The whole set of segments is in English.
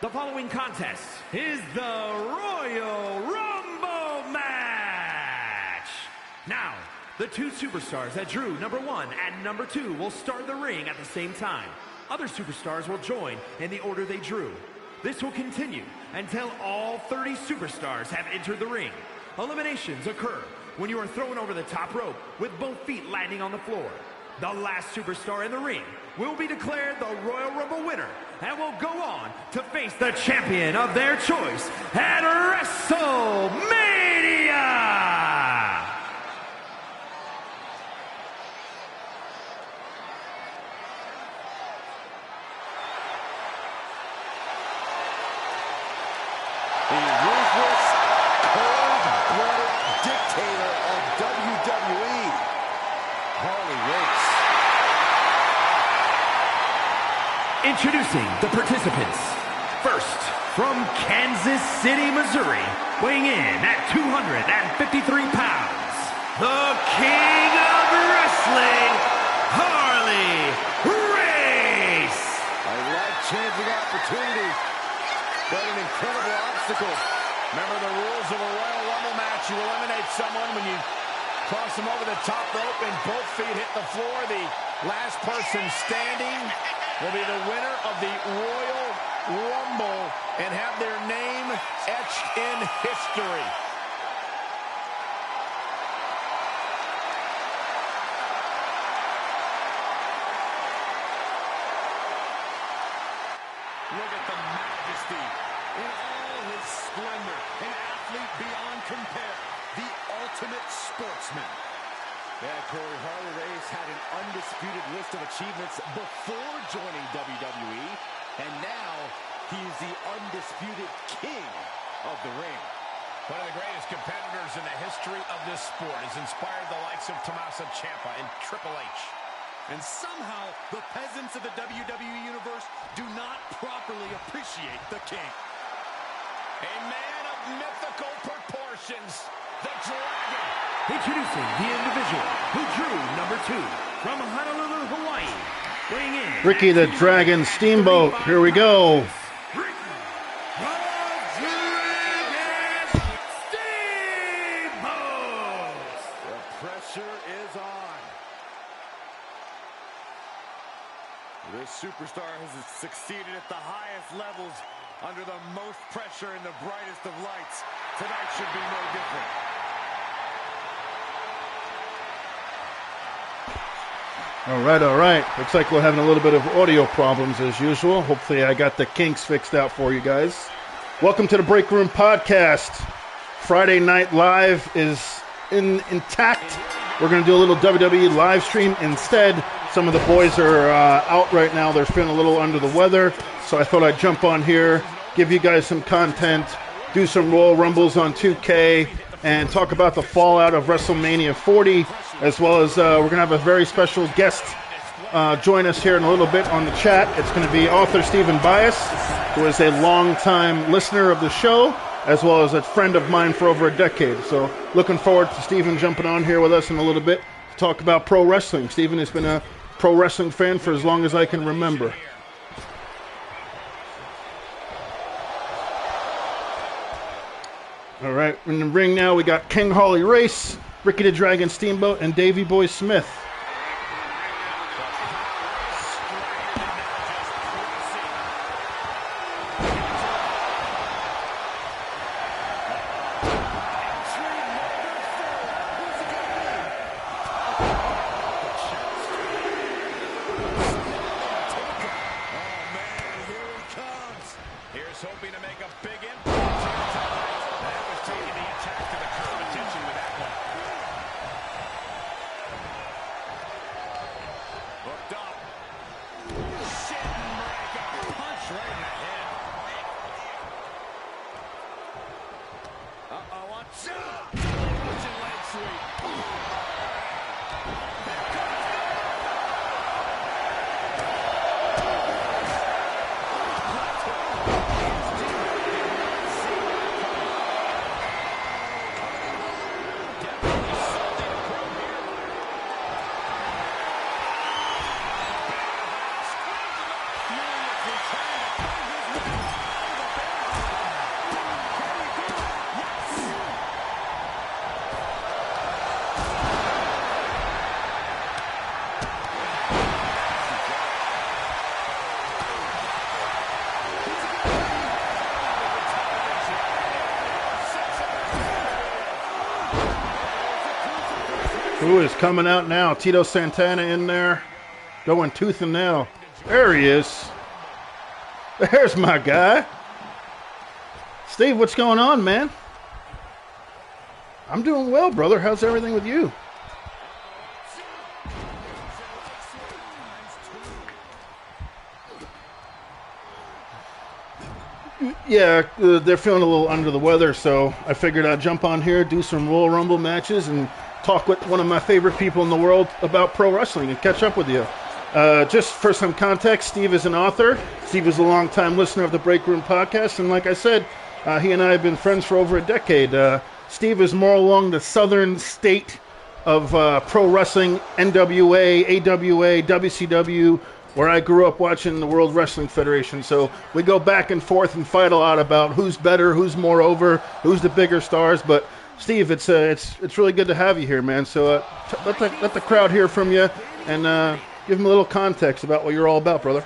The following contest is the Royal Rumble match. Now, the two superstars that drew number 1 and number 2 will start the ring at the same time. Other superstars will join in the order they drew. This will continue until all 30 superstars have entered the ring. Eliminations occur when you are thrown over the top rope with both feet landing on the floor. The last superstar in the ring will be declared the Royal Rumble winner and will go on to face the champion of their choice at WrestleMania! The ruthless, cold-blooded dictator of WWE, Harley Race. Introducing the participants. First, from Kansas City, Missouri, weighing in at 253 pounds, the King of Wrestling, Harley Race. A life-changing opportunity, but an incredible obstacle. Remember the rules of a Royal Rumble match. You eliminate someone when you cross them over the top rope and both feet hit the floor. The last person standing will be the winner of the Royal Rumble and have their name etched in history. Look at the majesty in all his splendor. An athlete beyond compare. The ultimate sportsman. Yeah, Corey, Harley Race had an undisputed list of achievements before joining WWE, and now he is the undisputed king of the ring. One of the greatest competitors in the history of this sport has inspired the likes of Tommaso Ciampa and Triple H. And somehow, the peasants of the WWE Universe do not properly appreciate the king. A man of mythical proportions, the Dragon. Introducing the individual who drew number 2 from Honolulu, Hawaii, weighing in Ricky the Dragon Steamboat. Here we go. Ricky the Dragon Steamboat. The pressure is on. This superstar has succeeded at the highest levels under the most pressure and the brightest of lights. Tonight should be no different. All right. Looks like we're having a little bit of audio problems as usual. Hopefully I got the kinks fixed out for you guys. Welcome to the Break Room Podcast. Friday Night Live is intact. We're going to do a little WWE live stream instead. Some of the boys are out right now. They're feeling a little under the weather. So I thought I'd jump on here, give you guys some content, do some Royal Rumbles on 2K, and talk about the fallout of WrestleMania 40, as well as we're going to have a very special guest join us here in a little bit on the chat. It's going to be author Stephen Bias, who is a longtime listener of the show, as well as a friend of mine for over a decade. So looking forward to Stephen jumping on here with us in a little bit to talk about pro wrestling. Stephen has been a pro wrestling fan for as long as I can remember. All right, in the ring now, we got King Harley Race, Ricky the Dragon Steamboat, and Davey Boy Smith. Who is coming out now? Tito Santana in there, going tooth and nail. There he is. There's my guy. Steve, what's going on, man? I'm doing well, brother. How's everything with you? Yeah, they're feeling a little under the weather, so I figured I'd jump on here, do some Royal Rumble matches, and talk with one of my favorite people in the world about pro wrestling and catch up with you. Just for some context, Steve is an author. Steve is a longtime listener of the Break Room podcast, and like I said, he and I have been friends for over a decade. Steve is more along the southern state of pro wrestling, NWA, AWA, WCW, where I grew up watching the World Wrestling Federation. So we go back and forth and fight a lot about who's better, who's more over, who's the bigger stars. But Steve, it's really good to have you here, man. So let the crowd hear from you and give them a little context about what you're all about, brother.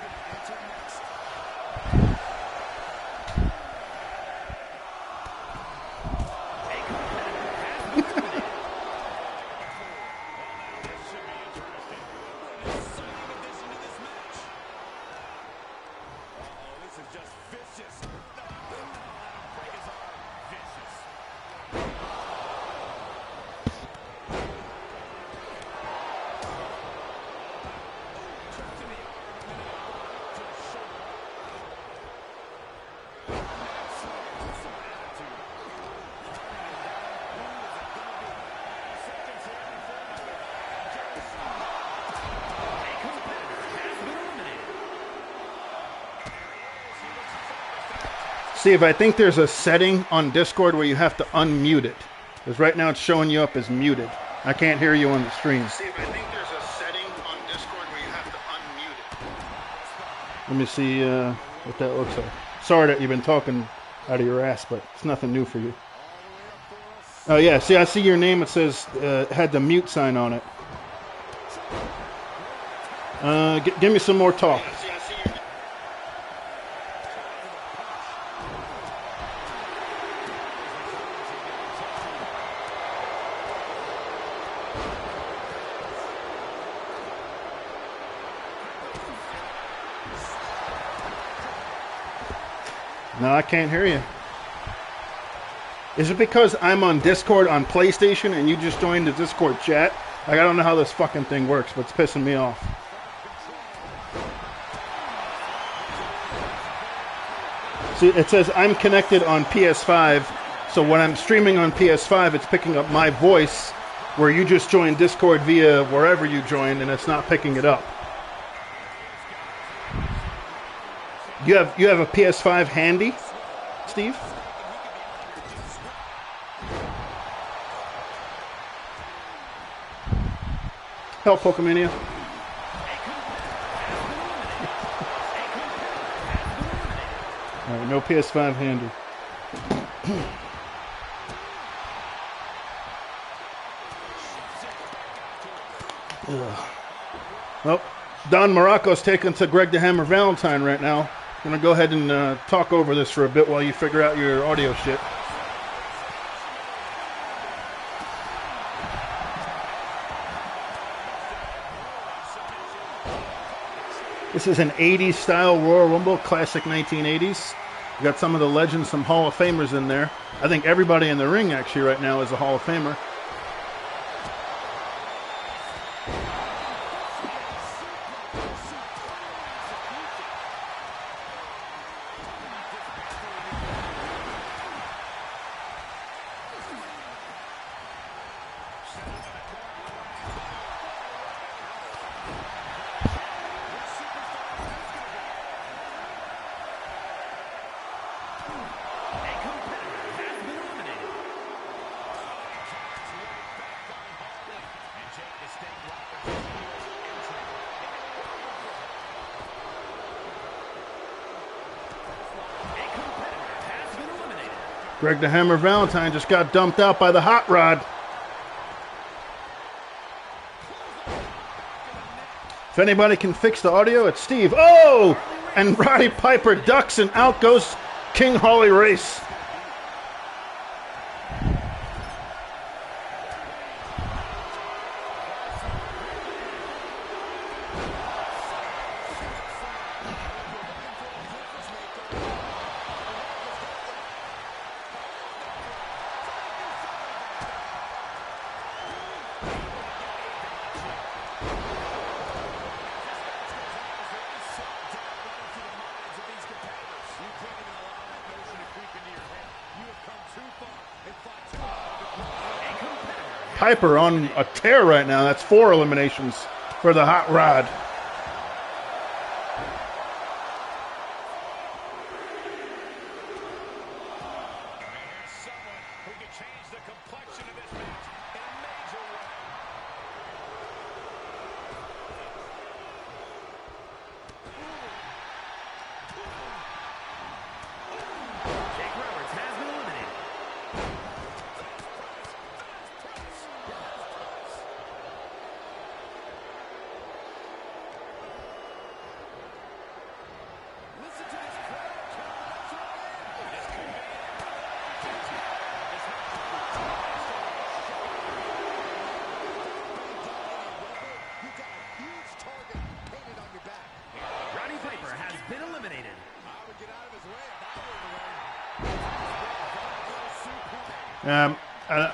Steve, I think there's a setting on Discord where you have to unmute it. Because right now it's showing you up as muted. I can't hear you on the stream. Steve, I think there's a setting on Discord where you have to unmute it. Let me see what that looks like. Sorry that you've been talking out of your ass, but it's nothing new for you. Oh, yeah. See, I see your name. It says, had the mute sign on it. Give me some more talk. No, I can't hear you. Is it because I'm on Discord on PlayStation and you just joined the Discord chat? Like, I don't know how this fucking thing works, but it's pissing me off. See, it says I'm connected on PS5, so when I'm streaming on PS5, it's picking up my voice, where you just joined Discord via wherever you joined, and it's not picking it up. You have a PS5 handy, Steve? Help, Pokemania. All right, no PS5 handy. Well, Don Morocco's taken to Greg the Hammer Valentine right now. I'm going to go ahead and talk over this for a bit while you figure out your audio shit. This is an 80s style Royal Rumble, classic 1980s. We got some of the legends, some Hall of Famers in there. I think everybody in the ring actually right now is a Hall of Famer. Greg the Hammer Valentine just got dumped out by the Hot Rod. If anybody can fix the audio, it's Steve. Oh! And Roddy Piper ducks and out goes King Holly Race. Piper on a tear right now. That's 4 eliminations for the Hot Rod.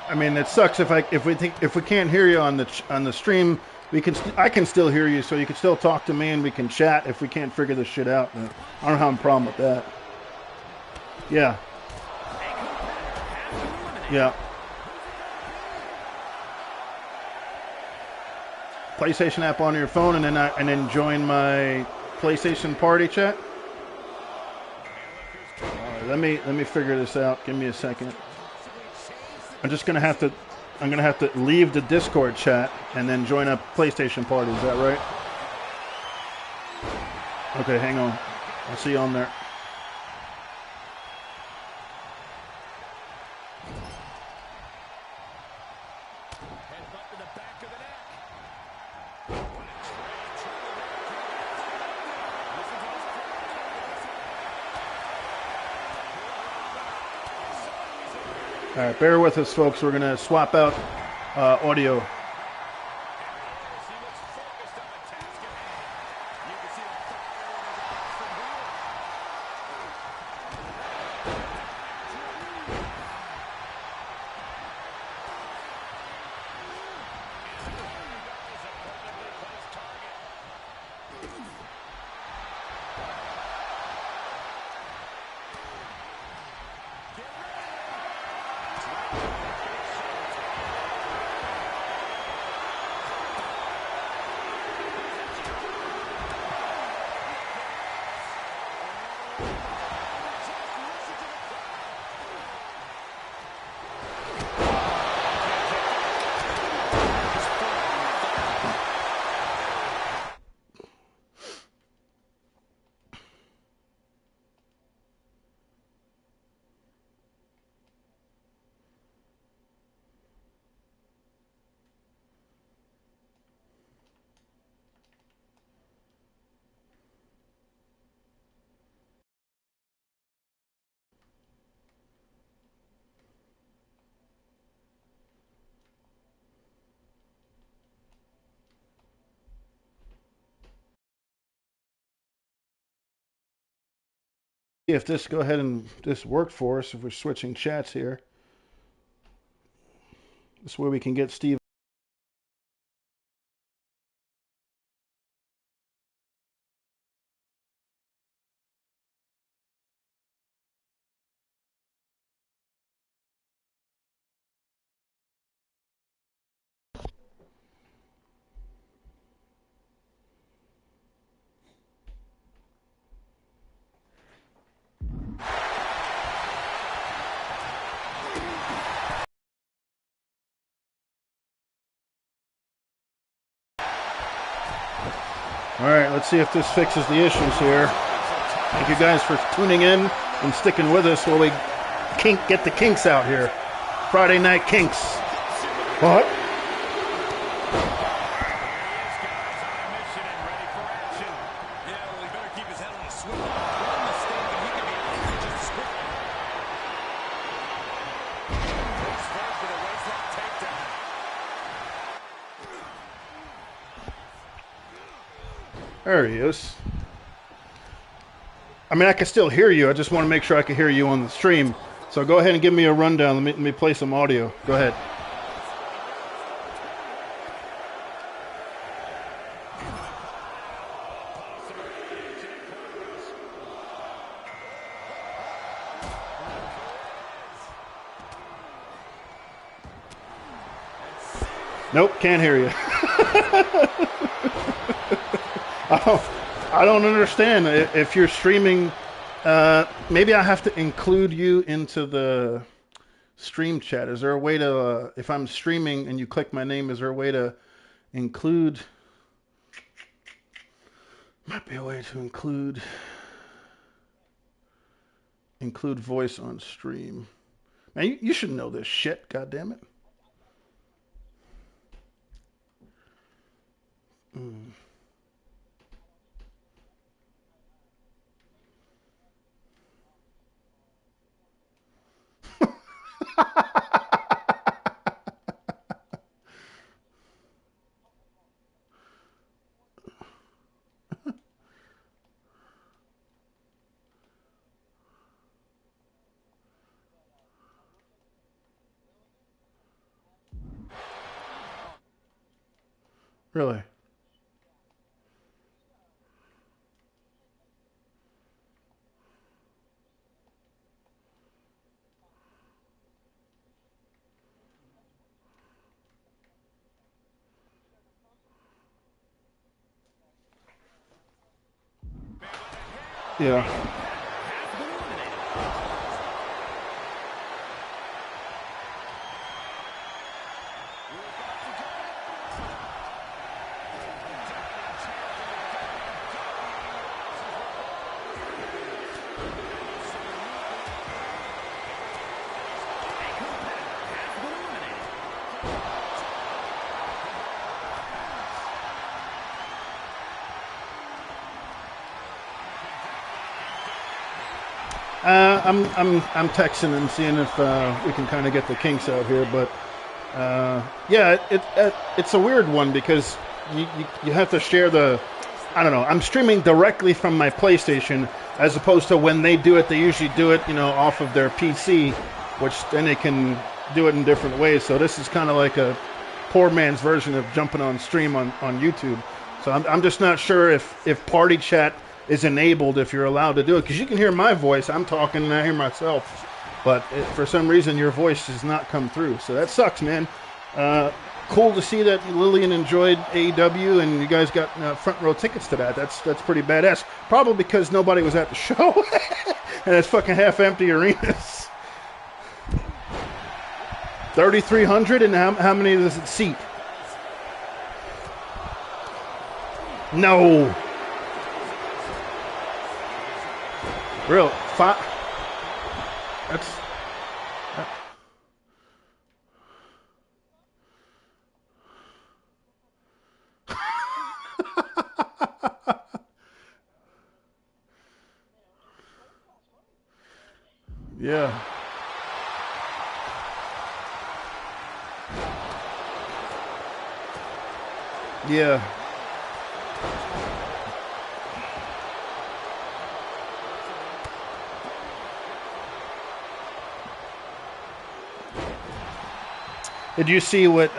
I mean, it sucks if we can't hear you on the stream. I can still hear you, so you can still talk to me and we can chat if we can't figure this shit out. I don't have a problem with that. Yeah. Yeah. PlayStation app on your phone, and then join my PlayStation party chat. All right, let me figure this out. Give me a second. I'm gonna have to leave the Discord chat and then join a PlayStation party. Is that right? Okay, hang on. I'll see you on there. All right, bear with us, folks. We're going to swap out audio. If this go ahead and this worked for us, if we're switching chats here, this way we can get Steve. All right, let's see if this fixes the issues here. Thank you guys for tuning in and sticking with us while we get the kinks out here. Friday Night Kinks. What? There he is. I mean, I can still hear you. I just want to make sure I can hear you on the stream. So go ahead and give me a rundown. Let me play some audio. Go ahead. Nope, can't hear you. I don't understand. If you're streaming, maybe I have to include you into the stream chat. Is there a way to, if I'm streaming and you click my name, is there a way to include? Might be a way to include voice on stream. Man, you should know this shit. God damn it. Really? Yeah. I'm texting and seeing if we can kind of get the kinks out here, but yeah, it's a weird one because you have to share the. I don't know. I'm streaming directly from my PlayStation as opposed to when they do it. They usually do it, off of their PC, which then they can do it in different ways. So this is kind of like a poor man's version of jumping on stream on YouTube. So I'm just not sure if party chat is enabled, if you're allowed to do it, because you can hear my voice. I'm talking and I hear myself, but for some reason your voice does not come through. So that sucks, man. Cool to see that Lillian enjoyed AEW and you guys got front row tickets to that. That's pretty badass. Probably because nobody was at the show and it's fucking half empty arenas. 3,300, and how many does it seat? No. Real five. That's. Yeah. Yeah. Did you see what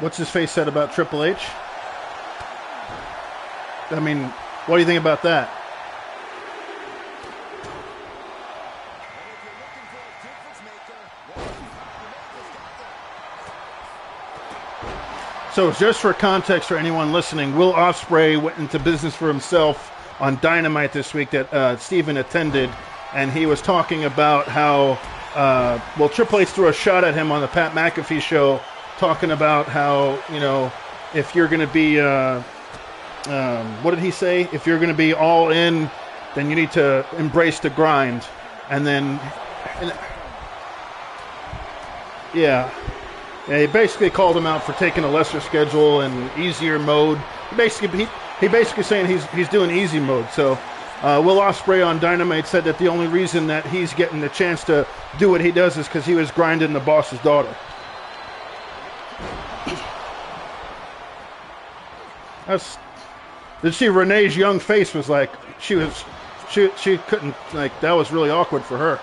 what's his face said about Triple H? I mean, what do you think about that? So just for context for anyone listening, Will Ospreay went into business for himself on Dynamite this week that Steven attended, and he was talking about how Triple H threw a shot at him on the Pat McAfee show, talking about how, if you're going to be, what did he say? If you're going to be all in, then you need to embrace the grind. And then, yeah, he basically called him out for taking a lesser schedule and easier mode. He basically saying he's doing easy mode. So Will Ospreay on Dynamite said that the only reason that he's getting the chance to do what he does is because he was grinding the boss's daughter. Did you see Renee's young face was like she couldn't, like, that was really awkward for her.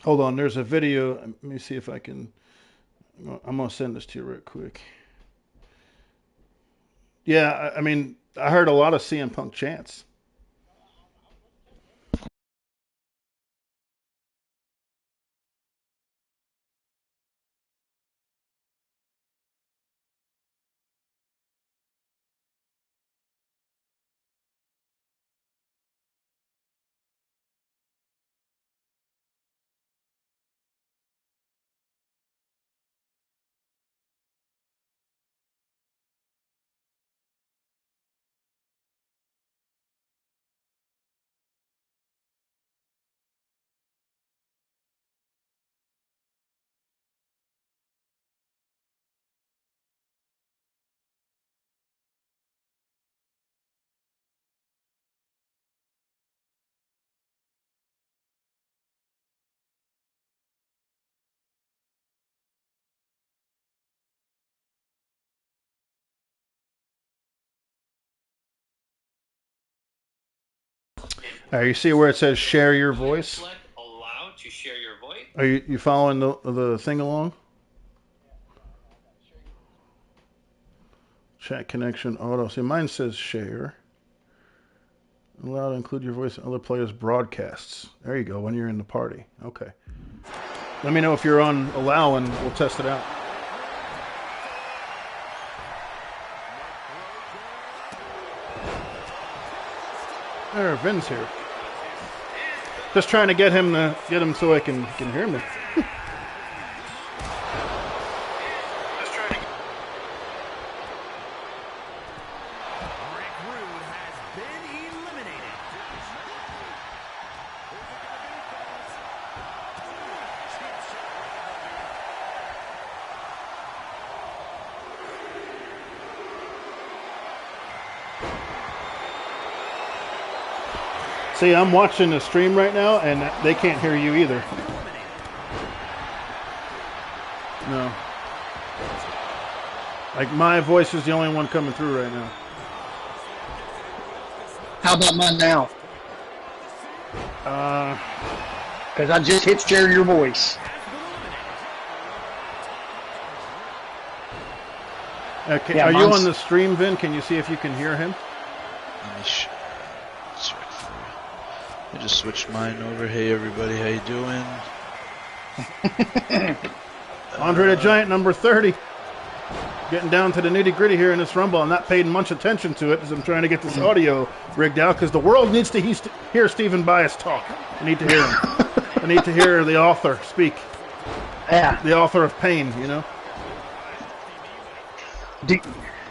Hold on, there's a video. Let me see if I can. I'm going to send this to you real quick. Yeah, I mean, I heard a lot of CM Punk chants. You see where it says share your voice? Allow to share your voice. Are you following the thing along? Chat connection auto. See, mine says share. Allow to include your voice in other players' broadcasts. There you go, when you're in the party. Okay. Let me know if you're on allow and we'll test it out. There, Vin's here. Just trying to get him so I can hear me. See, I'm watching the stream right now, and they can't hear you either. No. Like, my voice is the only one coming through right now. How about mine now? Because I just hit share your voice. Okay, yeah, are you on the stream, Vin? Can you see if you can hear him? Let me I just switched mine over. Hey everybody, how you doing? Andre the Giant, number 30. Getting down to the nitty gritty here in this Rumble. I'm not paying much attention to it as I'm trying to get this audio rigged out because the world needs to hear Stephen Bias talk. I need to hear him. I need to hear the author speak. Yeah. The author of pain, you know? Do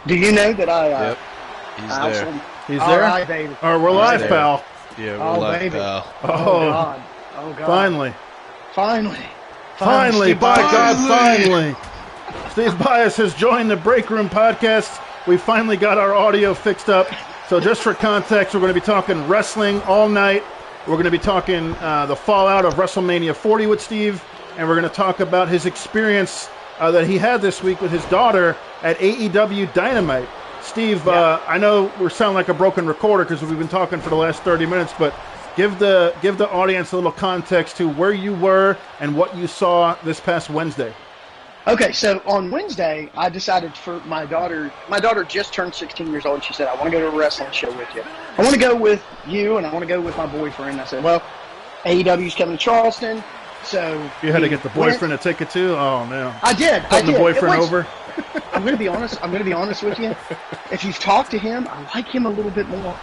you know that I... Yep. He's there. He's there? All right, baby. All right, we're live, pal. Yeah, we're live, baby. pal. Oh, God. Oh, God. Finally. Finally, by God, finally. Steve Bias has joined the Break Room podcast. We finally got our audio fixed up. So just for context, we're going to be talking wrestling all night. We're going to be talking the fallout of WrestleMania 40 with Steve. And we're going to talk about his experience that he had this week with his daughter at AEW Dynamite. Steve, I know we sound like a broken recorder because we've been talking for the last 30 minutes, but give the audience a little context to where you were and what you saw this past Wednesday. Okay, so on Wednesday, I decided for my daughter just turned 16 years old, and she said, I want to go to a wrestling show with you. I want to go with you, and I want to go with my boyfriend. I said, well, AEW's coming to Charleston, so... You had to get the boyfriend a ticket too? Oh, no. I did. Putting the boyfriend over? I'm going to be honest with you. If you've talked to him, I like him a little bit more.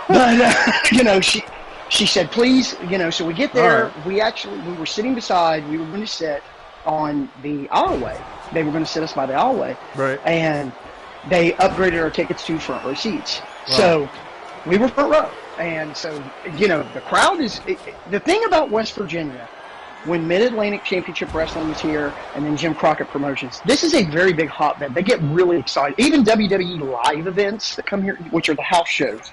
But, she said, please, so we get there. Right. We were sitting beside, we were going to sit on the aisleway. They were going to sit us by the aisleway. Right. And they upgraded our tickets to front row seats. Wow. So we were front row. And so, the crowd is, the thing about West Virginia, when Mid-Atlantic Championship Wrestling was here, and then Jim Crockett Promotions, this is a very big hotbed. They get really excited. Even WWE live events that come here, which are the house shows,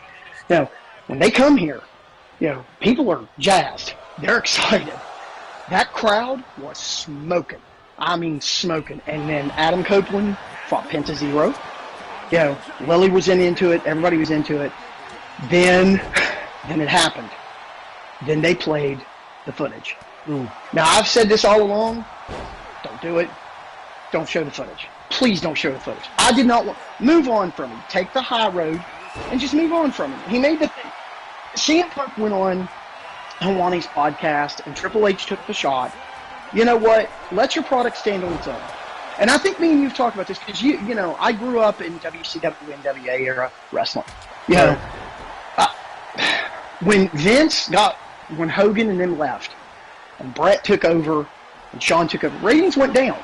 When they come here, people are jazzed. They're excited. That crowd was smoking. I mean, smoking. And then Adam Copeland fought Penta Zero. Lily was into it. Everybody was into it. Then it happened. Then they played the footage. Now, I've said this all along. Don't do it. Don't show the footage. Please don't show the footage. I did not want... Move on from him. Take the high road and just move on from him. He made the thing. CM Punk went on Helwani's podcast, and Triple H took the shot. You know what? Let your product stand on its own. And I think me and you've talked about this because, I grew up in WCW, NWA era wrestling. When Hogan and them left, and Brett took over, and Shawn took over, ratings went down.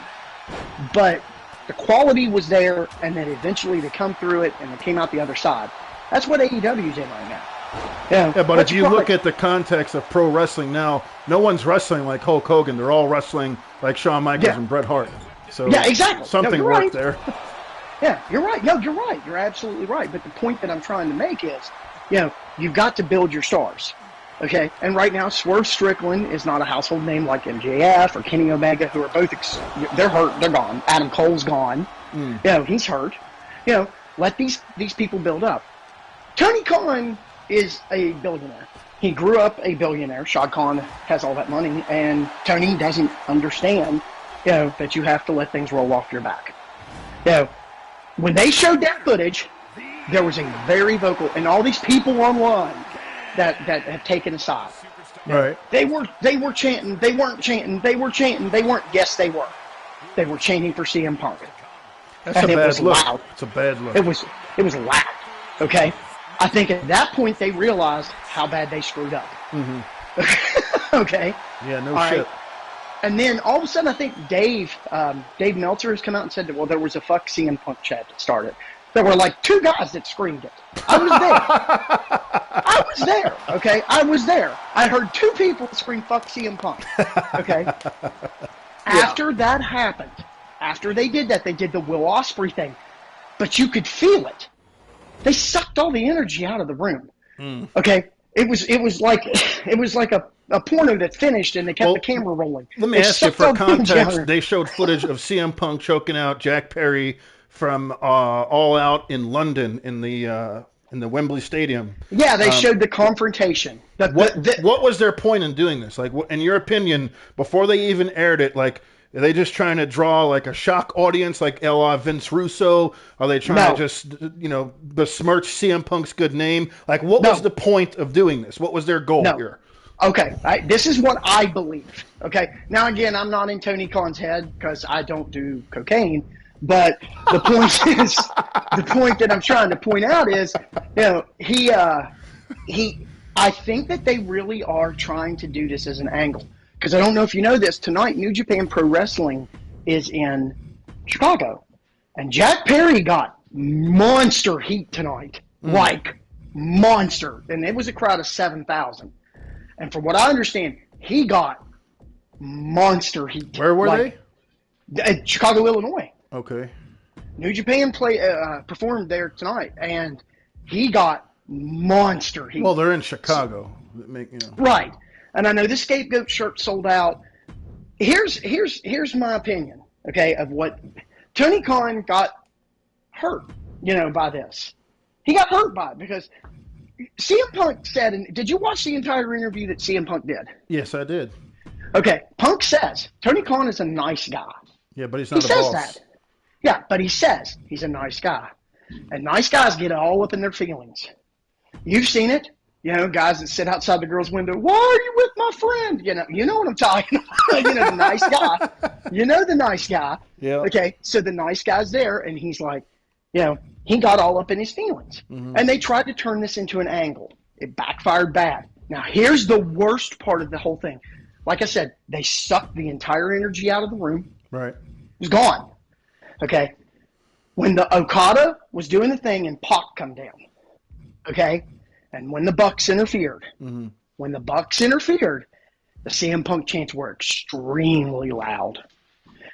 But the quality was there, and then eventually they come through it, and they came out the other side. That's what AEW's in right now. But if you look at the context of pro wrestling now, no one's wrestling like Hulk Hogan. They're all wrestling like Shawn Michaels and Bret Hart. So exactly. Something worked there. Yeah, you're right. No, you're right. You're absolutely right. But the point that I'm trying to make is, you've got to build your stars. Okay? And right now, Swerve Strickland is not a household name like MJF or Kenny Omega, who are both, they're hurt. They're gone. Adam Cole's gone. He's hurt. Let these people build up. Tony Khan is a billionaire. He grew up a billionaire. Shad Khan has all that money, and Tony doesn't understand, that you have to let things roll off your back. When they showed that footage, there was a very vocal, and all these people online that have taken a side. Right. They were chanting. They weren't chanting. They were chanting. They weren't. Yes, they were. They were chanting for CM Punk. That's and a it bad was look. loud. It's a bad look. It was loud. Okay. I think at that point they realized how bad they screwed up. Okay. Yeah, no all shit. Right. And then all of a sudden, I think Dave Meltzer has come out and said that, well, there was a fuck CM Punk chat that started. There were like 2 guys that screamed it. I was there. I was there. Okay, I was there. I heard 2 people scream "fuck CM Punk." Okay. After that happened, after they did that, they did the Will Ospreay thing, but you could feel it. They sucked all the energy out of the room. Okay, it was like a porno that finished and they kept the camera rolling. Let me ask you for context. They showed footage of CM Punk choking out Jack Perry from All Out in London in the Wembley Stadium. Yeah, they showed the confrontation. What was their point in doing this? Like, in your opinion, before they even aired it, like, are they just trying to draw like a shock audience, like Vince Russo? Are they trying to just, besmirch CM Punk's good name? Like, what was the point of doing this? What was their goal here? Okay, this is what I believe. Okay, now again, I'm not in Tony Khan's head because I don't do cocaine. But the point that I'm trying to point out is, I think that they really are trying to do this as an angle. Because I don't know if you know this, tonight New Japan Pro Wrestling is in Chicago. And Jack Perry got monster heat tonight. Like, monster. And it was a crowd of 7,000. And from what I understand, he got monster heat. Where were they? Chicago, Illinois. Okay. New Japan performed there tonight, and he got monster heat. Well, they're in Chicago. Right. And I know the Scapegoat shirt sold out. Here's my opinion, okay, of what Tony Khan got hurt, by this. He got hurt by it because CM Punk said, and did you watch the entire interview that CM Punk did? Yes, I did. Okay, Punk says Tony Khan is a nice guy. Yeah, but he's not a boss. He says that. Yeah, but he says he's a nice guy. And nice guys get all up in their feelings. You've seen it. Guys that sit outside the girl's window, why are you with my friend? You know what I'm talking about. The nice guy. The nice guy. Yeah. Okay, so the nice guy's there, and he's like, he got all up in his feelings. And they tried to turn this into an angle. It backfired bad. Now, here's the worst part of the whole thing. Like I said, they sucked the entire energy out of the room. Right. It was gone. Okay? When the Okada was doing the thing and Pac come down, okay? And when the Bucks interfered, the CM Punk chants were extremely loud.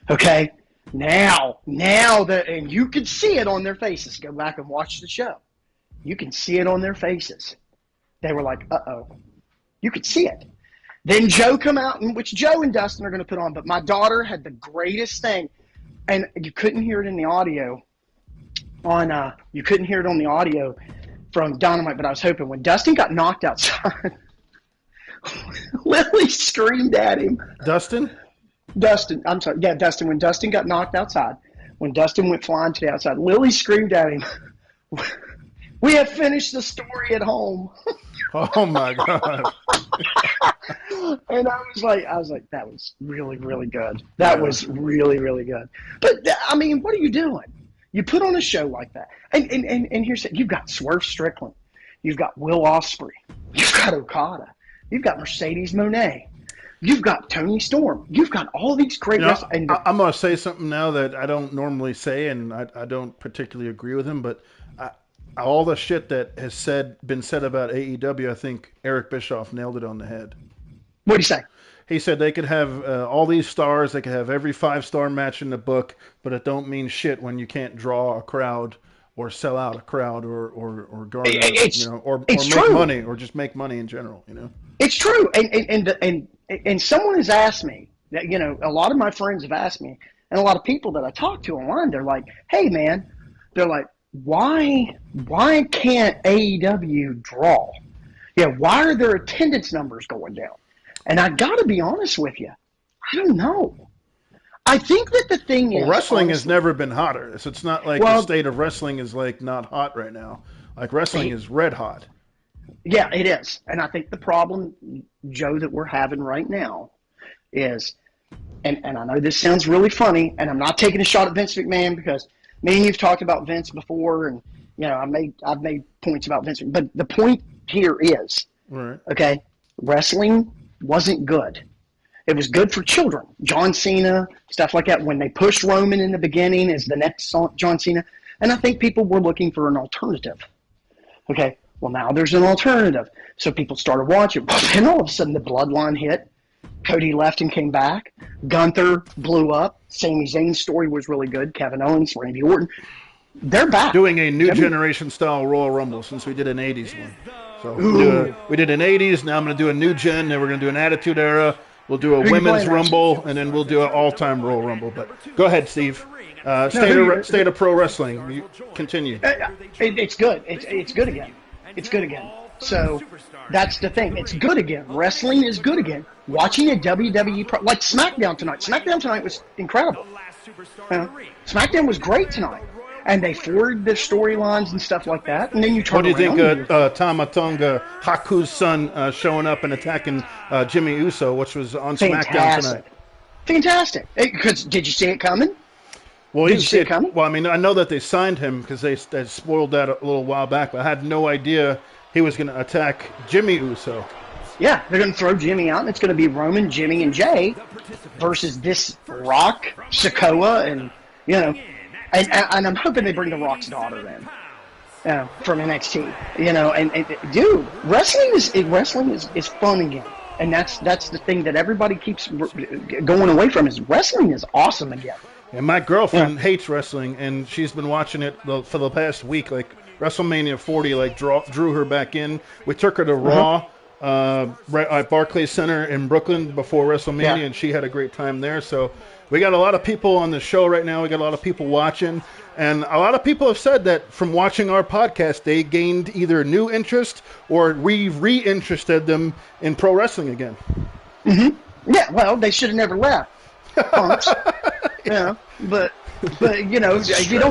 Okay? Now and you can see it on their faces. Go back and watch the show. You can see it on their faces. They were like, uh-oh. You could see it. Then Joe come out, which Joe and Dustin are going to put on, but my daughter had the greatest thing, and you couldn't hear it in the audio you couldn't hear it on the audio from Dynamite, but I was hoping when Dustin got knocked outside, Lily screamed at him. Dustin, I'm sorry. Yeah, Dustin. When Dustin got knocked outside, when Dustin went flying to the outside, Lily screamed at him, "We have finished the story at home." oh my God. And I was like, that was really, really good. That was really, really good. But I mean, what are you doing? You put on a show like that, and here's it. You've got Swerve Strickland, you've got Will Ospreay, you've got Okada, you've got Mercedes Moné, you've got Tony Storm, you've got all these great wrestlers. I'm going to say something now that I don't normally say, and I don't particularly agree with him, but all the shit that has been said about AEW, I think Eric Bischoff nailed it on the head. What did he say? He said they could have all these stars, they could have every 5-star match in the book, but it don't mean shit when you can't draw a crowd or sell out a crowd or garner, or make money or just make money in general. It's true, and someone has asked me that. A lot of my friends have asked me, and a lot of people that I talk to online, they're like, "Hey, man," they're like, "Why can't AEW draw? Yeah, why are their attendance numbers going down?" And I got to be honest with you, I don't know. I think that the thing is, wrestling has never been hotter. So it's not like the state of wrestling is like not hot right now. Like wrestling is red hot. Yeah, it is. And I think the problem, Joe, that we're having right now is, and I know this sounds really funny, and I'm not taking a shot at Vince McMahon because me and you've talked about Vince before, and I've made points about Vince, but the point here is, right. Okay, wrestling wasn't good. It was good for children. John Cena, stuff like that. When they pushed Roman in the beginning as the next John Cena, and I think people were looking for an alternative. Okay, well now there's an alternative, so people started watching. But then all of a sudden the Bloodline hit. Cody left and came back. Gunther blew up. Sami Zayn's story was really good. Kevin Owens, Randy Orton. They're back. Doing a new generation style Royal Rumble since we did an 80s one. So we did an 80s, now I'm going to do a new gen, then we're going to do an Attitude Era, we'll do a Women's Rumble, and then we'll do an all-time Royal Rumble. But go ahead, Steve. State of pro wrestling. You continue. It's good. It's good again. It's good again. So that's the thing. It's good again. Wrestling is good again. Watching a WWE like SmackDown tonight. SmackDown tonight was incredible. SmackDown was great tonight. And they forward the storylines and stuff like that. And then you turn around. What do you think Tama Tonga, Haku's son, showing up and attacking Jimmy Uso, which was on SmackDown tonight? Fantastic. Did you see it coming? Well, did you see it coming? Well, I mean, I know that they signed him because they spoiled that a little while back, but I had no idea he was going to attack Jimmy Uso. Yeah, they're going to throw Jimmy out, and it's going to be Roman, Jimmy, and Jay versus this Rock, Sikoa, and, And I'm hoping they bring The Rock's daughter in from NXT. And dude, wrestling is fun again, and that's the thing that everybody keeps going away from is wrestling is awesome again. And my girlfriend hates wrestling, and she's been watching it for the past week. Like WrestleMania 40, drew her back in. We took her to Raw at Barclays Center in Brooklyn before WrestleMania, and she had a great time there. So we got a lot of people on the show right now. We got a lot of people watching. And a lot of people have said that from watching our podcast, they gained either new interest or we've re-interested them in pro wrestling again. Mm-hmm. Yeah, well, they should have never left. Punks. But you don't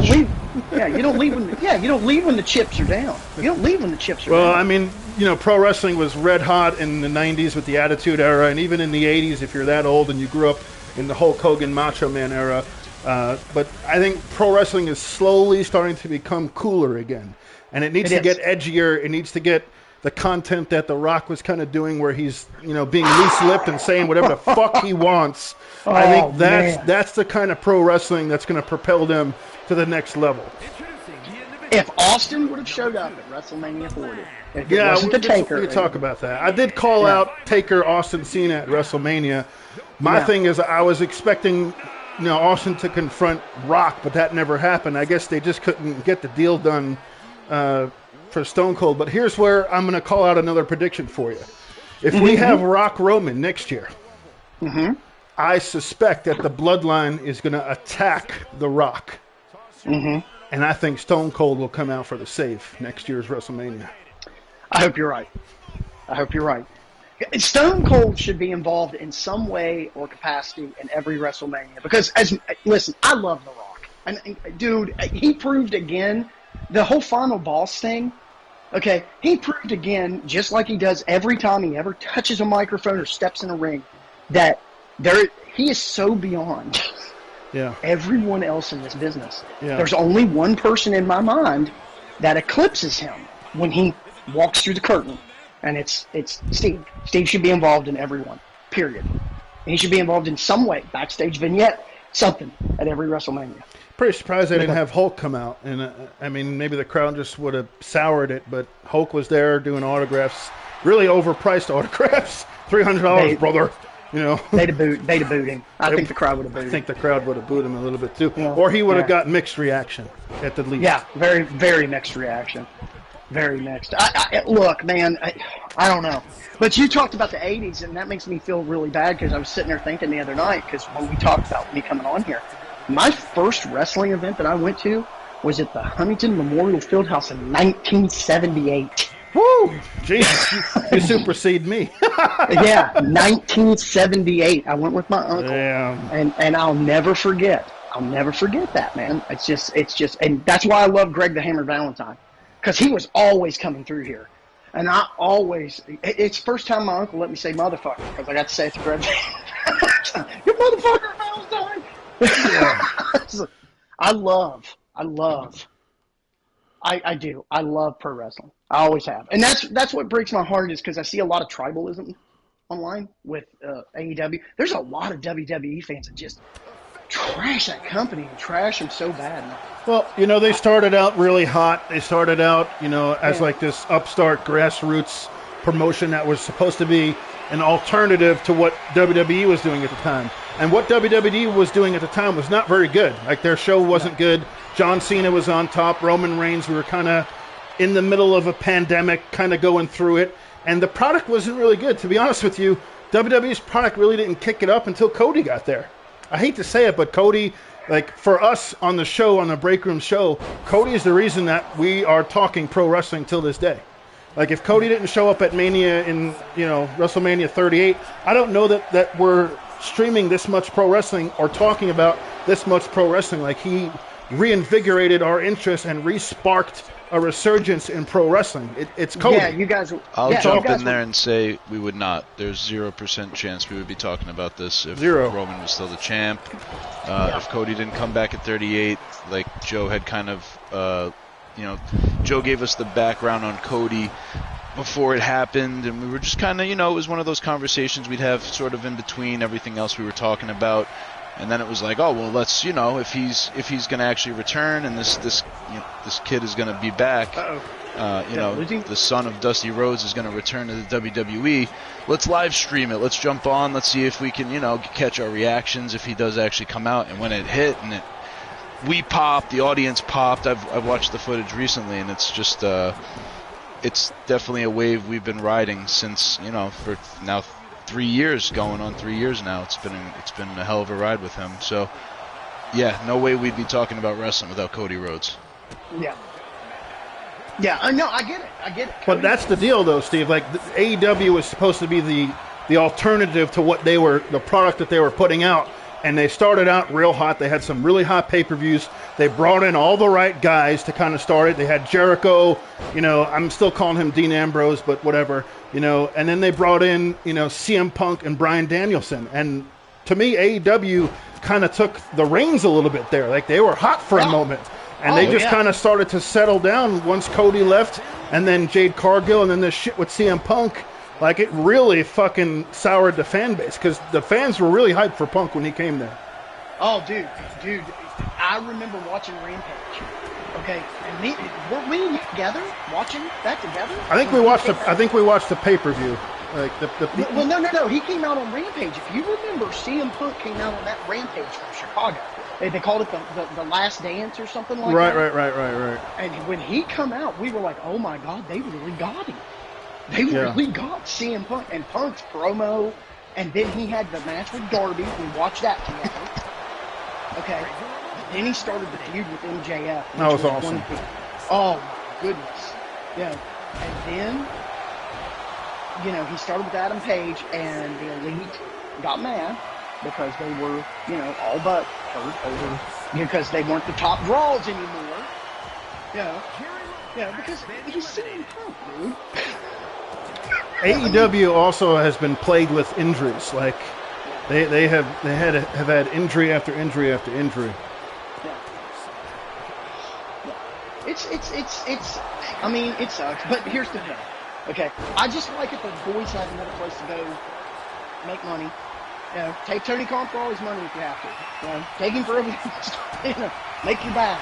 leave. You don't leave when the chips are down. You don't leave when the chips are down. Well, I mean, pro wrestling was red hot in the 90s with the Attitude Era, and even in the 80s if you're that old and you grew up in the Hulk Hogan Macho Man era. But I think pro wrestling is slowly starting to become cooler again. And it needs to get edgier. It needs to get the content that The Rock was kind of doing where he's, being loose-lipped and saying whatever the fuck he wants. I think that's the kind of pro wrestling that's going to propel them to the next level. If Austin would have showed up at WrestleMania 40, if it wasn't the Taker. We could talk about that. I did call out Taker Austin Cena at WrestleMania. My thing is I was expecting Austin to confront Rock, but that never happened. I guess they just couldn't get the deal done for Stone Cold, but here's where I'm going to call out another prediction for you. If we have Rock Roman next year, I suspect that the Bloodline is going to attack The Rock. And I think Stone Cold will come out for the save next year's WrestleMania. I hope you're right. I hope you're right. Stone Cold should be involved in some way or capacity in every WrestleMania because, listen, I love The Rock. And dude, he proved again the whole final boss thing. Okay, he proved again, just like he does every time he ever touches a microphone or steps in a ring, that he is so beyond everyone else in this business. Yeah. There's only one person in my mind that eclipses him when he walks through the curtain. And it's Steve. Steve should be involved in everyone, period. And he should be involved in some way, backstage vignette, something at every WrestleMania. Pretty surprised they didn't have Hulk come out. And I mean, maybe the crowd just would have soured it, but Hulk was there doing autographs, really overpriced autographs, $300, brother. You know, they'd have booed him. I think the crowd would have booed him. I think the crowd would have booed him a little bit too, or he would have got mixed reaction at the least. Yeah, very, very mixed reaction. Very mixed. Look, man, I don't know. But you talked about the 80s, and that makes me feel really bad because I was sitting there thinking the other night, because when we talked about me coming on here, my first wrestling event that I went to was at the Huntington Memorial Fieldhouse in 1978. Woo! Jesus, you supersede me. Yeah, 1978. I went with my uncle. Yeah. And I'll never forget. I'll never forget that, man. It's just, and that's why I love Greg the Hammer Valentine. Because he was always coming through here. And it's the first time my uncle let me say motherfucker, because I got to say it to Greg. You motherfucker, Valentine! I do. I love pro wrestling. I always have. And that's what breaks my heart is because I see a lot of tribalism online with AEW. There's a lot of WWE fans that just trash that company and trash them so bad. Well, you know, they started out really hot. They started out, you know, as like this upstart grassroots promotion that was supposed to be an alternative to what WWE was doing at the time. And what WWE was doing at the time was not very good. Like, their show wasn't good. John Cena was on top. Roman Reigns, we were kind of in the middle of a pandemic, kind of going through it. And the product wasn't really good. To be honest with you, WWE's product really didn't kick it up until Cody got there. I hate to say it, but Cody, like, for us on the show, on the Break Room show, Cody is the reason that we are talking pro wrestling till this day. Like, if Cody didn't show up at Mania in, you know, WrestleMania 38, I don't know that we're streaming this much pro wrestling or talking about this much pro wrestling. Like, he reinvigorated our interest and re-sparked a resurgence in pro wrestling. It's Cody. Yeah, you guys. I'll jump in there and say we would not. There's 0% chance we would be talking about this if Roman was still the champ. If Cody didn't come back at 38, like Joe had kind of, Joe gave us the background on Cody before it happened, and we were just kind of, it was one of those conversations we'd have sort of in between everything else we were talking about. And then it was like, oh well, let's if he's going to actually return, and this kid is going to be back, the son of Dusty Rhodes is going to return to the WWE. Let's live stream it. Let's jump on. Let's see if we can catch our reactions if he does actually come out. And when it hit, and we popped, the audience popped. I've watched the footage recently, and it's just it's definitely a wave we've been riding since for now. 3 years, going on 3 years now. It's been a hell of a ride with him. So, yeah, no way we'd be talking about wrestling without Cody Rhodes. Yeah. Yeah, no, I get it. But that's the deal, though, Steve. Like, AEW was supposed to be the alternative to what the product that they were putting out. And they started out real hot. They had some really hot pay-per-views. They brought in all the right guys to kind of start it. They had Jericho, I'm still calling him Dean Ambrose, but whatever, and then they brought in, CM Punk and Bryan Danielson. And to me, AEW kind of took the reins a little bit there. Like, they were hot for a moment. And they just kind of started to settle down once Cody left, and then Jade Cargill, and then this shit with CM Punk. Like, it really fucking soured the fan base because the fans were really hyped for Punk when he came there. Oh, dude, I remember watching Rampage. Okay, and were we together watching that together? I think we watched the pay-per-view. Like Well, no. He came out on Rampage. If you remember, CM Punk came out on that Rampage from Chicago. They called it the last dance or something like right, that. Right. And when he come out, we were like, oh my God, they really got him. They really got CM Punk. And Punk's promo, and then he had the match with Darby. We watched that together. Okay. Then he started the feud with MJF. That was awesome. Oh my goodness. Yeah. And then, you know, he started with Adam Page, and the Elite got mad because they were, you know, all but hurt over, because they weren't the top draws anymore. Yeah. Yeah, because he's CM Punk, dude. AEW also has been plagued with injuries. Like they have had injury after injury after injury. Yeah. It's. I mean, it sucks. But here's the thing. Okay, I just like it that boys have another place to go make money. You know, take Tony Khan for all his money if you have to. You know, take him for everything. You know, make your back.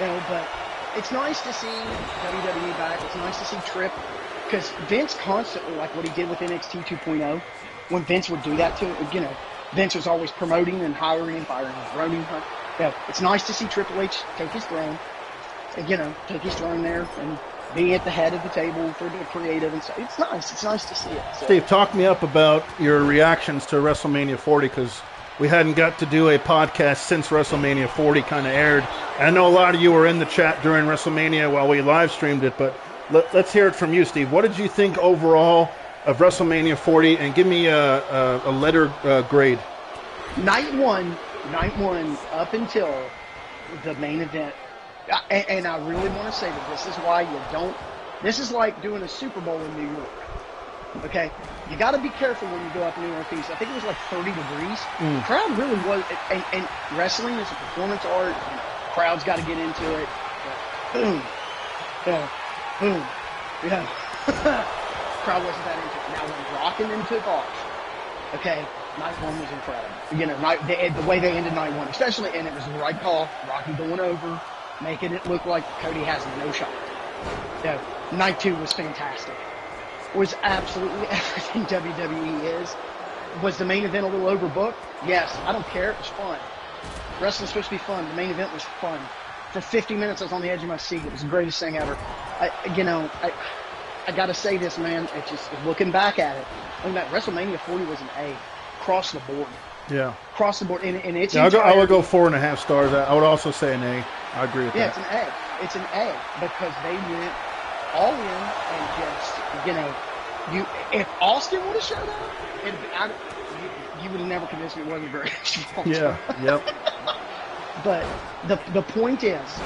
You know, but it's nice to see WWE back. It's nice to see Tripp. Because Vince constantly, like what he did with NXT 2.0, when Vince would do that to it, you know, Vince was always promoting and hiring and firing and running. You know, it's nice to see Triple H take his throne, and, you know, take his throne there and be at the head of the table for the creative and stuff. It's nice. It's nice to see it. So. Steve, talk me up about your reactions to WrestleMania 40, because we hadn't got to do a podcast since WrestleMania 40 kind of aired. And I know a lot of you were in the chat during WrestleMania while we live streamed it, but let's hear it from you, Steve. What did you think overall of WrestleMania 40? And give me a letter grade. Night one, up until the main event. And I really want to say that this is why you don't. This is like doing a Super Bowl in New York. Okay? You got to be careful when you go up in New Northeast. I think it was like 30 degrees. The crowd really was. And wrestling is a performance art. You know, crowd's got to get into it. Boom. Yeah. Boom. Yeah. Crowd wasn't that into it. Now when Rock and them took off, okay, night one was incredible. You know, the way they ended night one, especially, and it was the right call. Rocky going over, making it look like Cody has no shot. Yeah. Night two was fantastic. Was absolutely everything WWE is. Was the main event a little overbooked? Yes. I don't care. It was fun. Wrestling's supposed to be fun. The main event was fun. For 50 minutes, I was on the edge of my seat. It was the greatest thing ever. I got to say this, man. It's just looking back at it. Looking back, WrestleMania 40 was an A, across the board. Yeah, across the board, and it's. Yeah, I would go 4.5 stars. I would also say an A. I agree with that. Yeah, it's an A. It's an A because they went all in and just, you know, if Austin would have showed up, you would have never convinced me it wasn't very strong. Yeah. Yep. But the point is,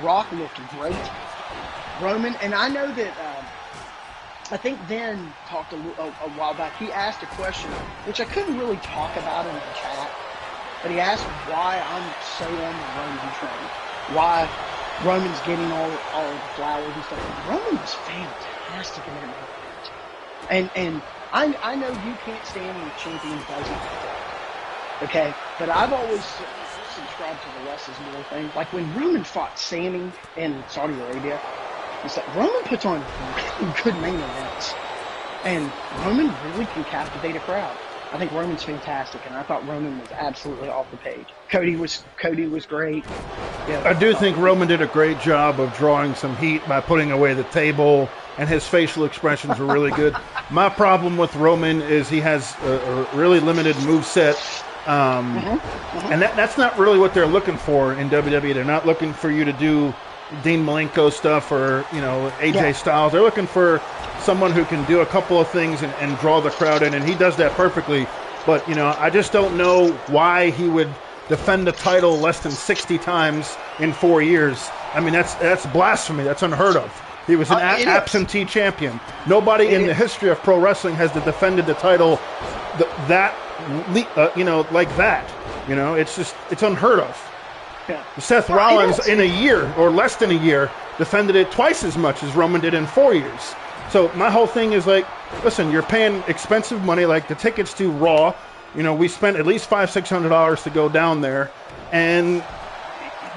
Rock looked great. Roman, and I know that I think Ben talked a while back. He asked a question, which I couldn't really talk about in the chat, but he asked why I'm so on the Roman train. Why Roman's getting all the flowers and stuff. Roman was fantastic in that match. And I know you can't stand when a champion doesn't fit. Okay? But I've always subscribed to the less is more thing. Like when Roman fought Sammy in Saudi Arabia, it's like Roman puts on really good main events. And Roman really can captivate a crowd. I think Roman's fantastic, and I thought Roman was absolutely off the page. Cody was great. Yeah, I do think Roman did a great job of drawing some heat by putting away the table, and his facial expressions were really good. My problem with Roman is he has a really limited moveset. And that's not really what they're looking for in WWE. They're not looking for you to do Dean Malenko stuff or, you know, AJ Styles. They're looking for someone who can do a couple of things and draw the crowd in, and he does that perfectly. But, you know, I just don't know why he would defend the title less than 60 times in 4 years. I mean, that's blasphemy. That's unheard of. He was an absentee champion. Nobody in the history of pro wrestling has defended the title like that. You know, it's unheard of. Yeah. Seth Rollins in a year or less than a year defended it twice as much as Roman did in 4 years. So my whole thing is like, listen, you're paying expensive money, like the tickets to Raw. You know, we spent at least $500-600 to go down there, and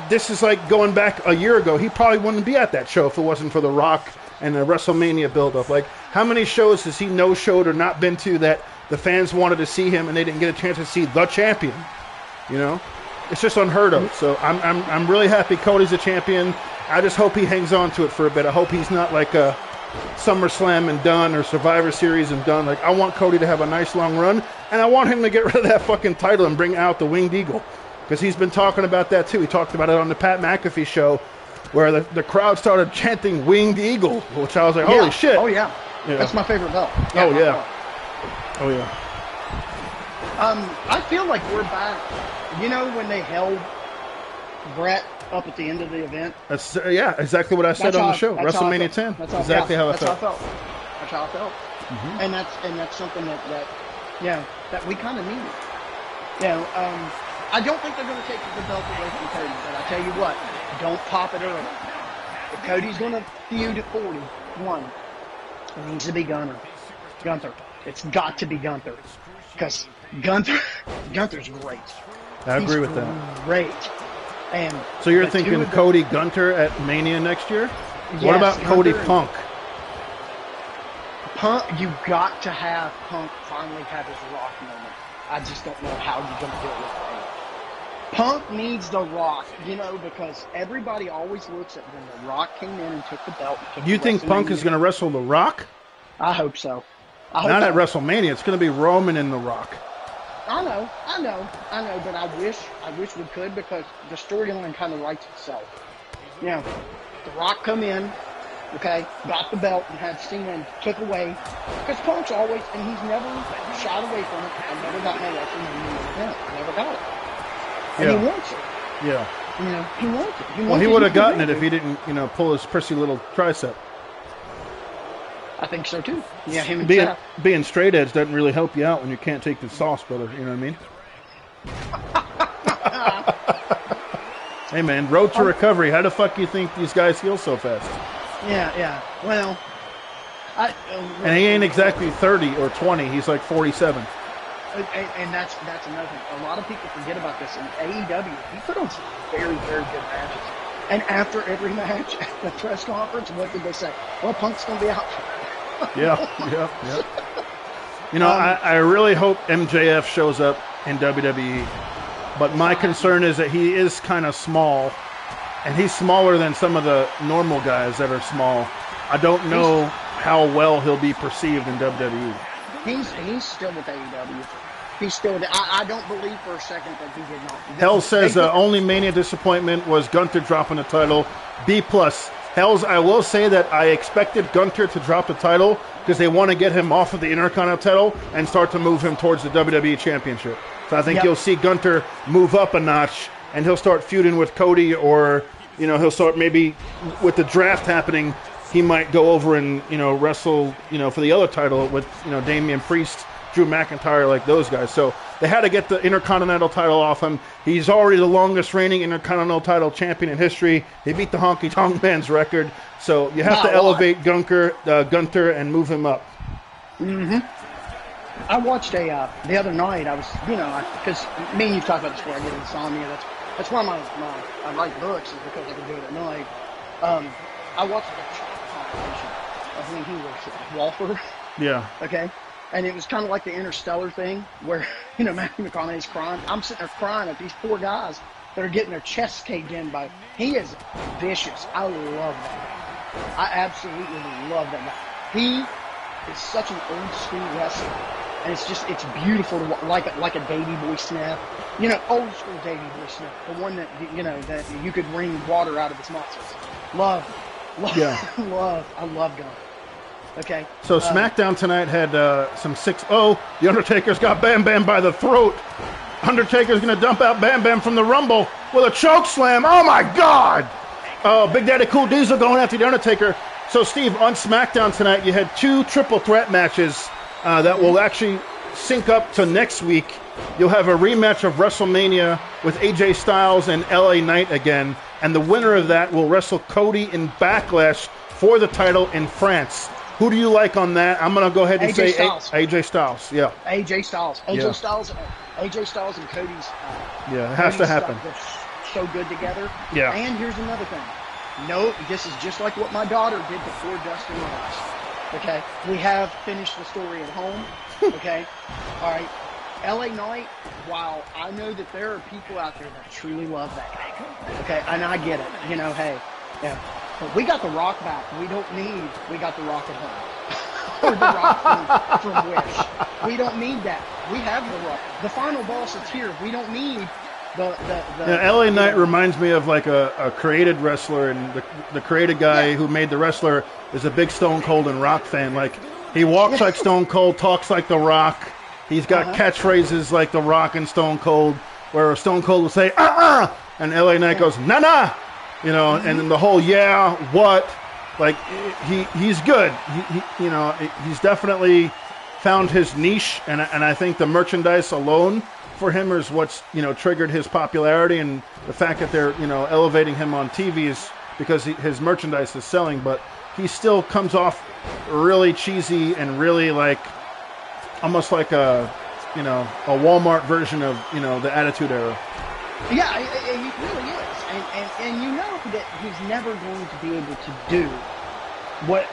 this is like going back a year ago. He probably wouldn't be at that show if it wasn't for The Rock and the WrestleMania buildup. Like, how many shows has he no-showed or not been to that the fans wanted to see him and they didn't get a chance to see the champion? You know? It's just unheard of. So I'm really happy Cody's a champion. I just hope he hangs on to it for a bit. I hope he's not like a SummerSlam and done or Survivor Series and done. Like, I want Cody to have a nice long run, and I want him to get rid of that fucking title and bring out the Winged Eagle, because he's been talking about that too. He talked about it on the Pat McAfee show, where the crowd started chanting Winged Eagle, which I was like, holy shit. Oh yeah. That's my favorite belt. Oh yeah. Oh yeah. I feel like we're back. You know when they held Brett up at the end of the event? That's exactly what I said on the show. WrestleMania 10. That's exactly how I felt. That's how I felt. Mm-hmm. And that's something that we kind of needed. I don't think they're going to take the belt away from Cody, but I tell you what, don't pop it early. If Cody's going to feud at 41, it needs to be Gunther. It's got to be Gunther, because Gunther's great. I agree with that. Great. And so you're thinking Cody Gunther at Mania next year? Yes, what about Cody Punk? Punk, you got to have Punk finally have his Rock moment. I just don't know how you're going to do it with Punk needs the Rock, because everybody always looks at when the Rock came in and took the belt. You think Punk is going to wrestle the Rock? I hope so. Not at WrestleMania. It's going to be Roman and the Rock. I know, but I wish we could, because the storyline kind of writes itself. The Rock come in, got the belt and had Cena and took away, because Punk's always, and he's never shied away from it. I never got my WrestleMania event. I never got it. And he wants it. Yeah. He wants it. Well, he would have gotten it if he didn't, pull his prissy little tricep. I think so too. Yeah, him and being straight edge doesn't really help you out when you can't take the sauce, brother. You know what I mean? Hey man, road to recovery. How the fuck do you think these guys heal so fast? Yeah. Well, and he ain't exactly 30 or 20. He's like 47. And that's another thing. A lot of people forget about this. In AEW, he put on some very, very good matches. And after every match at the press conference, what did they say? Well, Punk's going to be out. Yeah. I really hope MJF shows up in WWE. But my concern is that he is kind of small. And he's smaller than some of the normal guys that are small. I don't know how well he'll be perceived in WWE. He's still with AEW. He's still. I don't believe for a second that he did not. Hell says the only Mania disappointment was Gunther dropping the title. B+. Hells, I will say that I expected Gunther to drop the title because they want to get him off of the Intercontinental title and start to move him towards the WWE Championship. So I think you'll see Gunther move up a notch, and he'll start feuding with Cody, or he'll start maybe with the draft happening. He might go over and wrestle for the other title with Damian Priest, Drew McIntyre, like those guys. So they had to get the Intercontinental title off him. He's already the longest reigning Intercontinental title champion in history. He beat the Honky Tonk Man's record. So you have to elevate Gunther and move him up. Mm-hmm. I watched the other night. I was because me and you talked about this before. I get insomnia. That's why I write books, is because I can do it at night. I watched the competition of when he was Walter. Yeah. Okay. And it was kind of like the Interstellar thing where, Matthew McConaughey's crying. I'm sitting there crying at these poor guys that are getting their chests caved in by. He is vicious. I love that guy. I absolutely love that guy. He is such an old school wrestler. And it's beautiful to like a Davey Boy Smith. Old school Davey Boy Smith. The one that, that you could wring water out of his muscles. Love. Yeah. I love Gunn. Okay. So SmackDown tonight had some 6-0. The Undertaker's got Bam Bam by the throat. Undertaker's going to dump out Bam Bam from the Rumble with a choke slam. Oh, my God. Oh, Big Daddy Cool Diesel going after the Undertaker. So, Steve, on SmackDown tonight, you had 2 triple threat matches that will actually sync up to next week. You'll have a rematch of WrestleMania with AJ Styles and LA Knight again. And the winner of that will wrestle Cody in Backlash for the title in France. Who do you like on that? I'm going to go ahead and say AJ Styles. Yeah. AJ Styles. AJ Styles and Cody's. Yeah, it has to happen. They're so good together. Yeah. And here's another thing. No, this is just like what my daughter did before Dustin Rhodes. Okay. We have finished the story at home. Okay. All right. LA Knight, while I know that there are people out there that truly love that guy, okay, and I get it, you know, hey, yeah, but we got The Rock back. We got The Rock at home. Or The Rock from Wish. We don't need that. We have The Rock. The final boss is here. We don't need the LA Knight reminds me of like a created wrestler, and the created guy who made the wrestler is a big Stone Cold and Rock fan. Like, he walks like Stone Cold, talks like The Rock. He's got catchphrases like The Rock and Stone Cold, where Stone Cold will say, and LA Knight goes, nah, you know, and then the whole, what, like, he's good. He, you know, he's definitely found his niche, and I think the merchandise alone for him is what's, you know, triggered his popularity, and the fact that they're, you know, elevating him on TV is because his merchandise is selling, but he still comes off really cheesy and really like, almost like a, you know, a Walmart version of, you know, the Attitude Era. Yeah, he really is. And you know that he's never going to be able to do what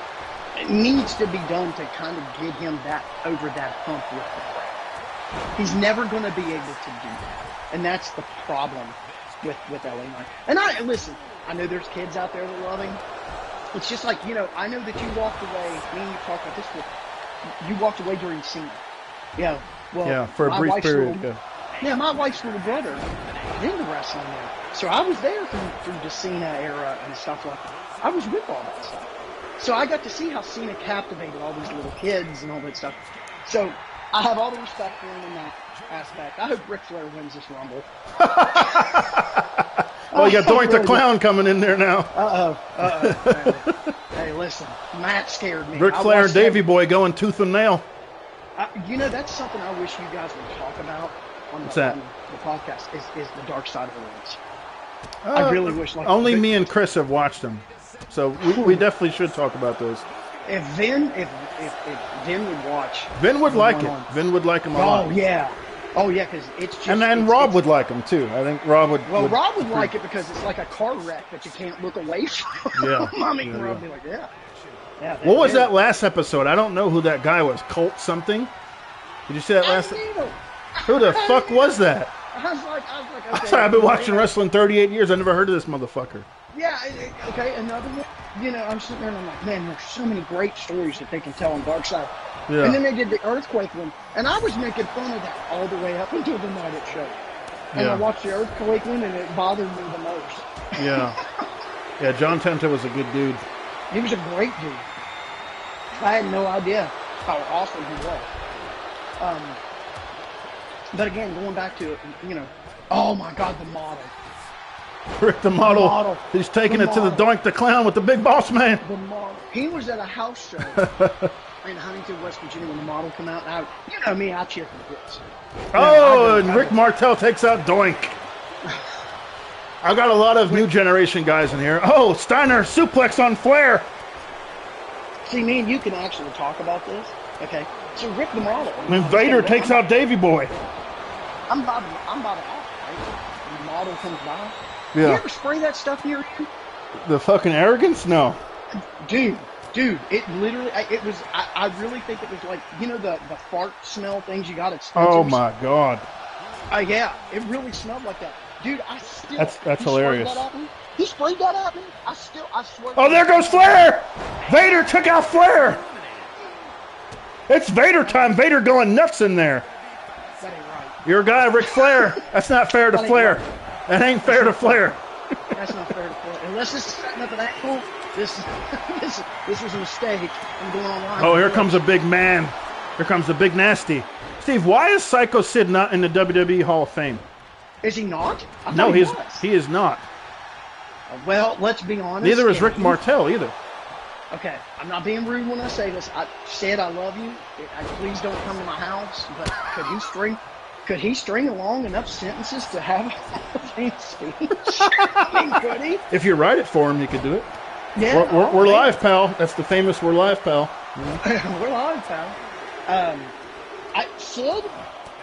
needs to be done to kind of get him over that hump with the crowd. He's never going to be able to do that. And that's the problem with LA Knight. And I know there's kids out there that love him. It's just like, you know, I know that you walked away, me and you talked about this before, you walked away during Cena. Yeah, well, for a brief period. My wife's little brother is into wrestling now, so I was there through the Cena era and stuff like that. I was with all that stuff, so I got to see how Cena captivated all these little kids and all that stuff. So I have all the respect for him in that aspect. I hope Ric Flair wins this Rumble. Well, you got Doink the Clown coming in there now. Hey, listen, Matt scared me. Ric Flair and Davey Boy going tooth and nail. You know, that's something I wish you guys would talk about on the podcast, is the dark side of the rings. I really wish. Only me and Chris have watched them, so we definitely should talk about those. If Vin would watch, Vin would like it. Vin would like them a lot. Oh yeah, because it's just. And Rob would like them too. I think Rob would. Well, Rob would like it because it's like a car wreck that you can't look away from. Yeah. I mean, Rob would be like, yeah. What was that last episode? I don't know who that guy was. Colt something? Did you see that last? Who the fuck was that? I was like, okay. Sorry, I've been watching wrestling 38 years. I never heard of this motherfucker. Yeah, okay, another one. You know, I'm sitting there and I'm like, man, there's so many great stories that they can tell on Dark Side. Yeah. And then they did the Earthquake one, and I was making fun of that all the way up until the night it showed. And I watched the Earthquake one, and it bothered me the most. Yeah, John Tenta was a good dude. He was a great dude. I had no idea how awesome he was. But again, going back to it, you know, oh my God, the model. Rick the model. He's taking it to the Doink the Clown with the big boss man. The model. He was at a house show in Huntington, West Virginia when the model came out. Now, you know me, I cheer for the Brits. And Rick Martel takes out Doink. I got a lot of new generation guys in here. Oh, Steiner suplex on Flair. See, me and you can actually talk about this. Okay, so Rick the model. And Vader takes out Davey Boy. I'm about to act, right? And the model comes by. Yeah. You ever spray that stuff near you? The fucking arrogance? No. Dude, it literally, I really think it was like, you know, the fart smell things you got at Spencer's? Oh my God. Yeah, it really smelled like that. Dude, I still. That's hilarious. He sprayed that at me. I swear. Oh, there goes Flair! Vader took out Flair! It's Vader time. Vader going nuts in there. That ain't right. Your guy, Ric Flair. That's not fair to Flair. Right. That ain't fair to Flair. That's not fair to Flair. Unless this is setting up an angle, this was a mistake. I'm going online. Oh, here comes a big man. Here comes the big nasty. Steve, why is Psycho Sid not in the WWE Hall of Fame? Is he not? No, he is not. Well, let's be honest. Neither is Rick Martel either. Okay, I'm not being rude when I say this. Sid, I love you. Please don't come to my house. But could he string along enough sentences to have a speech? I mean, could he? If you write it for him, you could do it. Yeah, we're live, pal. That's the famous "We're live, pal." We're live, pal. Sid,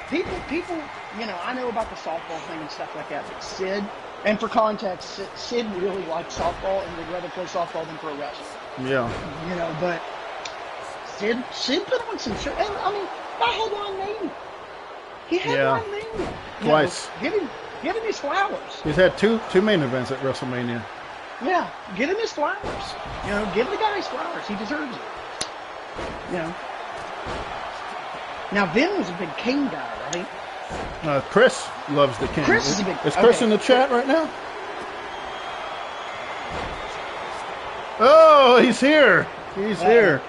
people, you know, I know about the softball thing and stuff like that. But Sid, and for context, Sid really likes softball and would rather play softball than pro wrestling. Yeah. You know, but Sid put on some shirt. And I mean, my headline name. He had one there. Twice. Give him his flowers. He's had two main events at WrestleMania. Yeah, give him his flowers. Give the guy his flowers. He deserves it. Now, Vin was a big King guy, right? Chris loves the King. Chris is a big... Is Chris in the chat right now? Oh, he's here. He's here.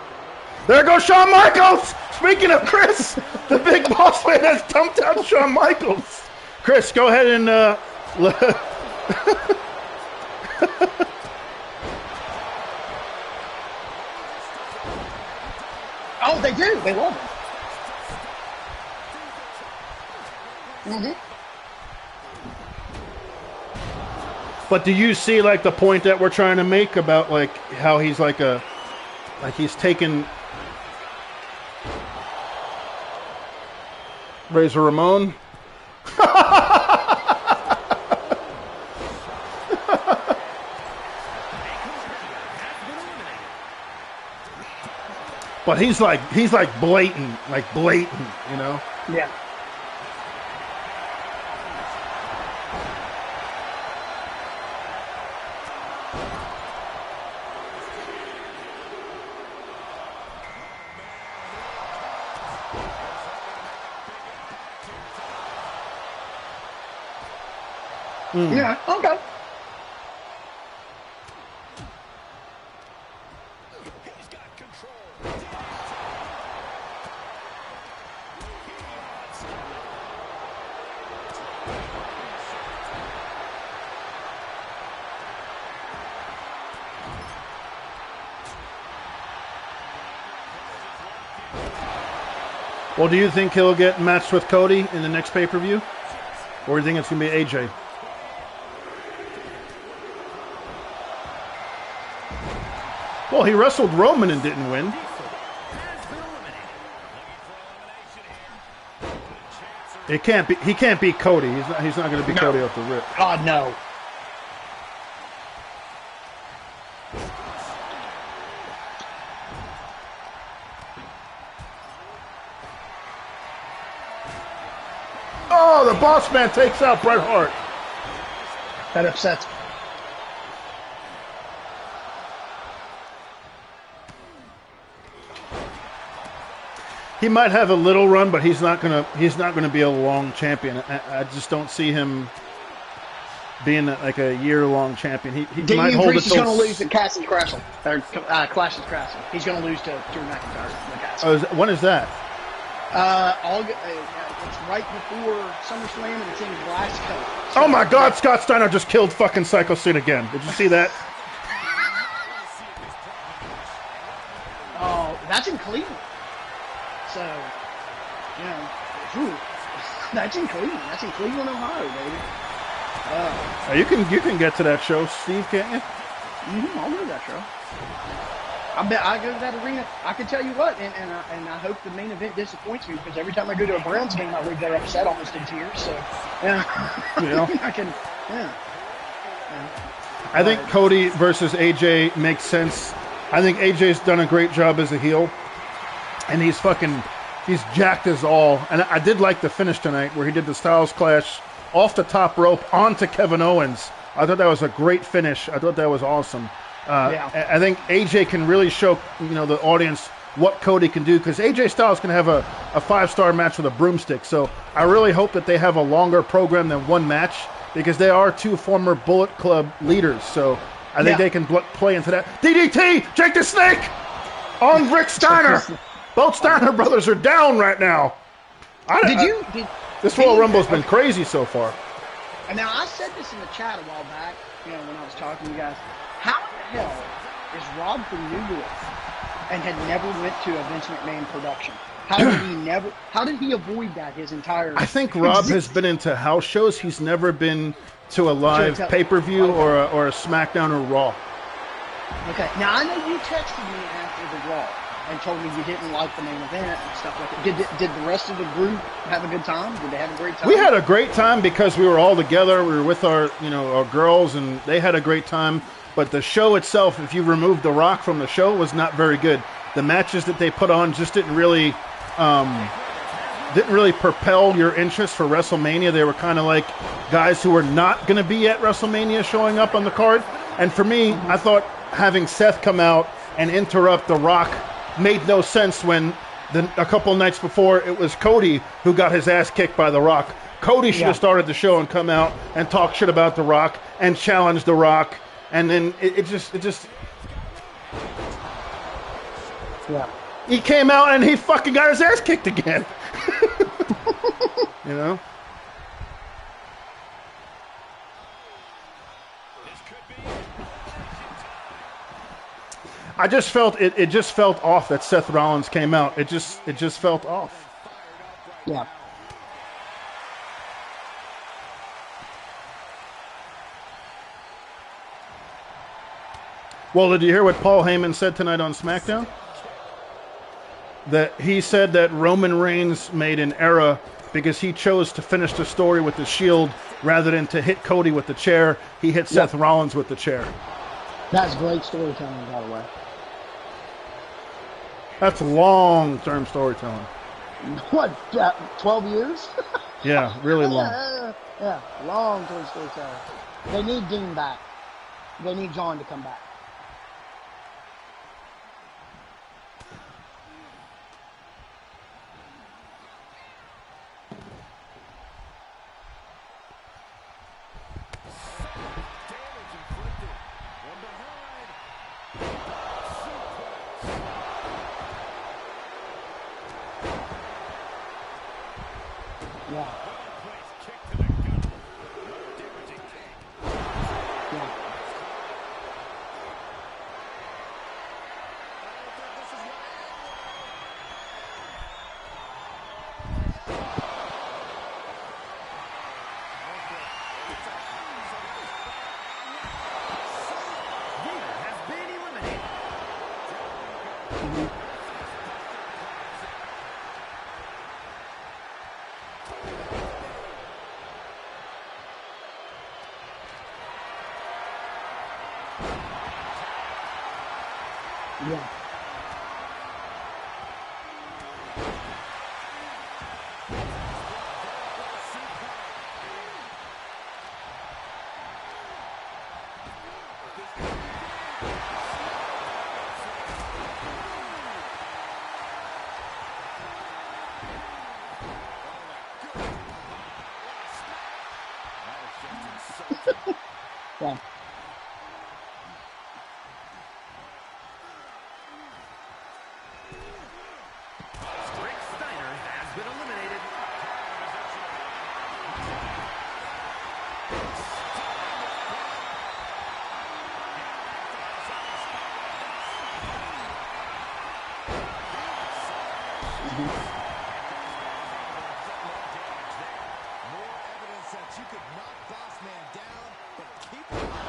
There goes Shawn Michaels. Speaking of Chris, the big boss man has dumped out Shawn Michaels. Chris, go ahead and... Oh, they do. They love him. But do you see like the point that we're trying to make about like how he's he's taken Razor Ramon? But he's like blatant, Yeah. Yeah, okay. Well, do you think he'll get matched with Cody in the next pay-per-view? Or do you think it's going to be AJ? Well, he wrestled Roman and didn't win. It can't be. He can't beat Cody. He's not going to beat Cody off the rip. God, no. Oh, the boss man takes out Bret Hart. That upsets me. He might have a little run, but he's not gonna be a long champion. I just don't see him being like a year-long champion. He might hold it. He's going to lose to Cassie Castle or Clash of Castle. He's going to lose to Drew McIntyre in the Castle. When is that? It's right before SummerSlam, and it's in Glasgow. Oh my God! Scott Steiner just killed fucking Psycho Sid again. Did you see that? Oh, that's in Cleveland. So, that's in Cleveland. That's in Cleveland, Ohio, baby. You can get to that show, Steve, can't you? I'll go to that show. I bet I go to that arena. I can tell you what, and I hope the main event disappoints me, because every time I go to a Browns game, I leave there upset, almost in tears. So, I can, I think Cody versus AJ makes sense. I think AJ's done a great job as a heel, and he's jacked as all. And I did like the finish tonight where he did the Styles Clash off the top rope onto Kevin Owens. I thought that was a great finish. I thought that was awesome. I think AJ can really show the audience what Cody can do, because AJ Styles can have a 5-star match with a broomstick. So I really hope that they have a longer program than one match, because they are two former Bullet Club leaders. So I think they can play into that. DDT, Jake the Snake on Rick Steiner. Both Steiner brothers are down right now. This Royal Rumble's been crazy so far. Now, I said this in the chat a while back, when I was talking to you guys. How the hell is Rob from New York and had never went to a Vince McMahon production? How did he avoid that his entire... I think Rob has been into house shows. He's never been to a live pay-per-view or a SmackDown or Raw. Okay. Now, I know you texted me after the Raw and told me you didn't like the main event and stuff like that. Did the rest of the group have a good time? Did they have a great time? We had a great time because we were all together. We were with our girls, and they had a great time. But the show itself, if you remove The Rock from the show, was not very good. The matches that they put on just didn't really didn't really propel your interest for WrestleMania. They were kind of like guys who were not going to be at WrestleMania showing up on the card. And for me, I thought having Seth come out and interrupt The Rock made no sense when a couple nights before it was Cody who got his ass kicked by The Rock. Cody should have started the show and come out and talk shit about The Rock and challenge The Rock. And then it just he came out and he fucking got his ass kicked again. You know? I just felt it just felt off that Seth Rollins came out. It just felt off. Yeah. Well, did you hear what Paul Heyman said tonight on SmackDown? That he said that Roman Reigns made an error because he chose to finish the story with the Shield rather than to hit Cody with the chair. He hit Seth Rollins with the chair. That's great storytelling, by the way. That's long-term storytelling. What, 12 years? Yeah, really long. Yeah, long-term storytelling. They need Dean back. They need John to come back. Yeah.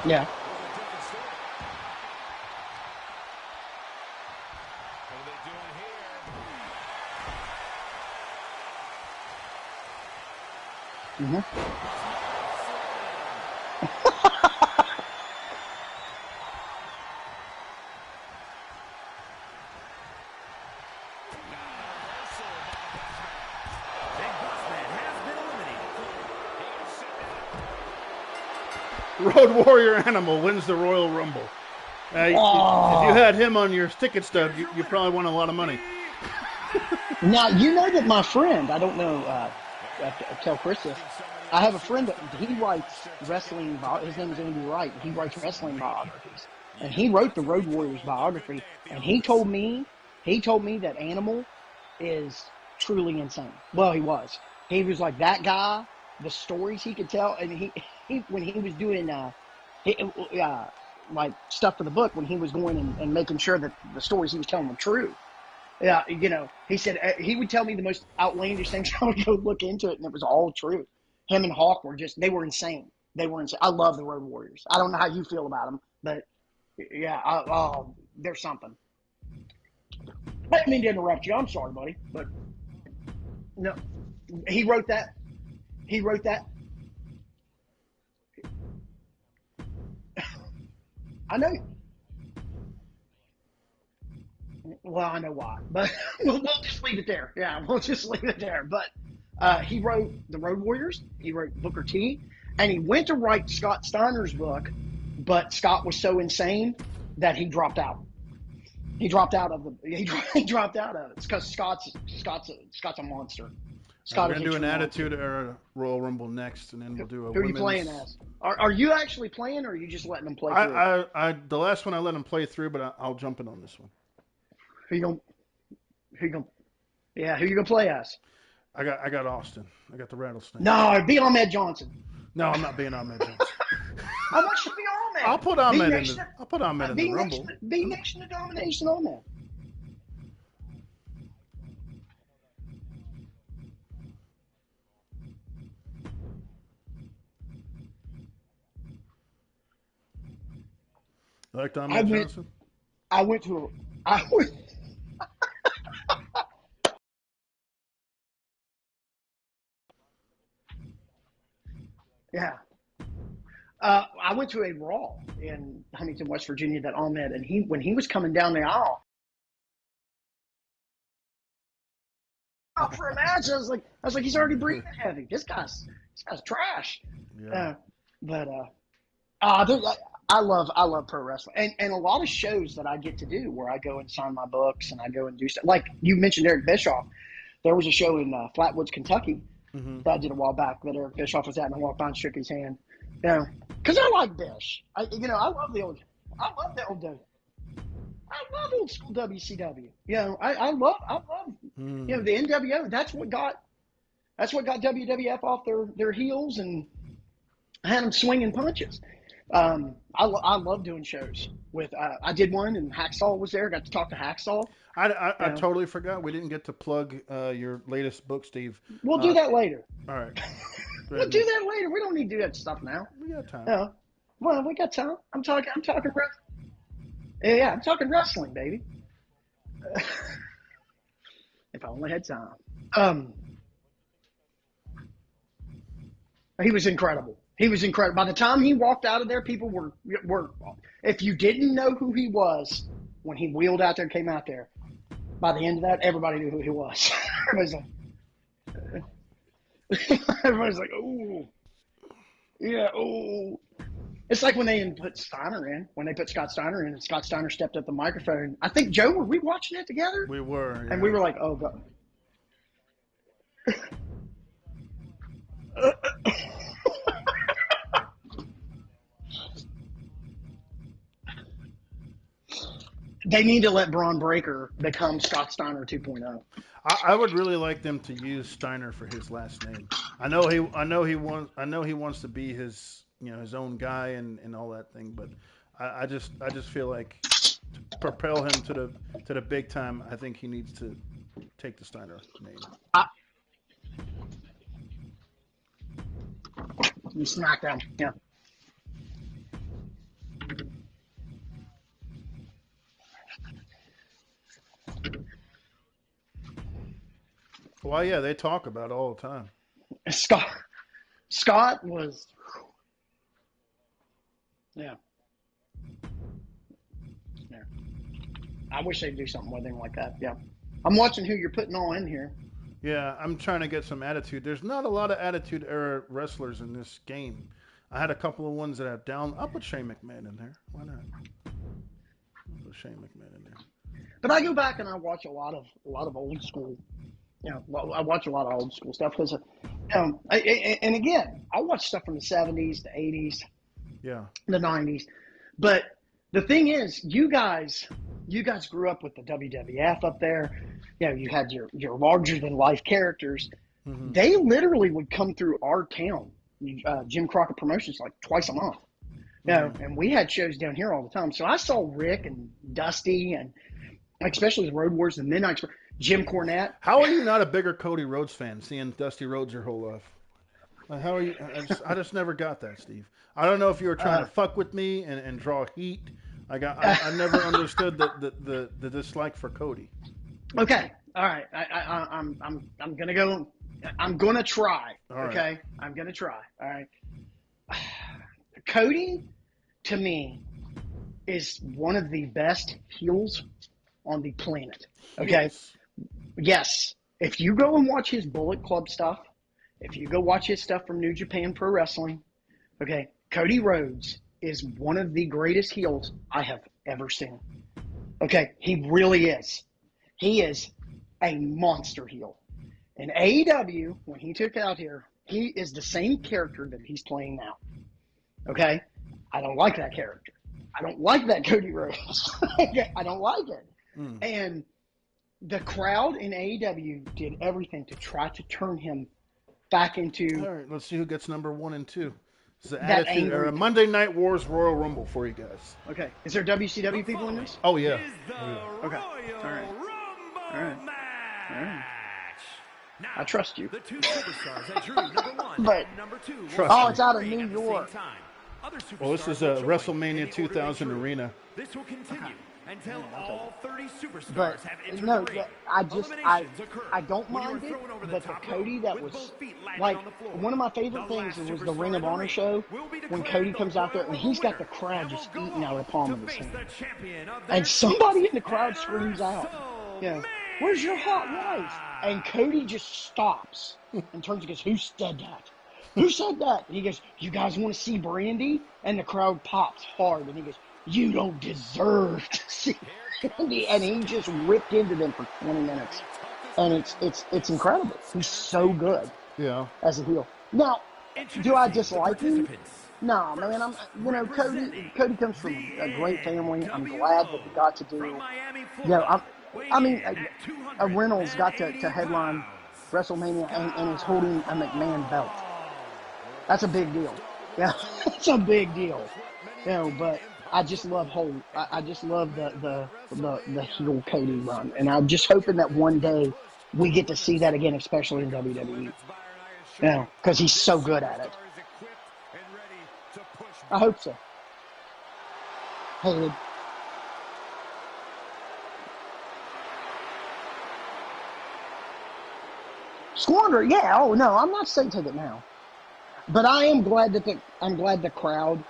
Yeah. Yeah. Road Warrior Animal wins the Royal Rumble. If you had him on your ticket stub, you probably won a lot of money. Now, you know that my friend, I don't know, tell Chris this, I have a friend that he writes wrestling, his name is Andy Wright, he writes wrestling biographies. And he wrote the Road Warriors biography, and he told me that Animal is truly insane. Well, he was. He was like that guy, the stories he could tell, and he when he was doing like stuff for the book, when he was going and making sure that the stories he was telling were true. Yeah, you know, he said he would tell me the most outlandish things. I would go look into it, and it was all true. Him and Hawk they were insane. They were insane. I love the Road Warriors. I don't know how you feel about them, but yeah, there's something. I didn't mean to interrupt you. I'm sorry, buddy, but no, he wrote that. He wrote that. I know. Well, I know why, but we'll just leave it there. Yeah, we'll just leave it there. But he wrote the Road Warriors. He wrote Booker T, and he went to write Scott Steiner's book, but Scott was so insane that he dropped out. He dropped out of he dropped out of it. It's because Scott's a monster. Scott We're gonna do an Attitude Era Royal Rumble next, and then we'll do a. Who are you playing as? Are you actually playing, or are you just letting them play through? The last one I let them play through, but I'll jump in on this one. Who you gonna play as? I got Austin. I got the Rattlesnake. No, be Ahmed Johnson. No, I'm not being Ahmed Johnson. I want you to be Ahmed. I'll put Ahmed in the Rumble. Be next to the Domination Ahmed. Like Ahmed Johnson? I went. Yeah. I went to a Raw in Huntington, West Virginia that Ahmed, and when he was coming down the aisle for a match, I was like, he's already breathing heavy. This guy's trash. Yeah. I love pro wrestling, and a lot of shows that I get to do where I go and sign my books and I go and do stuff. Like you mentioned Eric Bischoff, there was a show in Flatwoods, Kentucky that I did a while back that Eric Bischoff was at, and I walked by and shook his hand. Yeah, because I like Bish. I love the old days. I love old school WCW. I love the NWO. That's what got WWF off their heels and had them swinging punches. I love doing shows with. I did one and Hacksaw was there. Got to talk to Hacksaw. I totally forgot. We didn't get to plug your latest book, Steve. We'll do that later. All right. We'll do that later. We don't need to do that stuff now. We got time. Well, we got time. I'm talking wrestling. Yeah, I'm talking wrestling, baby. If I only had time. He was incredible. He was incredible. By the time he walked out of there, people were if you didn't know who he was when he wheeled out there and came out there, by the end of that, everybody knew who he was. Everybody's like, oh, yeah, oh. It's like when they put Steiner in, when they put Scott Steiner in, and Scott Steiner stepped up the microphone. I think, Joe, were we watching it together? We were. Yeah. And we were like, oh, God. They need to let Braun Breaker become Scott Steiner 2.0. I would really like them to use Steiner for his last name. I know he wants to be his his own guy and all that thing, but I just feel like to propel him to the big time, I think he needs to take the Steiner name. SmackDown, yeah. Well, yeah, they talk about it all the time. Scott was, yeah. I wish they'd do something with him like that. Yeah, I'm watching who you're putting all in here. Yeah, I'm trying to get some attitude. There's not a lot of Attitude Era wrestlers in this game. I had a couple of ones that I've down. I'll put Shane McMahon in there. Why not? I'll put Shane McMahon in there. But I go back and I watch a lot of old school. I watch a lot of old school stuff because, and again, I watch stuff from the 70s, the 80s, yeah, the 90s. But the thing is, you guys grew up with the WWF up there. You had your larger than life characters. Mm-hmm. They literally would come through our town, Jim Crockett Promotions, like twice a month. Mm-hmm. And we had shows down here all the time. So I saw Rick and Dusty and especially the Road Wars, the Midnight Express. Jim Cornette. How are you not a bigger Cody Rhodes fan, seeing Dusty Rhodes your whole life? How are you? I just never got that, Steve. I don't know if you were trying to fuck with me and draw heat. I never understood the dislike for Cody. Okay, all right. I'm gonna go. I'm gonna try. All okay, right. I'm gonna try. All right. Cody, to me, is one of the best heels on the planet. Okay? Yes. If you go and watch his Bullet Club stuff, if you go watch his stuff from New Japan Pro Wrestling, okay, Cody Rhodes is one of the greatest heels I have ever seen. Okay, he really is. He is a monster heel. In AEW, when he took out here, he is the same character that he's playing now. Okay? I don't like that character. I don't like that Cody Rhodes. I don't like it. And the crowd in AEW did everything to try to turn him back into... All right, let's see who gets number 1 and 2. This is the That Attitude Era Monday Night Wars Royal Rumble for you guys. Okay. Is there WCW people in this? Oh, yeah. Okay. All right. All right. All right. I trust you. The two superstars that drew number 1 But, and number 2. it's out of New York. Well, this is a WrestleMania 2000 arena. This will continue until all 30 superstars But have entered no, the ring. I don't mind it, but the Cody that was like one of my favorite things was the Ring of Honor show when Cody comes out there and he's got the crowd just eating out of the palm of his hand, and somebody in the crowd screams out, "Where's your hot wife?" And Cody just stops and turns and goes, "Who said that? Who said that?" And he goes, "You guys want to see Brandy?" And the crowd pops hard and he goes, "You don't deserve to see Brandy." And he just ripped into them for 20 minutes. And it's incredible. He's so good as a heel. Now, do I dislike him? No, man. Cody comes from a great family. I'm glad that he got to do. Reynolds got to headline WrestleMania and is holding a McMahon belt. That's a big deal. Yeah, it's a big deal. But I just love I just love the heel Cody run, and I'm just hoping that one day we get to see that again, especially in WWE. Because he's so good at it. I hope so. Hey. Squander, yeah. Oh no, I'm not saying take it now, but I am glad that the crowd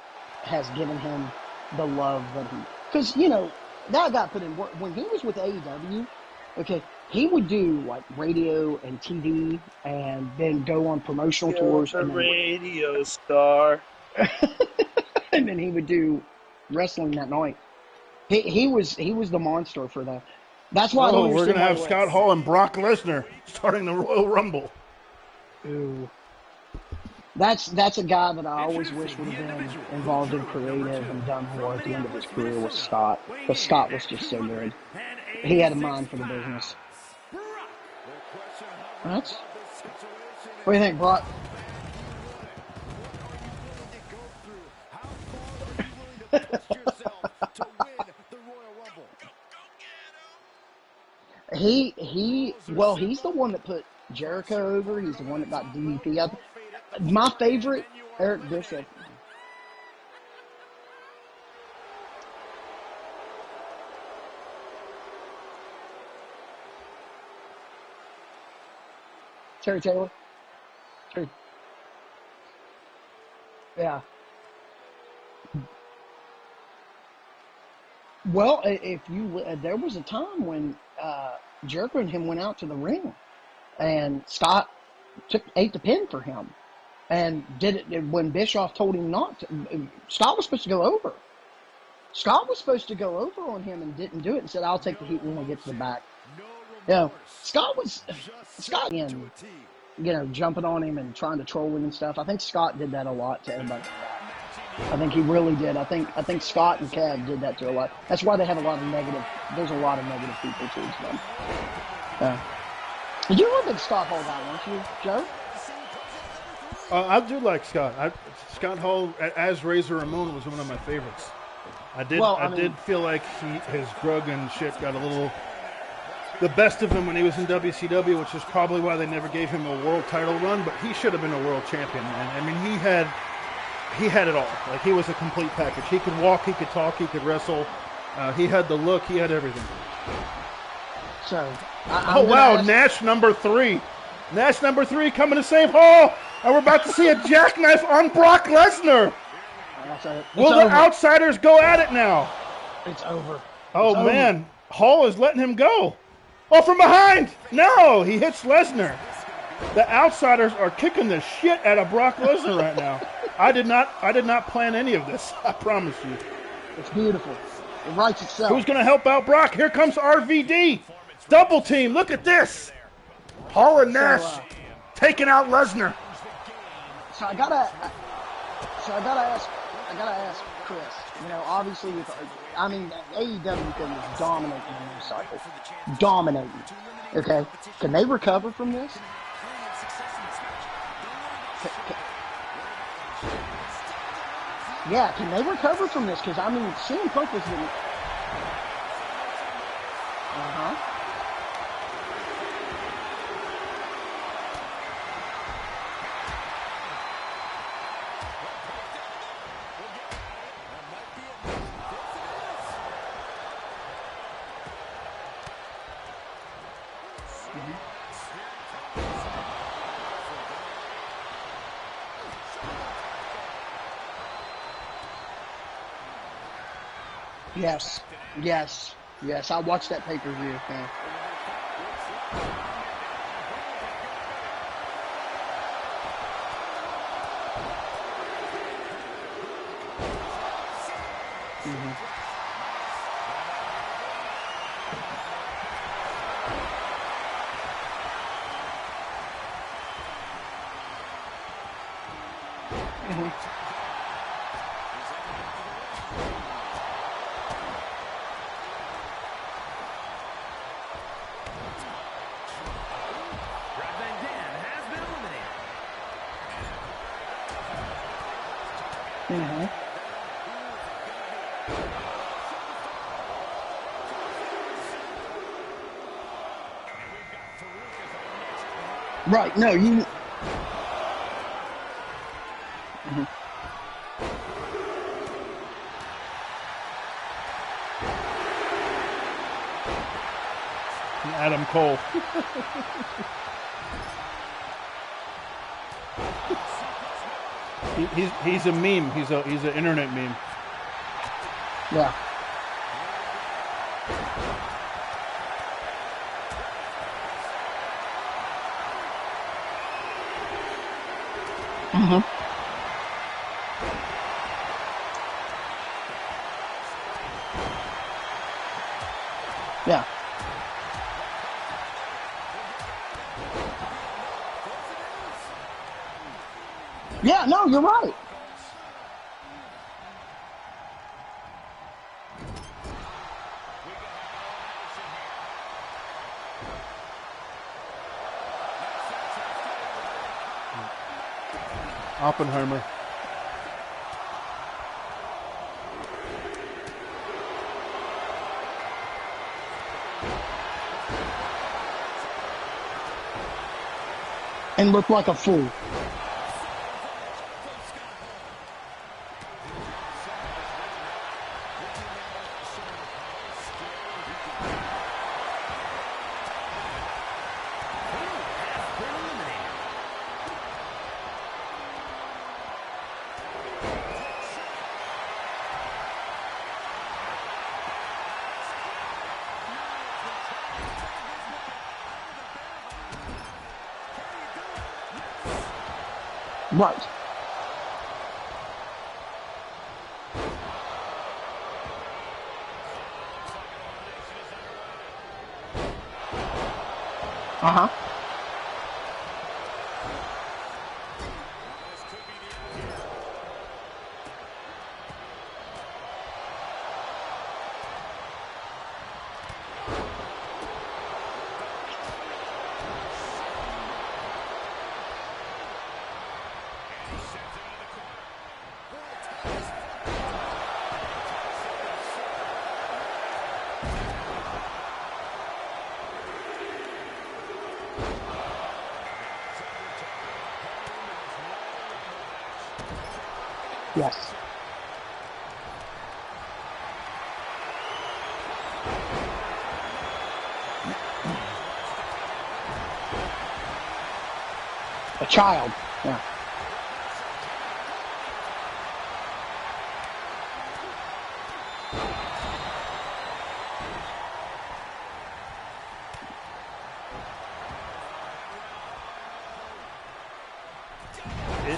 has given him the love that because that got put in work when he was with AEW. Okay, he would do like radio and TV, and then go on promotional tours. And radio star. And then he would do wrestling that night. He was the monster for that. That's why we're going to have Scott Hall and Brock Lesnar starting the Royal Rumble. Ooh. That's a guy that I always wish would have been involved in creative and done more at the end of his career was Scott. But Scott was just so good. He had a mind for the business. What do you think, Brock? He's the one that put Jericho over. He's the one that got DDP up. My favorite, Eric Bishop. Terry Taylor. Yeah. Well, there was a time when Jericho and him went out to the ring, and Scott ate the pin for him, and did it when Bischoff told him not to. Scott was supposed to go over. Scott was supposed to go over on him and didn't do it, and said, "I'll take the heat when we get to the back." Scott, jumping on him and trying to troll him and stuff. I think Scott did that a lot to everybody. I think he really did. I think Scott and Kev did that to a lot. That's why they have a lot of negative. There's a lot of negative people towards them. You're a big Scott Hall guy, aren't you, Joe? I do like Scott. Scott Hall as Razor Ramon was one of my favorites. I did feel like his drug and shit got a little the best of him when he was in WCW, which is probably why they never gave him a world title run. But he should have been a world champion, man. I mean, he had it all. Like, he was a complete package. He could walk, he could talk, he could wrestle. He had the look, he had everything. So, Nash number 3. Nash number 3 coming to save Hall. And we're about to see a jackknife on Brock Lesnar. Will the Outsiders go at it now? It's over. Man. Hall is letting him go. Oh, from behind! No, he hits Lesnar. The outsiders are kicking the shit out of Brock Lesnar right now. I did not plan any of this. I promise you. It's beautiful. It writes itself. Who's going to help out Brock? Here comes RVD. Double team. Look at this. Hall and Nash taking out Lesnar. So I gotta ask Chris. You know, obviously, AEW thing is dominating the news cycle. Dominating. Okay, can they recover from this? Yeah, can they recover from this? Because, I mean, CM Punk was in... Yes. I watched that pay-per-view, man. Right, no, you... Adam Cole. He's a meme. He's an internet meme. Yeah. Yeah. Yeah, no, you're right. Oppenheimer. And look like a fool. Right. Yes. A child. Yeah.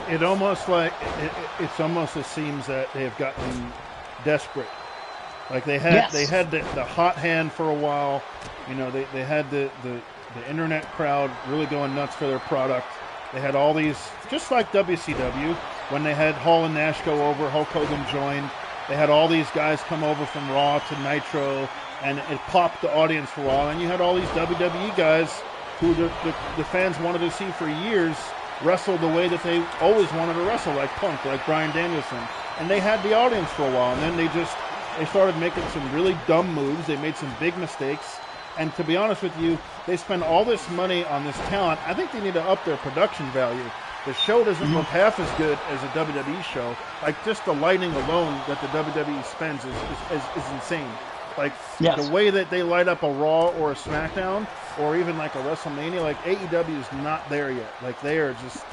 It almost like it's almost it seems that they have gotten desperate. Like they had the hot hand for a while. You know, they had the internet crowd really going nuts for their product. They had all these, just like WCW, when they had Hall and Nash go over, Hulk Hogan joined. They had all these guys come over from Raw to Nitro, and it popped the audience for a while. And you had all these WWE guys who the fans wanted to see for years wrestle the way that they always wanted to wrestle, like Punk, like Bryan Danielson. And they had the audience for a while, and then they started making some really dumb moves. They made some big mistakes. And to be honest with you, they spend all this money on this talent. I think they need to up their production value. The show doesn't look half as good as a WWE show. Like, just the lighting alone that the WWE spends is insane. Like, the way that they light up a Raw or a SmackDown or even like a WrestleMania, like AEW is not there yet. Like, they are just...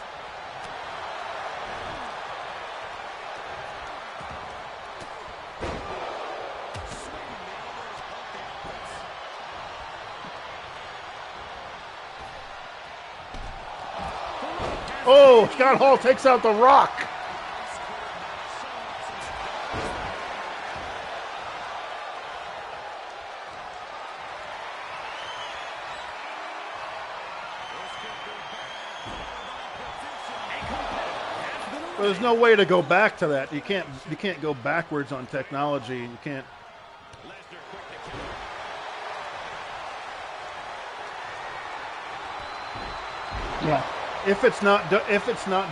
Oh, Scott Hall takes out The Rock. There's no way to go back to that. You can't go backwards on technology. You can't. Yeah. If it's not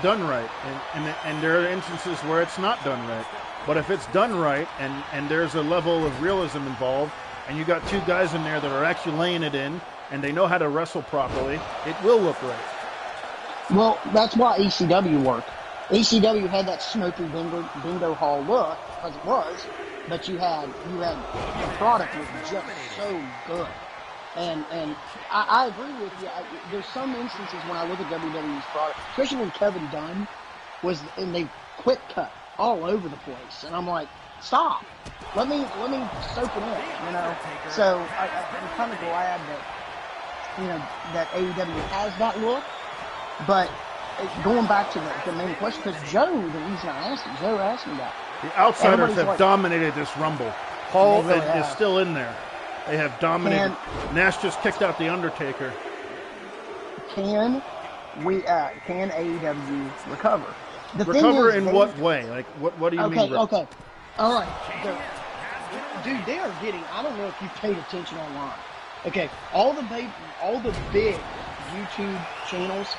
done right, and there are instances where it's not done right, but if it's done right and there's a level of realism involved, and you got two guys in there that are actually laying it in, and they know how to wrestle properly, it will look right. Well, that's why ECW worked. ECW had that smoky bingo hall look because it was, but you had the product was just so good. And I agree with you. There's some instances when I look at WWE's product, especially when Kevin Dunn and they quick cut all over the place, and I'm like, stop, let me soak it in, you know. So I'm kind of glad that that AEW has that look. But going back to the main question, because Joe, the reason I asked him, Joe asked me that. The Outsiders have dominated this Rumble. Hall is still in there. They have dominated. Nash just kicked out The Undertaker. Can AEW recover? Recover in what way? Like, what do you mean? Okay. All right. Dude, they are getting, I don't know if you paid attention online. Okay. All the big YouTube channels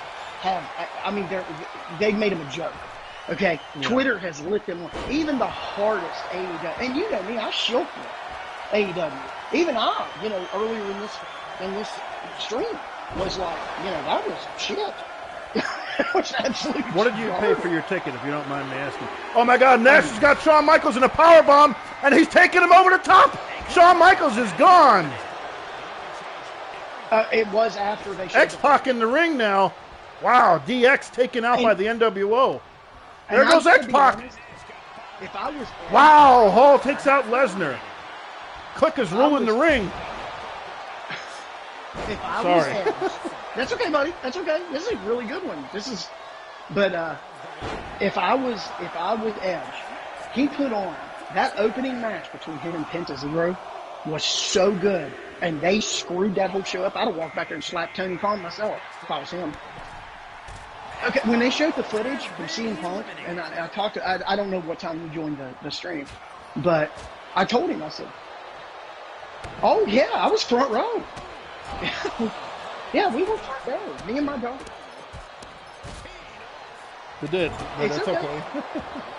they've made them a joke. Okay. Yeah. Twitter has lit them up. Even the hardest AEW, and you know me, I shield for AEW. Even I, earlier in this stream was like, that was shit. Was absolutely what did you pay for your ticket, if you don't mind me asking? Oh my God, Nash has got Shawn Michaels in a powerbomb, and he's taking him over the top. Shawn Michaels is gone. It was after they showed X-Pac in the ring now. Wow, DX taken out by the NWO. There goes X-Pac. If I was wow, Hall takes out Lesnar. Click is ruling the ring. If I was Edge, that's okay, buddy. That's okay. This is a really good one. But if I was Edge, he put on that opening match between him and Penta Zero was so good, and they screwed that whole show up. I'd have walked back there and slapped Tony Khan myself if I was him. Okay, when they showed the footage from CM Punk, and I talked to, I don't know what time you joined the stream, but I told him, I said, oh yeah, I was front row. Yeah, we were front row, me and my daughter. We did, but that's okay.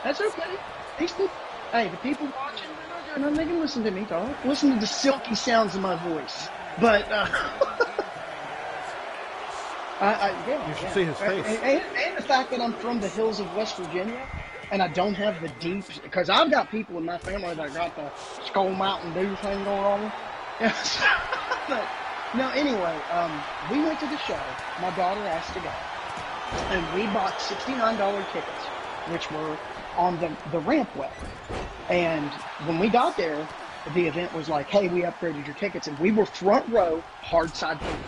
That's okay. The people watching, they're not doing nothing. They can listen to me talk. Listen to the silky sounds of my voice. But you should see his face. And the fact that I'm from the hills of West Virginia, and I don't have the deep, because I've got people in my family that got the Skull Mountain Dew thing going on. Yes. But no, anyway, we went to the show. My daughter asked to go, and we bought $69 tickets, which were on the rampway. And when we got there, the event was like, hey, we upgraded your tickets, and we were front row, hard side people.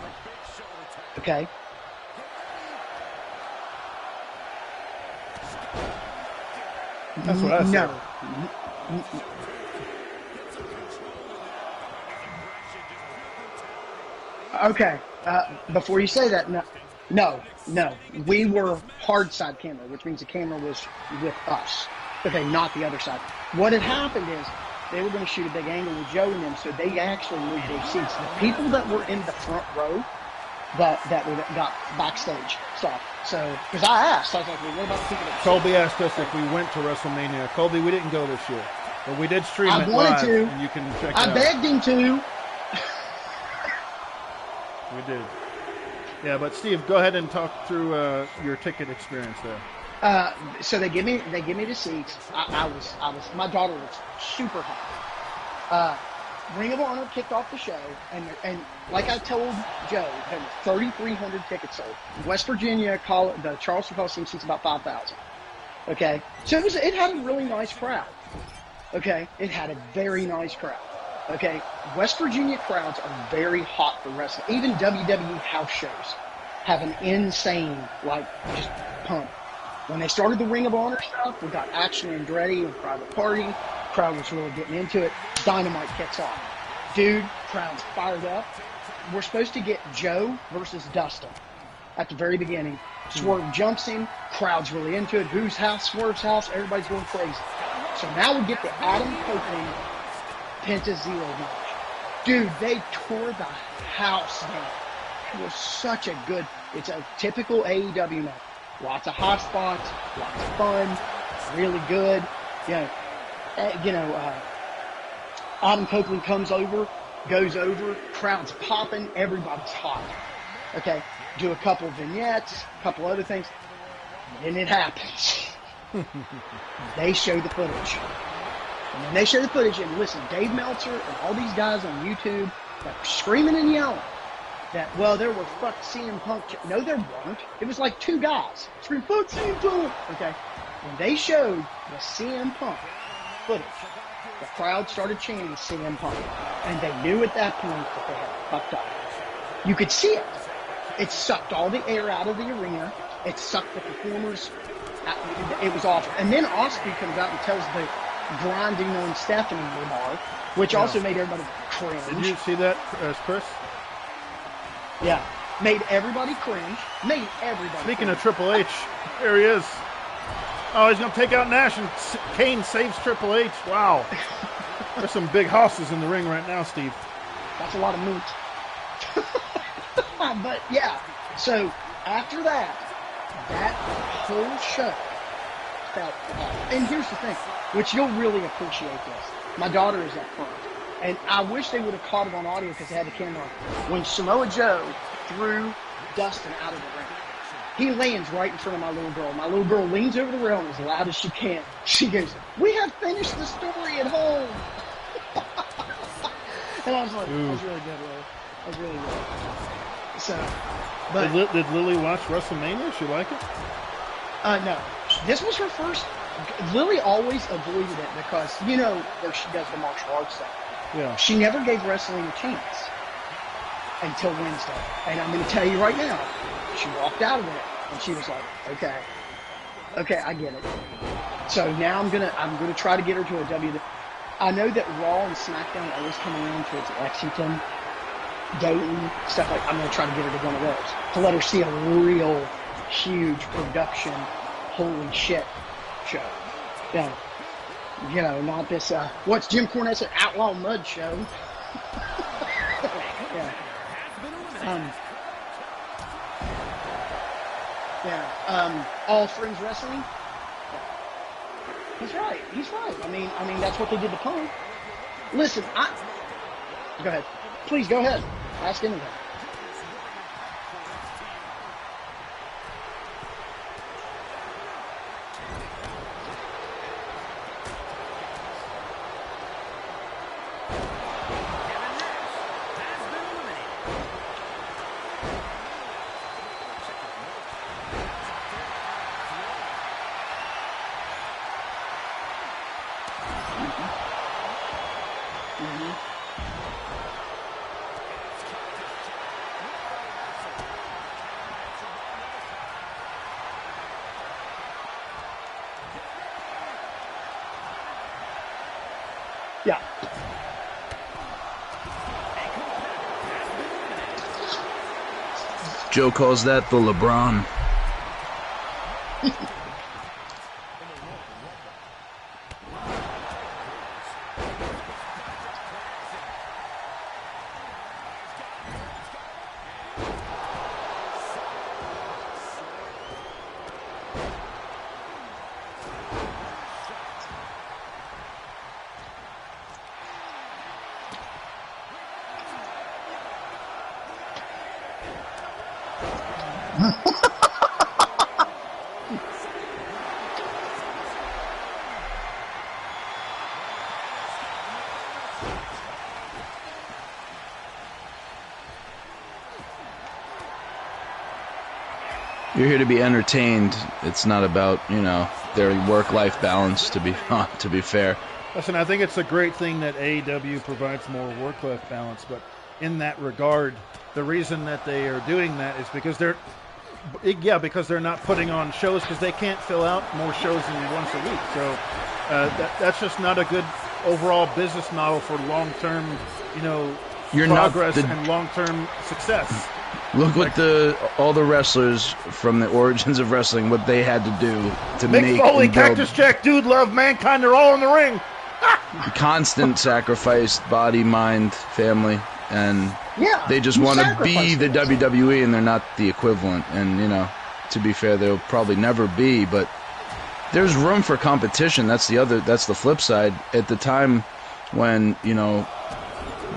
Okay. That's what I said. No. Okay. Before you say that, no. We were hard side camera, which means the camera was with us. Okay, not the other side. What had happened is they were going to shoot a big angle with Joe and them, so they actually moved their seats. The people that were in the front row that got backstage stuff. So, because I asked, I was like, well, what about the people that... Colby asked us if we went to WrestleMania. Colby, we didn't go this year, but we did stream it live. I wanted to. And you can check it I out. begged him to. We did. Yeah, but Steve, go ahead and talk through your ticket experience there. So they give me the seats. I was my daughter was super hot. Ring of Honor kicked off the show, and like I told Joe, there were 3,300 tickets sold. West Virginia, the Charleston Coliseum seats about 5,000. Okay, so it had a really nice crowd. Okay, it had a very nice crowd. Okay, West Virginia crowds are very hot for wrestling. Even WWE house shows have an insane, just pump. When they started the Ring of Honor stuff, we got Action Andretti and Private Party. Crowd was really getting into it. Dynamite kicks off. Dude, crowd's fired up. We're supposed to get Joe versus Dustin at the very beginning. Swerve jumps him. Crowd's really into it. Whose house? Swerve's house. Everybody's going crazy. So now we get the Adam Copeland Penta Zero match. Dude, they tore the house down. It was such a good, it's a typical AEW match. Lots of hot spots, lots of fun, really good. Adam Copeland comes over, goes over, crowd's popping, everybody's hot. Okay, do a couple vignettes, a couple other things, and it happens. They show the footage. And when they show the footage, and listen, Dave Meltzer and all these guys on YouTube that were screaming and yelling that, well, there were fuck CM Punk. No, there weren't. It was like two guys screaming, fuck CM Punk. Okay. When they showed the CM Punk footage, the crowd started chanting CM Punk. And they knew at that point that they had fucked up. You could see it. It sucked all the air out of the arena. It sucked the performers. It was awful. And then Osprey comes out and tells the grinding on Stephanie remark, which also made everybody cringe. Did you see that, Chris? Yeah. Made everybody cringe. Made everybody Speaking cringe. of Triple H, there he is. Oh, he's going to take out Nash, and Kane saves Triple H. Wow. There's some big hosses in the ring right now, Steve. That's a lot of meat. But, yeah. So, after that whole show felt off. And here's the thing, which you'll really appreciate this. My daughter is up front. And I wish they would have caught it on audio because they had the camera on. When Samoa Joe threw Dustin out of the ring, he lands right in front of my little girl. My little girl leans over the rail as loud as she can. She goes, "We have finished the story at home." And I was like, that was really good, Lily. That was really good. So, but Did Lily watch WrestleMania? She like it? No. This was her first. Lily always avoided it because, where she does the martial arts stuff. Yeah. She never gave wrestling a chance until Wednesday. And I'm going to tell you right now, she walked out of it and she was like, okay, I get it. So now I'm gonna try to get her to a WWE. I know that Raw and SmackDown are always coming around towards Lexington, Dayton, stuff like. I'm gonna try to get her to one of those to let her see a real huge production, holy shit show. Not this. What's Jim Cornette said? Outlaw Mud Show. All Friends Wrestling. He's right. I mean, that's what they did to Punk. Listen, go ahead. Please go ahead. Ask anything. Yeah. Joe calls that the LeBron. You're here to be entertained. It's not about, you know, their work-life balance, to be fair. Listen, I think it's a great thing that AEW provides more work-life balance, but in that regard, the reason that they are doing that is because they're not putting on shows because they can't fill out more shows than once a week. So that's just not a good overall business model for long-term, you know, progress and long-term success. Look what all the wrestlers from the origins of wrestling, what they had to do to make Mick Foley, Cactus Jack, Dude Love, Mankind, they're all in the ring. Constant sacrifice, body, mind, family, and they just want to be the WWE, and they're not the equivalent. And, you know, to be fair, they'll probably never be, but there's room for competition. That's the flip side. At the time when, you know,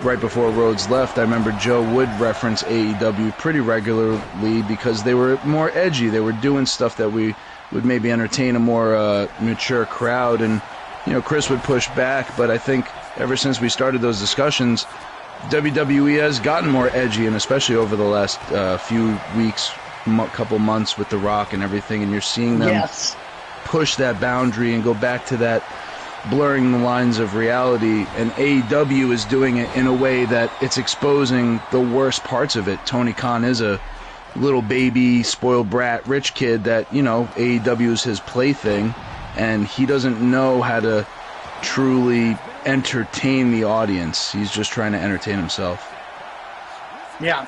right before Rhodes left, I remember Joe would reference AEW pretty regularly because they were more edgy. They were doing stuff that would maybe entertain a more mature crowd. And, you know, Chris would push back, but I think ever since we started those discussions, WWE has gotten more edgy, and especially over the last few weeks, couple months with The Rock and everything, and you're seeing them push that boundary and go back to that blurring the lines of reality, and AEW is doing it in a way that it's exposing the worst parts of it. Tony Khan is a little baby, spoiled brat, rich kid that, you know, AEW is his plaything, and he doesn't know how to truly entertain the audience. He's just trying to entertain himself. Yeah.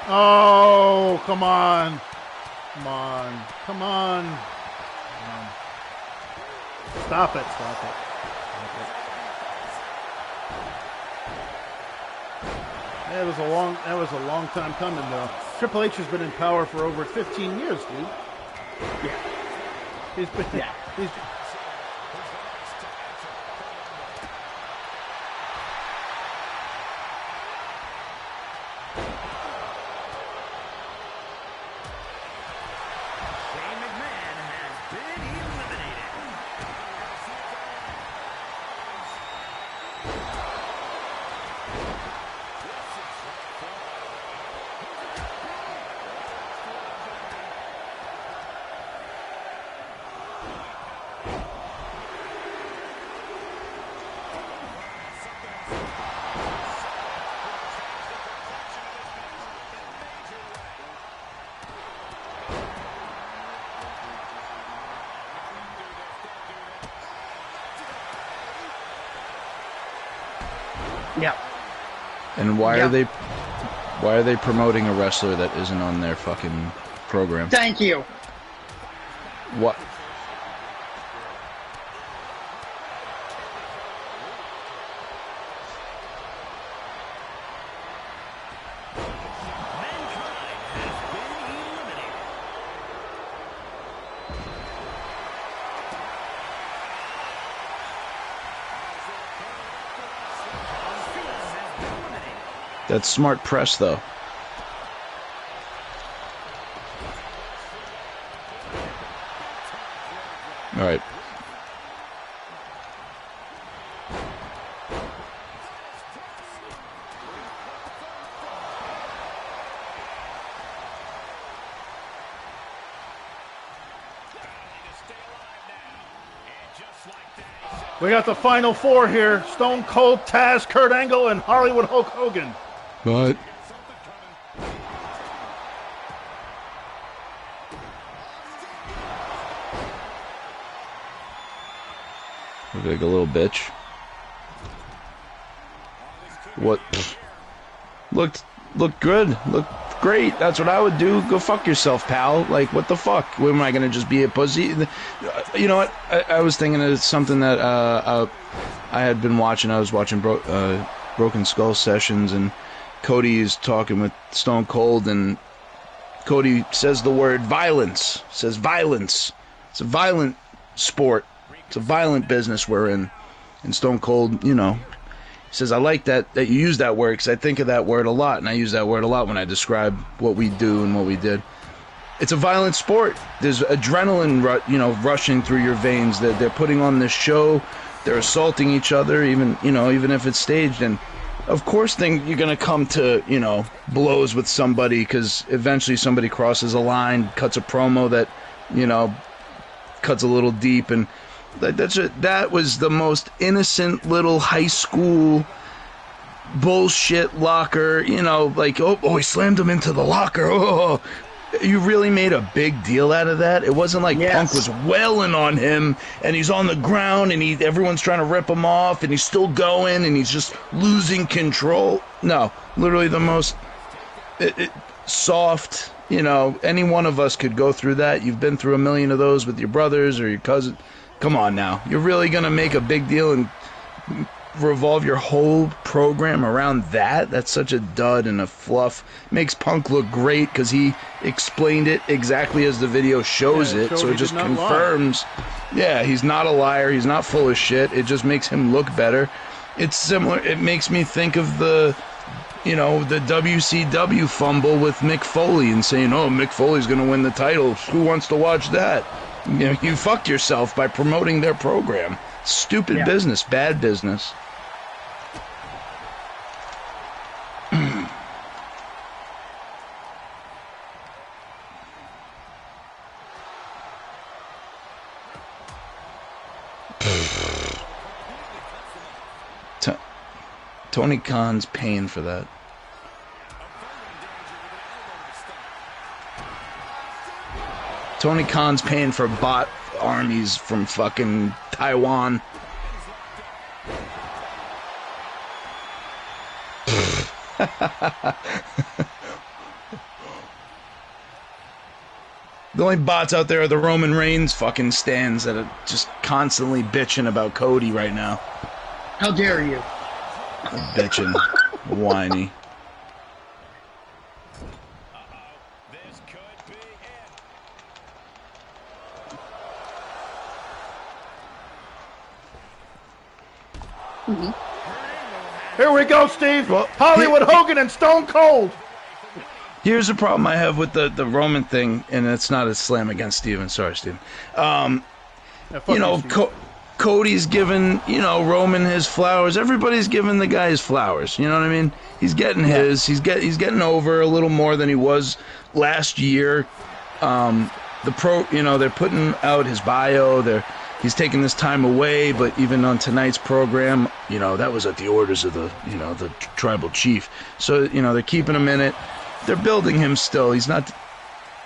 Oh, come on. Come on. Come on. Stop it. Stop it. That was a long time coming, though. Triple H has been in power for over 15 years, dude. Yeah. He's been, he's, Yeah. And why are they promoting a wrestler that isn't on their fucking program? Thank you. What? That's smart press, though. We got the final four here. Stone Cold, Taz, Kurt Angle, and Hollywood Hulk Hogan. But look like a little bitch. What? Looked good. Looked great. That's what I would do. Go fuck yourself, pal. Like, what the fuck? Am I gonna just be a pussy? You know what? I was thinking of something that I had been watching. I was watching Broken Skull sessions, and Cody is talking with Stone Cold, and Cody says the word violence. Says violence. It's a violent sport. It's a violent business we're in. And Stone Cold, you know, says, I like that you use that word because I think of that word a lot, and I use that word a lot when I describe what we do and what we did. It's a violent sport. There's adrenaline, rushing through your veins. They're putting on this show. They're assaulting each other, even if it's staged. And of course, you're gonna come to blows with somebody because eventually somebody crosses a line, cuts a promo that cuts a little deep, and that was the most innocent little high school bullshit locker, like, oh, he slammed him into the locker. Oh, you really made a big deal out of that? It wasn't like Punk was wailing on him and he's on the ground and everyone's trying to rip him off and he's still going and he's just losing control. No, literally the most soft, any one of us could go through that. You've been through a million of those with your brothers or your cousin. Come on now. You're really going to make a big deal and revolve your whole program around that? That's such a dud and a fluff. Makes Punk look great because he explained it exactly as the video shows it. So it just confirms, he's not a liar. He's not full of shit. It just makes him look better. It's similar. It makes me think of the WCW fumble with Mick Foley and saying, oh, Mick Foley's going to win the title. Who wants to watch that? You fucked yourself by promoting their program. Stupid business, bad business. Tony Khan's paying for that. Tony Khan's paying for bot armies from fucking Taiwan. The only bots out there are the Roman Reigns fucking stands that are just constantly bitching about Cody right now. How dare you? Bitching. Whiny. Here we go, Steve. Hollywood Hogan and Stone Cold. Here's the problem I have with the Roman thing, and it's not a slam against Steven. Sorry, Steven. Cody's giving, Roman his flowers. Everybody's giving the guy his flowers. You know what I mean? He's getting his. He's getting over a little more than he was last year. They're putting out his bio. He's taking this time away, but even on tonight's program, that was at the orders of the tribal chief. So, they're keeping him in it. They're building him still. He's not...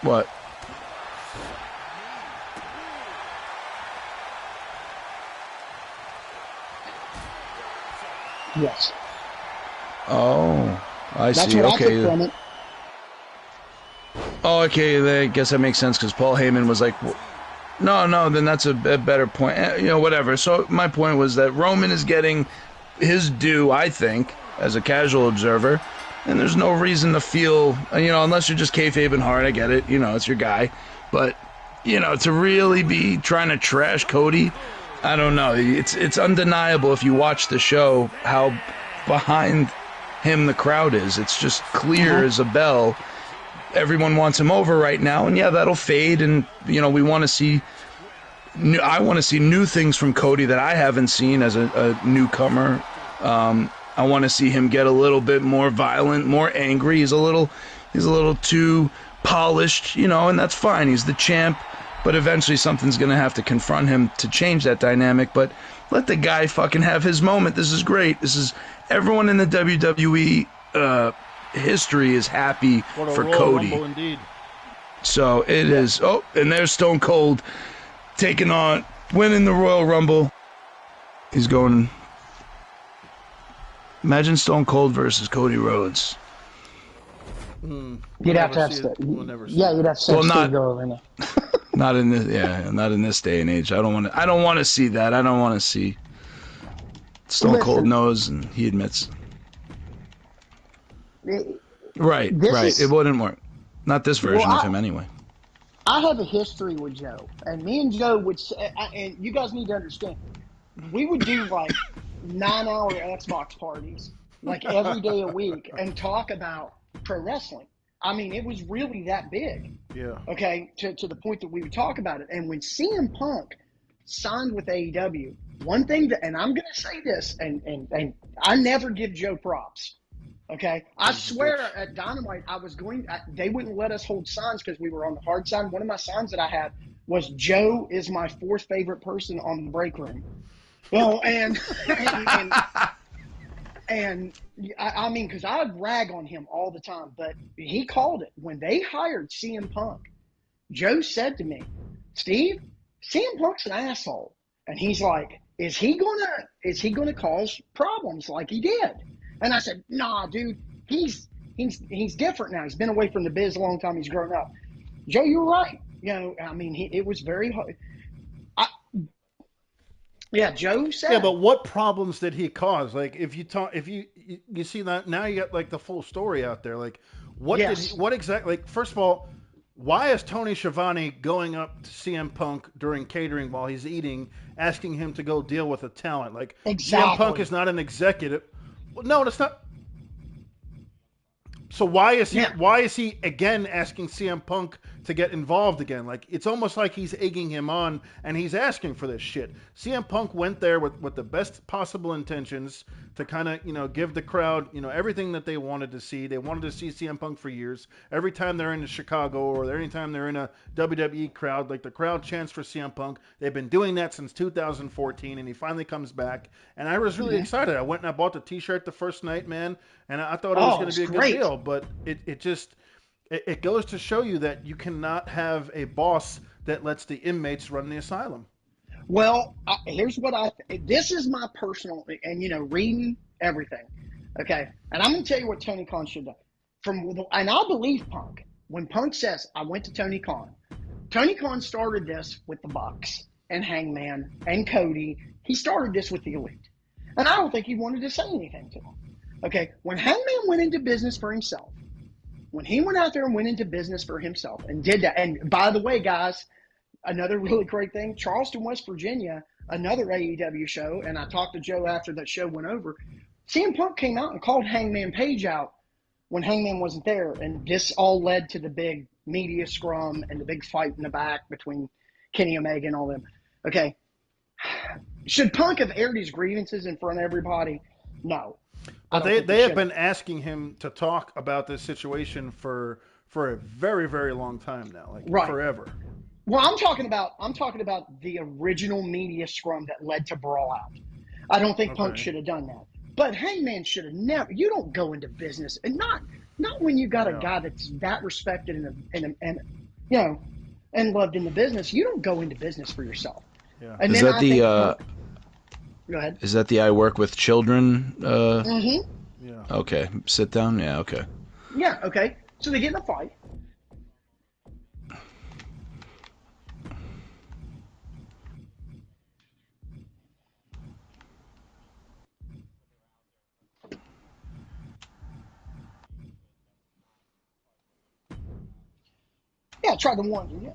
What? Yes. Oh, I see. That's what I took from it. Oh, okay. I guess that makes sense because Paul Heyman was like... No, then that's a better point. Whatever. So my point was that Roman is getting his due, I think, as a casual observer, and there's no reason to feel, unless you're just kayfabe and hard, I get it, it's your guy, but, to really be trying to trash Cody, I don't know. It's undeniable if you watch the show how behind him the crowd is. It's just clear as a bell. Everyone wants him over right now, and that'll fade, and we want to see I want to see new things from Cody that I haven't seen as a newcomer. I want to see him get a little bit more violent, more angry. He's a little too polished, and that's fine. He's the champ. but eventually something's going to have to confront him to change that dynamic. But let the guy fucking have his moment. This is great. This is everyone in the WWE history is happy for Cody. Rumble indeed. So it is. Oh, and there's Stone Cold winning the Royal Rumble. He's going. Imagine Stone Cold versus Cody Rhodes. You'd have to have you'd have to say Steve Arena. Not in this day and age. I don't want to see that. I don't want to see. Stone Cold knows and he admits. Right. It wouldn't work. Not this version of him, anyway. I have a history with Joe, and me and Joe would say, and you guys need to understand, we would do like 9-hour Xbox parties, like every day a week, and talk about pro wrestling. I mean, it was really that big. Yeah. Okay, to the point that we would talk about it. And when CM Punk signed with AEW, one thing and I'm going to say this, and I never give Joe props. Okay, I swear at Dynamite they wouldn't let us hold signs because we were on the hard side. One of my signs that I had was Joe is my fourth favorite person on the break room. Well, and I mean, because I rag on him all the time, but he called it. When they hired CM Punk, Joe said to me, Steve, CM Punk's an asshole. And he's like, is he gonna cause problems like he did? And I said, nah, dude, he's different now. He's been away from the biz a long time. He's grown up. Joe, you're right. You know, I mean, it was very hard. Yeah, Joe said. Yeah, but what problems did he cause? Like, if you see that now, you got like the full story out there. Like, what exactly? Like, first of all, why is Tony Schiavone going up to CM Punk during catering while he's eating, asking him to go deal with a talent? Like, CM Punk is not an executive. No, it's not. So why is he again asking CM Punk to get involved again? Like, it's almost like he's egging him on and he's asking for this shit. CM Punk went there with the best possible intentions to kind of, give the crowd, everything that they wanted to see. They wanted to see CM Punk for years. Every time they're in Chicago or anytime they're in a WWE crowd, like the crowd chants for CM Punk. They've been doing that since 2014 and he finally comes back. And I was really excited. I went and I bought the t-shirt the first night, man. And I thought it was going to be a good deal. But it goes to show you that you cannot have a boss that lets the inmates run the asylum. Well, here's what this is my personal, and reading everything, okay? And I'm going to tell you what Tony Khan should do. And I believe Punk. When Punk says, I went to Tony Khan started this with the Bucks and Hangman and Cody. He started this with the Elite. And I don't think he wanted to say anything to them. Okay, when Hangman went into business for himself, when he went out there and went into business for himself and did that, and by the way, guys, another really great thing, Charleston, West Virginia, another AEW show, and I talked to Joe after that show went over, CM Punk came out and called Hangman Page out when Hangman wasn't there, and this all led to the big media scrum and the big fight in the back between Kenny Omega and all them. Okay, should Punk have aired his grievances in front of everybody? No. But they have been asking him to talk about this situation for a very, very long time now, like forever. Well, I'm talking about the original media scrum that led to Brawl Out. I don't think Punk should have done that. But Hangman should have never. You don't go into business, and not when you got a guy that's that respected and loved in the business. You don't go into business for yourself. Yeah. And is that the? Go ahead. Is that the I work with children? Mm-hmm. Yeah. Okay. Sit down. Yeah. Okay. Yeah. Okay. So they get in a fight. Yeah. Try to warn you. Yeah.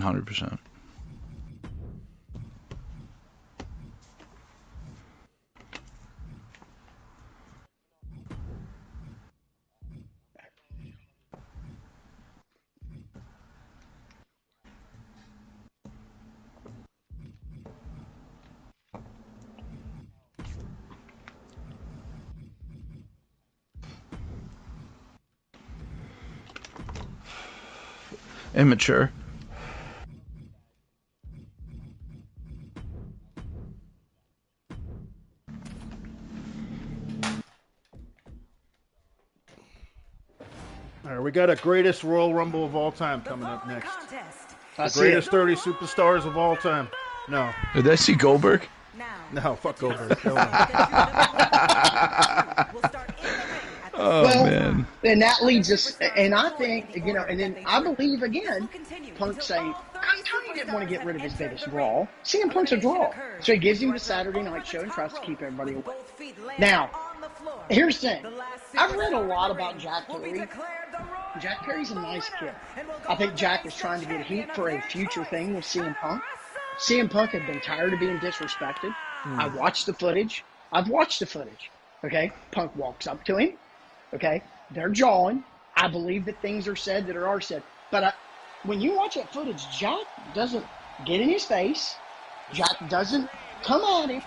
100%. Immature. All right, we got a greatest Royal Rumble of all time coming up next. The greatest 30 superstars of all time. No. Did I see Goldberg? No, fuck Goldberg. Oh, man. And that leads us, and I think, and then I believe, again, Punk saying, Tony didn't want to get rid of his biggest draw. CM Punk's a draw. So he gives him the Saturday night show and tries to keep everybody away. Now, here's the thing. I've read a lot about Jack Perry. Jack Perry's a nice kid. I think Jack was trying to get heat for a future thing with CM Punk. CM Punk had been tired of being disrespected. I watched the footage. I've watched the footage. Okay? Punk walks up to him. Okay? They're jawing. I believe that things are said that are said. But when you watch that footage, Jack doesn't get in his face. Jack doesn't come at him.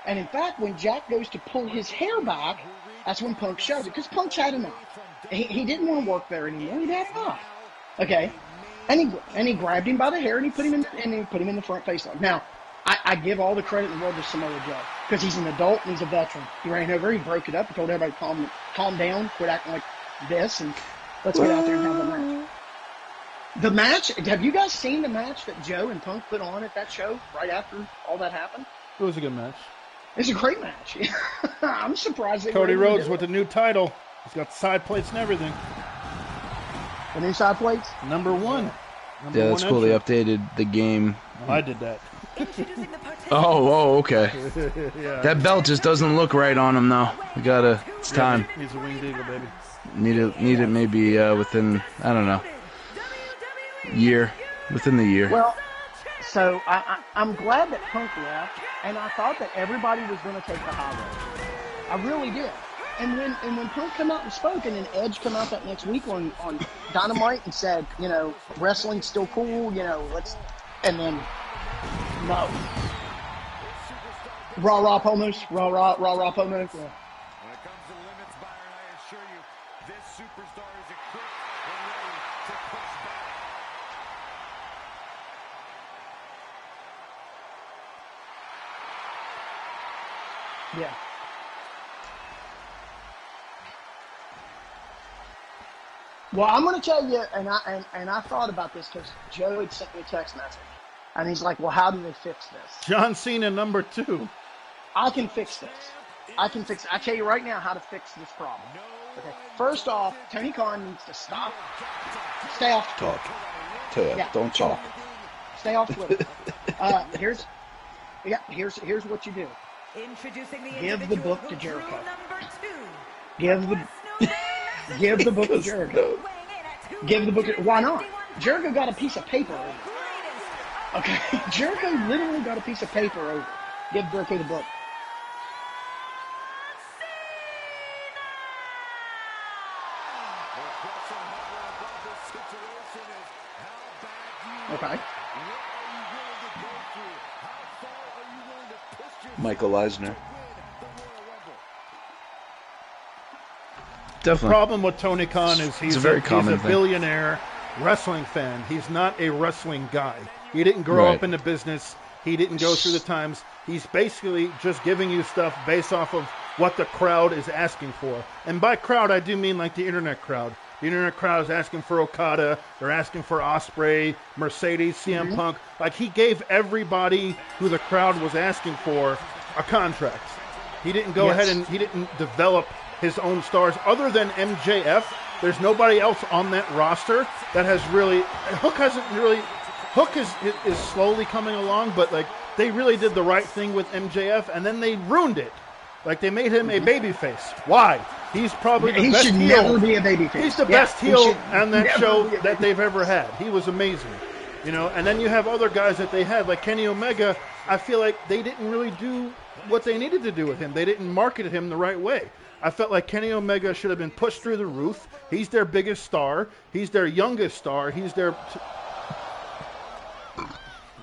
And in fact, when Jack goes to pull his hair back, that's when Punk shoves it. Because Punk's had enough. He didn't want to work there anymore. He'd had enough. Okay? And he grabbed him by the hair and he put him in the front face lock. Now, I give all the credit in the world to Samoa Joe because he's an adult and he's a veteran. He ran over, he broke it up, he told everybody calm down, quit acting like this, and let's get out there and have a match. The match, have you guys seen the match that Joe and Punk put on at that show right after all that happened? It was a good match. It's a great match. I'm surprised. Cody Rhodes with the new title. He's got side plates and everything. The new side plates? Number one. Yeah, that's cool. They updated the game. Oh, I did that. Okay. Yeah. That belt just doesn't look right on him now. It's time. He's a winged eagle, baby. Need it maybe within, I don't know, within the year. Well, so I'm glad that Punk left, and I thought that everybody was going to take the high road. I really did. And when Punk come out and spoke, and then Edge come out that next week on Dynamite and said, wrestling's still cool, and then no. Rah pomos. When it comes to limits, Byron, I assure you, this superstar is equipped and ready to push back. Yeah. Well, I'm going to tell you, and I thought about this because Joe had sent me a text message, and he's like, "Well, how do they fix this?" John Cena number 2. I can fix this. I tell you right now how to fix this problem. Okay. First off, Tony Khan needs to stop. Stay off Twitter. Talk. Don't talk. Stay off Twitter. Here's what you do. Give the book to Jericho. Give the book to Jericho. Give the book to... Why not? Jericho got a piece of paper over. Okay? Jericho literally got a piece of paper over. Give Jericho the book. Okay. Michael Eisner. The problem with Tony Khan is he's a billionaire wrestling fan. He's not a wrestling guy. He didn't grow up in the business. He didn't go through the times. He's basically just giving you stuff based off of what the crowd is asking for. And by crowd, I do mean like the internet crowd. The internet crowd is asking for Okada. They're asking for Ospreay, Mercedes, CM Punk. Like, he gave everybody who the crowd was asking for a contract. He didn't go ahead and he didn't develop his own stars. Other than MJF, there's nobody else on that roster that has really... Hook is slowly coming along, but, like, they really did the right thing with MJF, and then they ruined it. Like, they made him a babyface. Why? He's probably the best heel. He should never be a babyface. He's the best heel on that show that they've ever had. He was amazing. And then you have other guys that they had, like Kenny Omega. I feel like they didn't really do what they needed to do with him. They didn't market him the right way. I felt like Kenny Omega should have been pushed through the roof. He's their biggest star. He's their youngest star. He's their...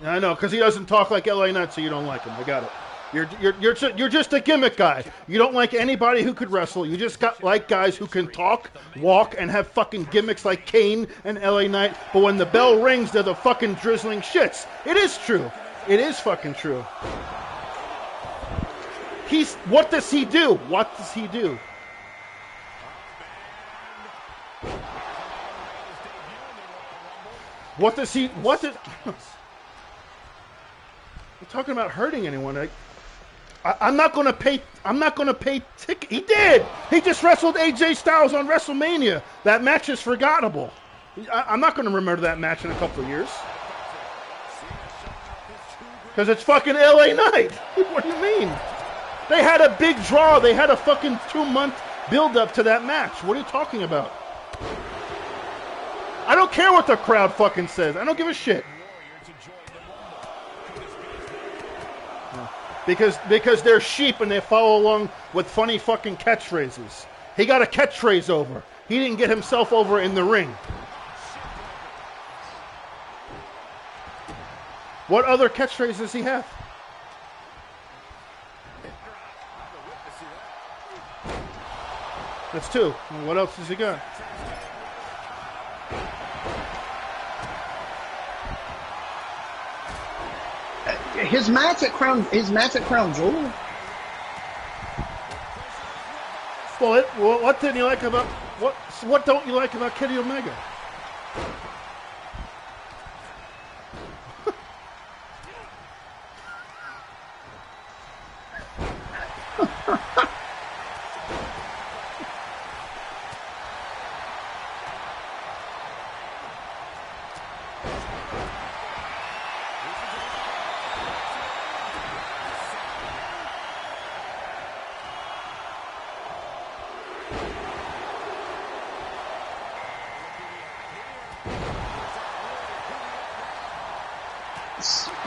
I know, because he doesn't talk like LA Knight, so you don't like him. I got it. You're just a gimmick guy. You don't like anybody who could wrestle. You just like guys who can talk, walk, and have fucking gimmicks like Kane and LA Knight. But when the bell rings, they're the fucking drizzling shits. It is true. It is fucking true. What does he do? What does he do? I'm talking about hurting anyone. I'm not going to pay. I'm not going to pay ticket. He did. He just wrestled AJ Styles on WrestleMania. That match is forgettable. I'm not going to remember that match in a couple of years because it's fucking LA Knight. What do you mean? They had a big draw. They had a fucking 2-month build-up to that match. What are you talking about? I don't care what the crowd fucking says. I don't give a shit. Because they're sheep and they follow along with funny fucking catchphrases. He got a catchphrase over. He didn't get himself over in the ring. What other catchphrase does he have? That's 2. What else has he got? His match at Crown Jewel. Well, what didn't you like about what don't you like about Kenny Omega?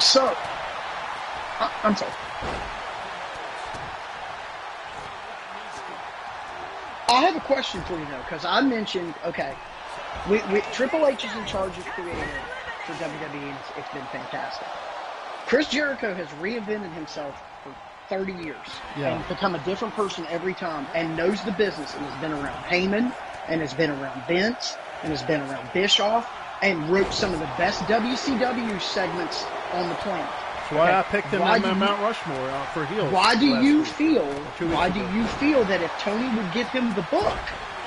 So, I'm sorry. I have a question for you, though, because I mentioned, okay, Triple H is in charge of creative for WWE, and it's been fantastic. Chris Jericho has reinvented himself for 30 years and become a different person every time and knows the business and has been around Heyman and has been around Vince and has been around Bischoff and wrote some of the best WCW segments on the planet. That's why I picked him on Mount Rushmore for heels. Why do you feel that if Tony would give him the book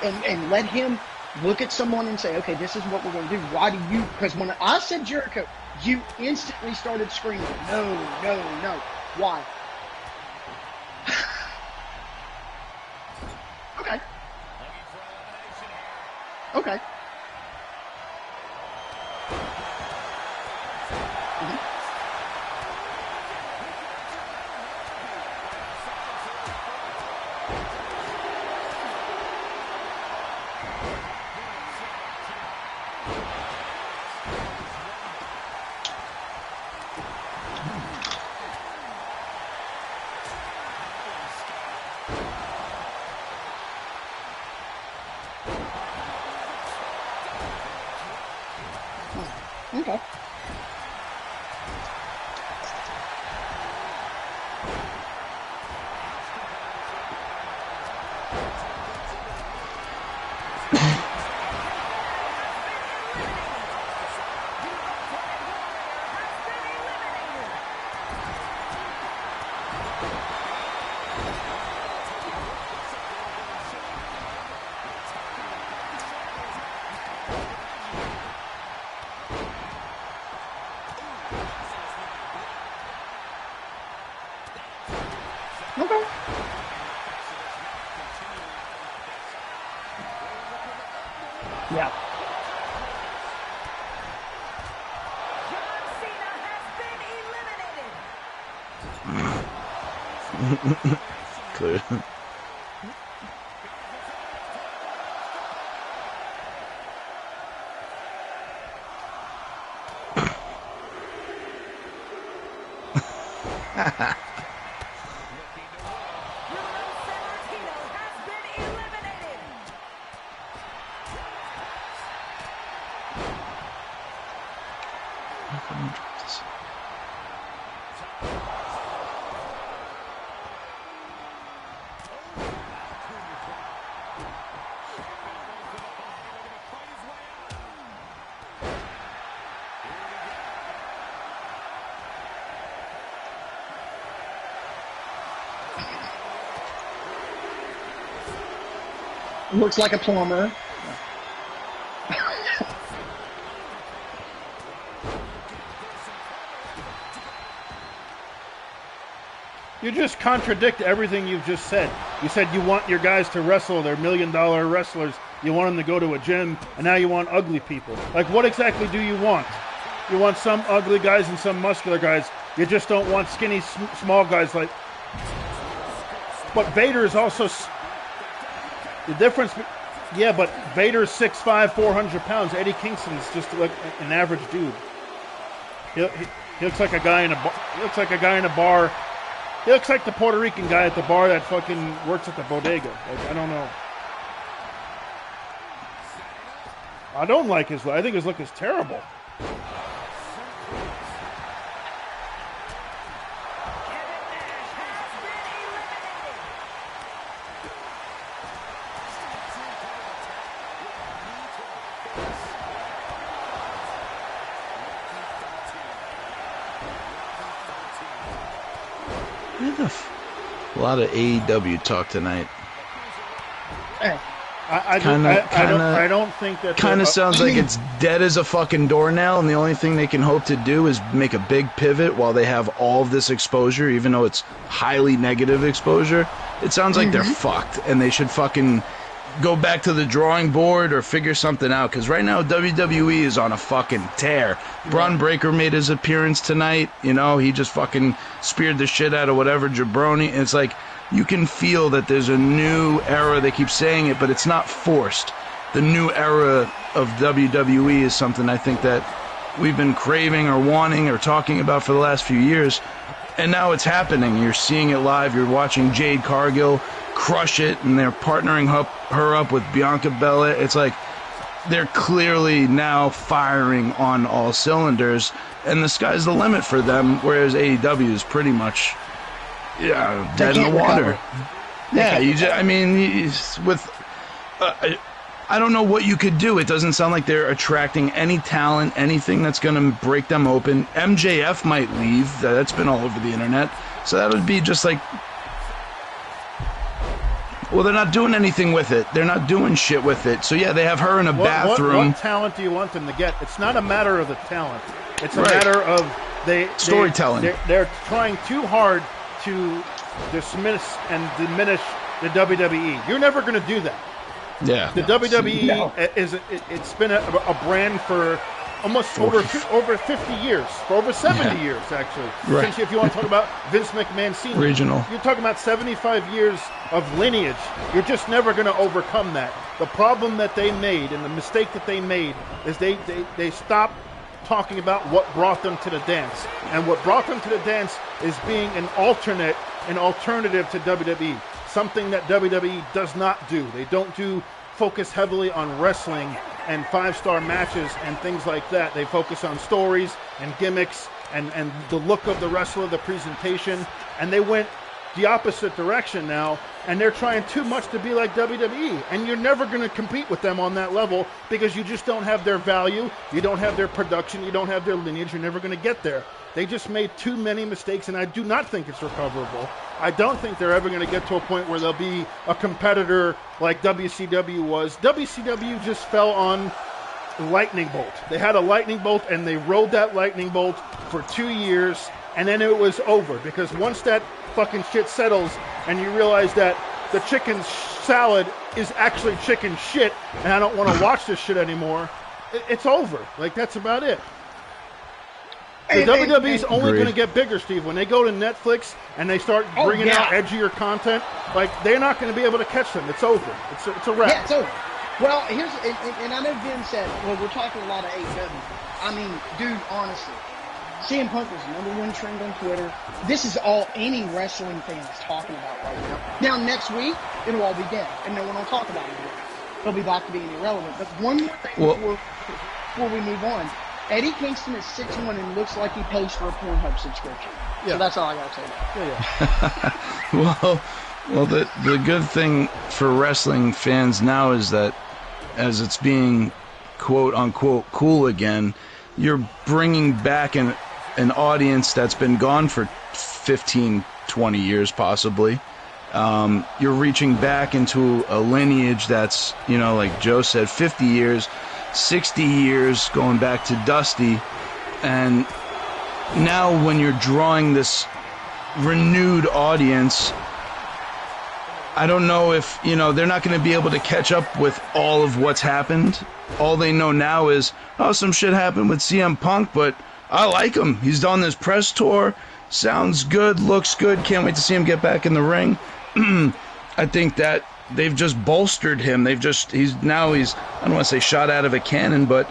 and let him look at someone and say, okay, this is what we're going to do, why do you, because when I said Jericho, you instantly started screaming, no, no, no. Why? Okay. Okay. Okay. Okay. Yeah. Clear. Looks like a plumber. You just contradict everything you've just said. You said you want your guys to wrestle. They're $1 million wrestlers. You want them to go to a gym, and now you want ugly people. Like, what exactly do you want? You want some ugly guys and some muscular guys. You just don't want skinny, small guys like... But Vader is also... The difference... Yeah, but Vader's 6'5", 400 pounds. Eddie Kingston's just like an average dude. He looks like a guy in a bar. He looks like a guy in a bar. He looks like the Puerto Rican guy at the bar that fucking works at the bodega. Like, I don't know. I don't like his look. I think his look is terrible. A lot of AEW talk tonight. I don't think that kind of sounds like it's dead as a fucking doornail, and the only thing they can hope to do is make a big pivot while they have all of this exposure, even though it's highly negative exposure. It sounds like they're fucked, and they should fucking go back to the drawing board or figure something out, because right now WWE is on a fucking tear. Braun Breaker made his appearance tonight. You know, he just fucking speared the shit out of whatever jabroni. And it's like, you can feel that there's a new era. They keep saying it, but it's not forced. The new era of WWE is something I think that we've been craving or wanting or talking about for the last few years. And now it's happening. You're seeing it live. You're watching Jade Cargill crush it, and they're partnering her up with Bianca Belair. It's like they're clearly now firing on all cylinders, and the sky's the limit for them, whereas AEW is pretty much dead in the water. Yeah, I don't know what you could do. It doesn't sound like they're attracting any talent, anything that's going to break them open. MJF might leave. That's been all over the internet. So that would be just like... Well, they're not doing anything with it. They're not doing shit with it. So, yeah, they have her in a bathroom. What talent do you want them to get? It's not a matter of the talent. It's a matter of storytelling. They're trying too hard to dismiss and diminish the WWE. You're never going to do that. Yeah. The WWE it's been a brand for almost over 50 years, for over 70 years, actually. Right. Since, if you want to talk about Vince McMahon Sr. Regional. You're talking about 75 years of lineage. You're just never going to overcome that. The problem that they made and the mistake that they made is they stopped talking about what brought them to the dance. And what brought them to the dance is being an alternative to WWE. Something that WWE does not do. They don't focus heavily on wrestling and 5-star matches and things like that. They focus on stories and gimmicks and the look of the wrestler, the presentation, and they went the opposite direction now, and they're trying too much to be like WWE, and you're never going to compete with them on that level because you just don't have their value, you don't have their production, you don't have their lineage, you're never going to get there. They just made too many mistakes, and I do not think it's recoverable. I don't think they're ever going to get to a point where they'll be a competitor like WCW was. WCW just fell on lightning bolt. They had a lightning bolt, and they rode that lightning bolt for 2 years, and then it was over. Because once that fucking shit settles, and you realize that the chicken salad is actually chicken shit, and I don't want to watch this shit anymore, it's over. Like, that's about it. The WWE's only going to get bigger, Steve. When they go to Netflix and they start bringing out edgier content, like, they're not going to be able to catch them. It's over. It's a wrap. Yeah, it's over. Well, and I know Ben said, well, we're talking a lot of AEW. I mean, dude, honestly, CM Punk was the #1 trend on Twitter. This is all any wrestling fan is talking about right now. Now, next week, it'll all be dead, and no one will talk about it again. They'll be back to being irrelevant. But one more thing before we move on. Eddie Kingston is 6'1" and looks like he pays for a Pornhub subscription. Yeah. So that's all I got to say about it. Well, the good thing for wrestling fans now is that as it's being quote-unquote cool again, you're bringing back an audience that's been gone for 15, 20 years possibly. You're reaching back into a lineage that's, like Joe said, 50 years, 60 years going back to Dusty. And now when you're drawing this renewed audience, I don't know if, they're not going to be able to catch up with all of what's happened. All they know now is, some shit happened with CM Punk, but I like him. He's done this press tour. Sounds good, looks good. Can't wait to see him get back in the ring. I think that they've just bolstered him. He's I don't want to say shot out of a cannon, but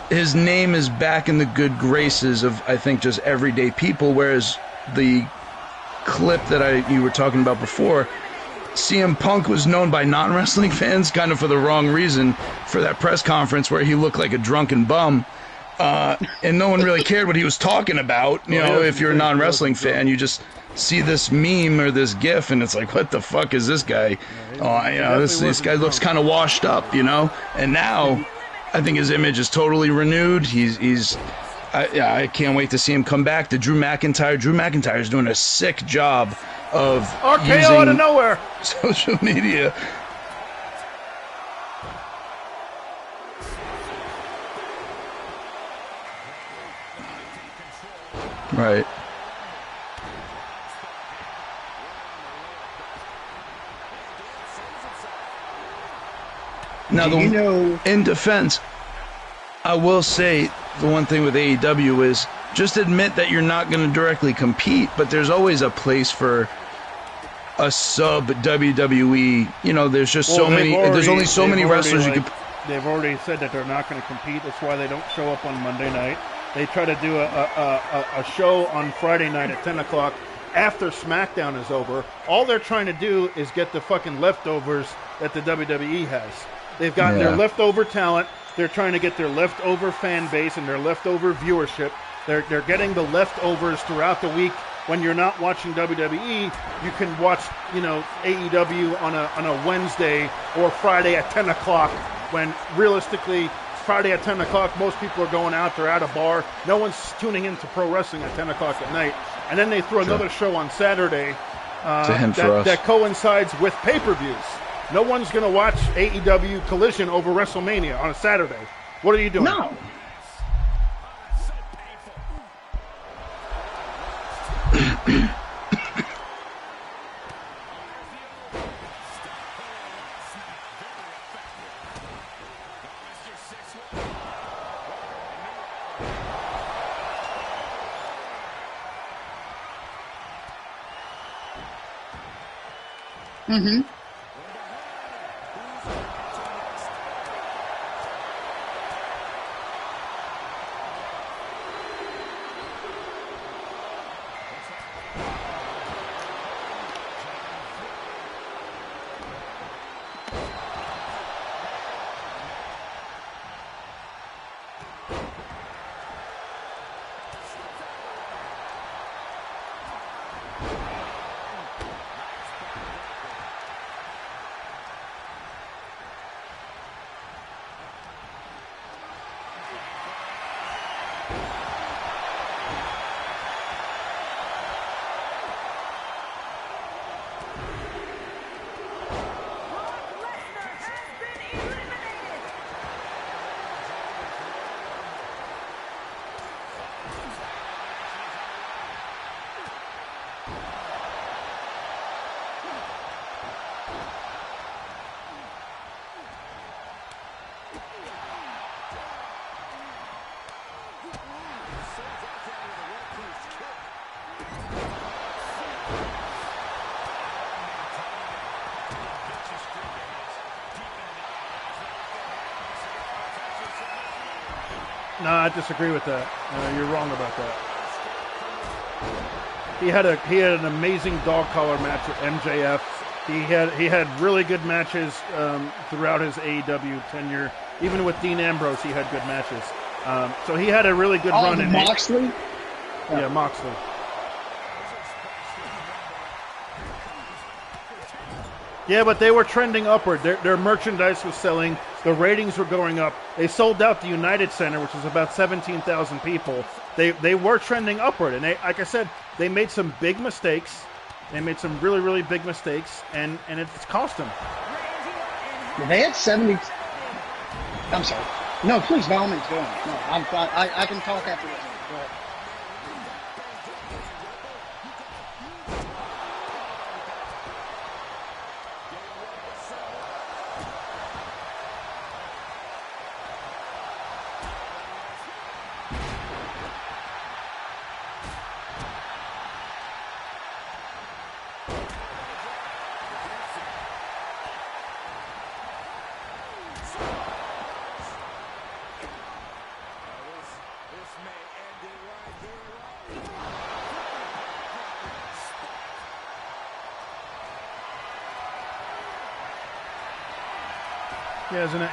his name is back in the good graces of, I think, just everyday people, whereas the clip that you were talking about before, CM Punk was known by non-wrestling fans kind of for the wrong reason for that press conference where he looked like a drunken bum. And no one really cared what he was talking about. If you're a non-wrestling fan, you just see this meme or this GIF, and it's like, what the fuck is this guy? This guy looks kind of washed up, And now, I think his image is totally renewed. I can't wait to see him come back. Drew McIntyre is doing a sick job of RKO using out of nowhere. Social media. Right. Now, in defense, I will say the one thing with AEW is just admit that you're not going to directly compete, but there's always a place for a sub WWE. There's just there's only so many wrestlers you could. They've already said that they're not going to compete. That's why they don't show up on Monday night. They try to do a show on Friday night at 10 o'clock after SmackDown is over. All they're trying to do is get the fucking leftovers that the WWE has. They've got their leftover talent. They're trying to get their leftover fan base and their leftover viewership. They're getting the leftovers throughout the week. When you're not watching WWE, you can watch, AEW on a Wednesday or Friday at 10 o'clock when realistically Friday at 10 o'clock, most people are going out. They're at a bar. No one's tuning into pro wrestling at 10 o'clock at night. And then they throw another show on Saturday that coincides with pay-per-views. No one's going to watch AEW Collision over WrestleMania on a Saturday. What are you doing? No. Mm-hmm. No, I disagree with that. You're wrong about that. He had an amazing dog collar match with MJF. He had really good matches throughout his AEW tenure. Even with Dean Ambrose, he had good matches. So he had a really good run in Moxley. Yeah, Moxley. Yeah, but they were trending upward. Their merchandise was selling. The ratings were going up. They sold out the United Center, which is about 17,000 people. They were trending upward, and like I said, they made some big mistakes. They made some really, really big mistakes, and it's cost them. They had 70. I'm sorry. No, please, by all means, go on. No, I can talk after this. Go ahead.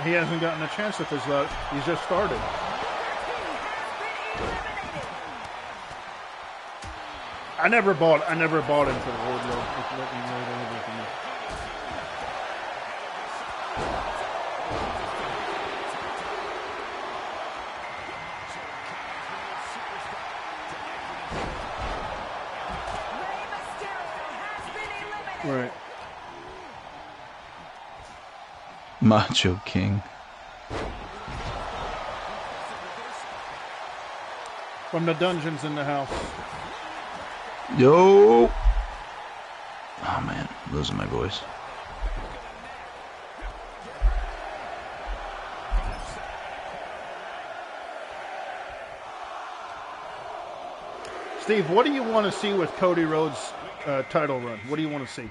He hasn't gotten a chance with his luck. He's just started. I never bought into the wardrobe. Right. Macho King. From the dungeons in the house. Yo! Oh man, losing my voice. Steve, what do you want to see with Cody Rhodes' title run? What do you want to see?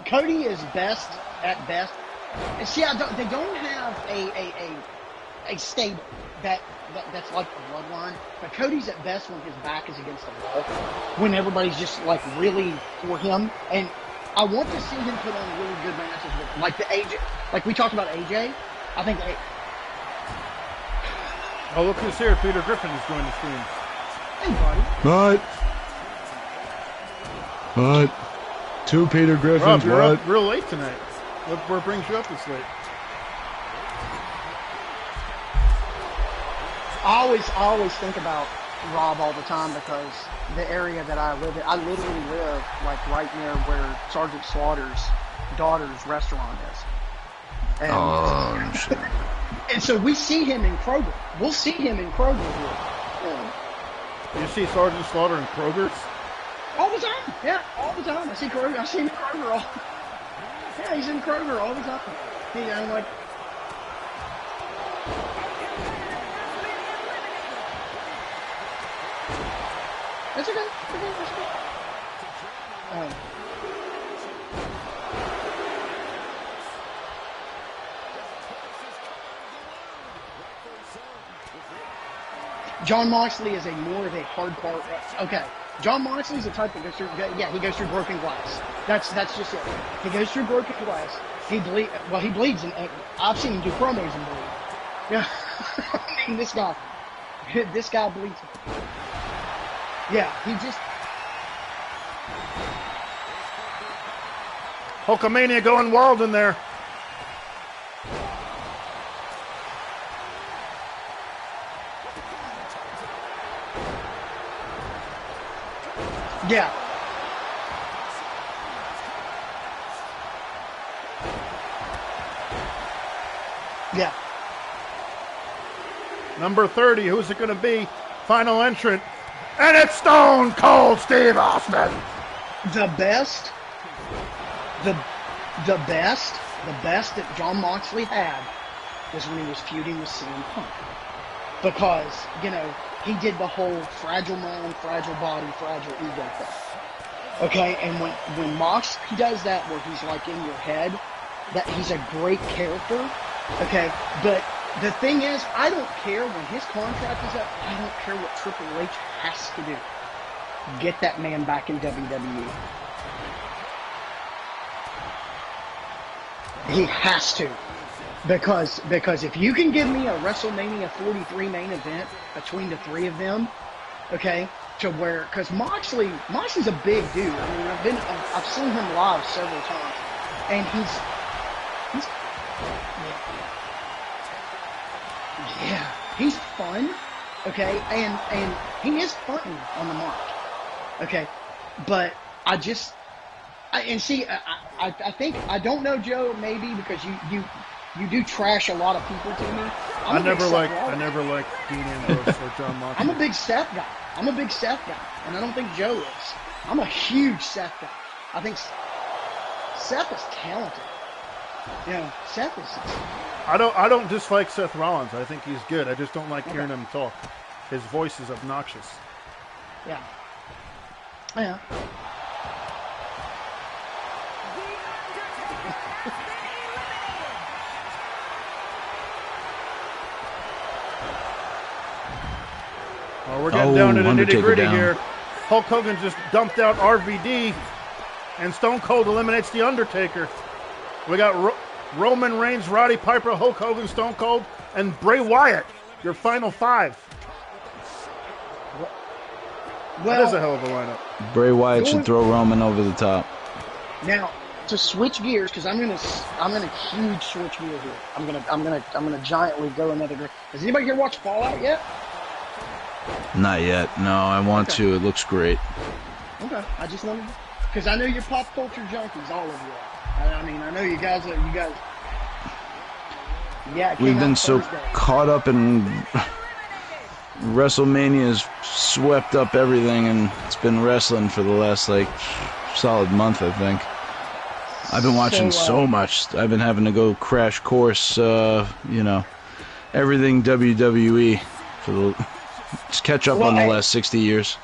Cody is best at best. See, they don't have a stable that's like the bloodline. But Cody's at best when his back is against the wall, when everybody's just like really for him. And I want to see him put on really good matches with like the AJ, like we talked about AJ. I think. Oh, look who's here! Peter Griffin is joining the stream. Hey, buddy. What? Two Peter Griffins. Rob, you're what? up real late tonight. What brings you up this late? I always think about Rob all the time because the area that I live in, I literally live like right near where Sergeant Slaughter's daughter's restaurant is. And, oh, shit. And so we see him in Kroger. We'll see him in Kroger here. You see Sergeant Slaughter in Kroger's? All the time. Yeah, all the time. I see Kroger. I see him in Kroger all. Yeah, he's in Kroger all the time. I'm like. That's okay. That's okay. John Moxley is more of a hard part. Okay. John Moxley's the type that goes through. Yeah, he goes through broken glass. That's just it. He goes through broken glass. He bleeds, and I've seen him do promos and bleed. Yeah, I mean this guy bleeds. Yeah, he just. Hulkamania going wild in there. Yeah. Yeah. Number 30, who's it going to be? Final entrant. And it's Stone Cold Steve Austin. The best that John Moxley had was when he was feuding with CM Punk. Because, he did the whole fragile mind, fragile body, fragile ego thing. Okay, and when Mox does that where he's like in your head, that he's a great character. Okay, but the thing is, I don't care when his contract is up, I don't care what Triple H has to do. Get that man back in WWE. He has to. Because if you can give me a WrestleMania 43 main event between the three of them, okay, to where, because Moxley's a big dude. I mean, I've seen him live several times, and he's he's fun, okay, and he is fun on the mic, okay, But I think, I don't know, Joe, maybe because you do trash a lot of people to me. I never liked Dean Ambrose or John Moxley. I'm a big Seth guy. And I don't think Joe is. I'm a huge Seth guy. I think Seth is talented. Seth is. I don't dislike Seth Rollins. I think he's good. I just don't like hearing him talk. His voice is obnoxious. Yeah. Yeah. Well, we're getting down to the nitty-gritty here. Hulk Hogan just dumped out RVD, and Stone Cold eliminates The Undertaker. We got Roman Reigns, Roddy Piper, Hulk Hogan, Stone Cold, and Bray Wyatt. Your final 5. That is a hell of a lineup. Bray Wyatt should throw Roman over the top. Now, to switch gears, because I'm gonna huge switch gear here. I'm gonna giantly go another direction. Has anybody here watched Fallout yet? Not yet. No, I want to. It looks great. Okay, I just wanted to, because I know you're pop culture junkies, all of you are. I mean, I know you guys. Yeah, we've been so caught up in WrestleMania's swept up everything, and it's been wrestling for the last solid month, I think. I've been watching so much. I've been having to go crash course, everything WWE just catch up on the last 60 years.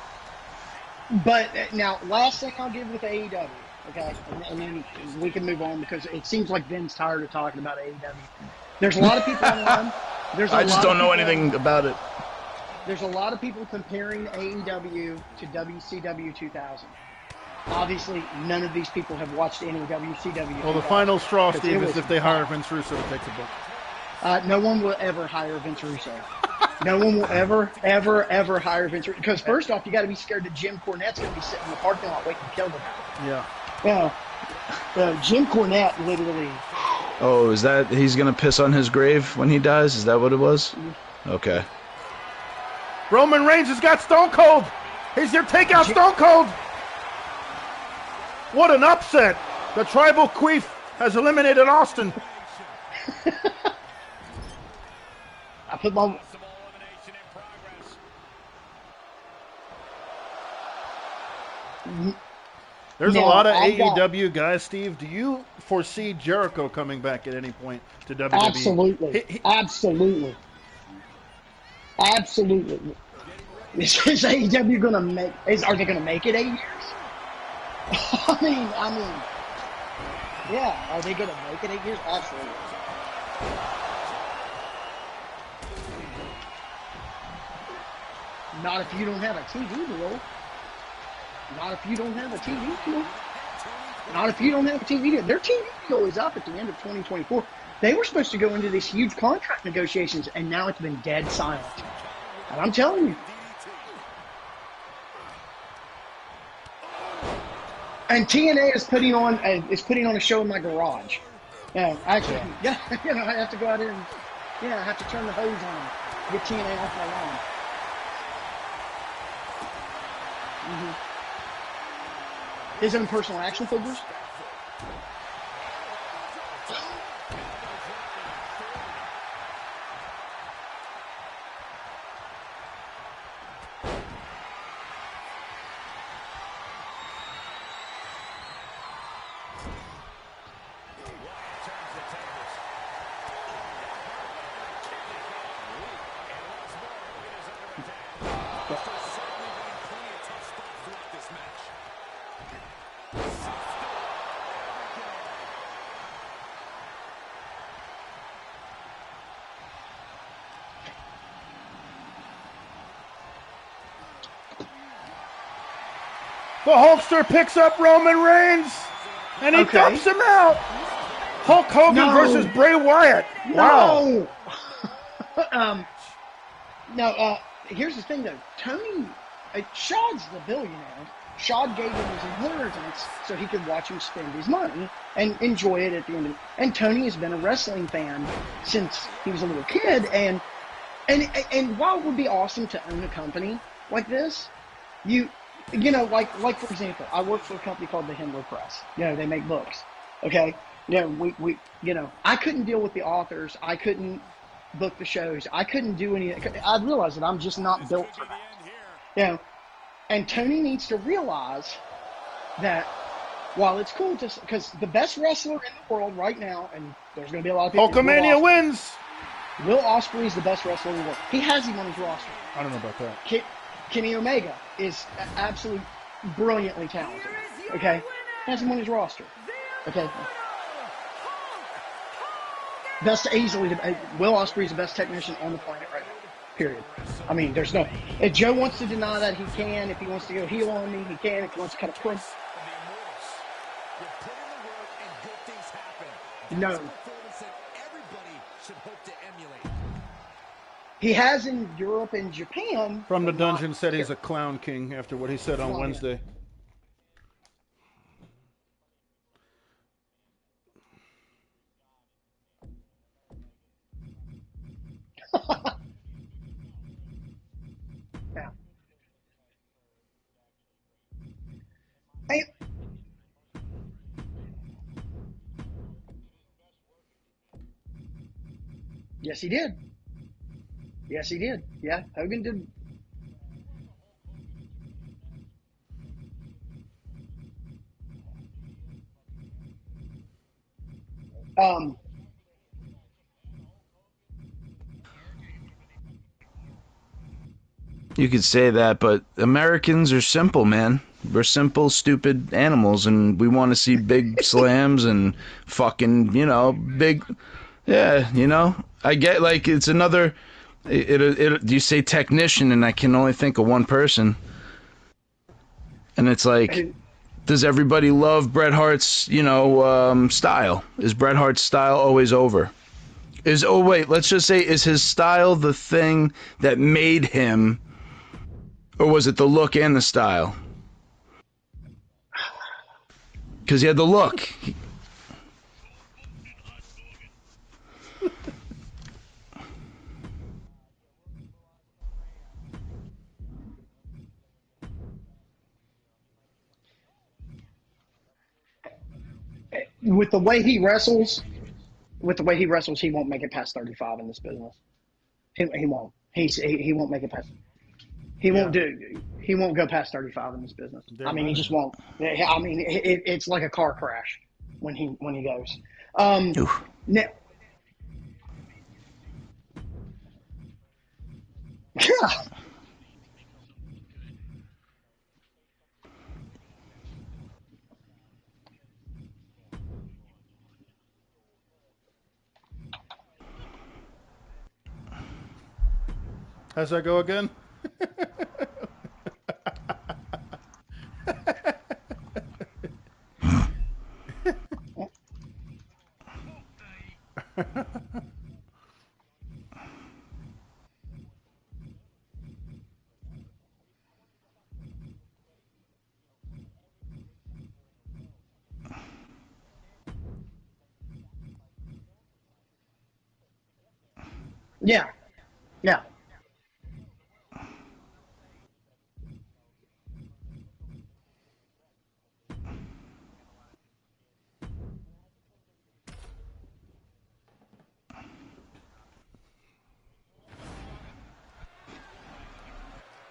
But now, last thing I'll give with AEW, okay, and then we can move on because it seems like Ben's tired of talking about AEW. There's a lot of people online. I just don't know anything about it. There's a lot of people comparing AEW to WCW 2000. Obviously, none of these people have watched any WCW. Well, the final straw, Steve, is if they hire Vince Russo to take the book. No one will ever hire Vince Russo. No one will ever hire Vince Russo. Because first off, you got to be scared that Jim Cornette's going to be sitting in the parking lot waiting to kill them. Yeah. Jim Cornette literally. Oh, is that he's going to piss on his grave when he dies? Is that what it was? Okay. Roman Reigns has got Stone Cold. He's here to take out Stone Cold. What an upset. The Tribal Queef has eliminated Austin. I put my... There's a lot of AEW guys, Steve. Do you foresee Jericho coming back at any point to WWE? Absolutely. Absolutely. Is AEW going to make... Are they going to make it 8 years? I mean, yeah. Are they going to make it 8 years? Absolutely. Not if you don't have a TV deal. Not if you don't have a TV deal. Not if you don't have a TV deal. Their TV deal is up at the end of 2024. They were supposed to go into this huge contract negotiations, and now it's been dead silent. And I'm telling you. And TNA is putting on a show in my garage. Yeah, actually, I have to go out here and I have to turn the hose on, get TNA off my lawn. His own personal action figures. The Hulkster picks up Roman Reigns, and he dumps him out. Hulk Hogan versus Bray Wyatt. Wow. No. Here's the thing, though. Tony, Shaw's the billionaire. Shaw gave him his inheritance so he could watch him spend his money and enjoy it at the end of it. And Tony has been a wrestling fan since he was a little kid. And while it would be awesome to own a company like this, you know, like for example, I work for a company called the Himmler Press. You know, they make books. Okay, you know, we you know, I couldn't deal with the authors. I couldn't book the shows. I couldn't do any. I realized that I'm just not built for that. You know, and Tony needs to realize that while it's cool to, because the best wrestler in the world right now, and there's going to be a lot of people. Hulkamania wins. Will Ospreay is the best wrestler in the world. He has him on his roster. I don't know about that. Kenny Omega is absolutely brilliantly talented. Okay, has him on his roster. Okay. Best easily, Will Ospreay is the best technician on the planet right now. Period. I mean, there's no. If Joe wants to deny that, he can. If he wants to go heel on me, he can. If he wants to cut a push. No. He has in Europe and Japan. From the Dungeon said he's a clown king after what he said on Wednesday. Yeah. Yes, he did. Yes, he did. Yeah, Hogan did. You could say that, but Americans are simple, man. We're simple, stupid animals, and we want to see big slams and fucking, you know, big. Yeah, you know. I get, like, it's another. You say technician, and I can only think of one person. And it's like, does everybody love Bret Hart's, you know, style? Is Bret Hart's style always over? Let's just say, is his style the thing that made him, or was it the look and the style? Because he had the look. With the way he wrestles, he won't make it past 35 in this business. He won't. He won't make it past. He won't go past 35 in this business. I mean, he just won't. I mean, it's like a car crash when he goes. Now, How's that go again? yeah.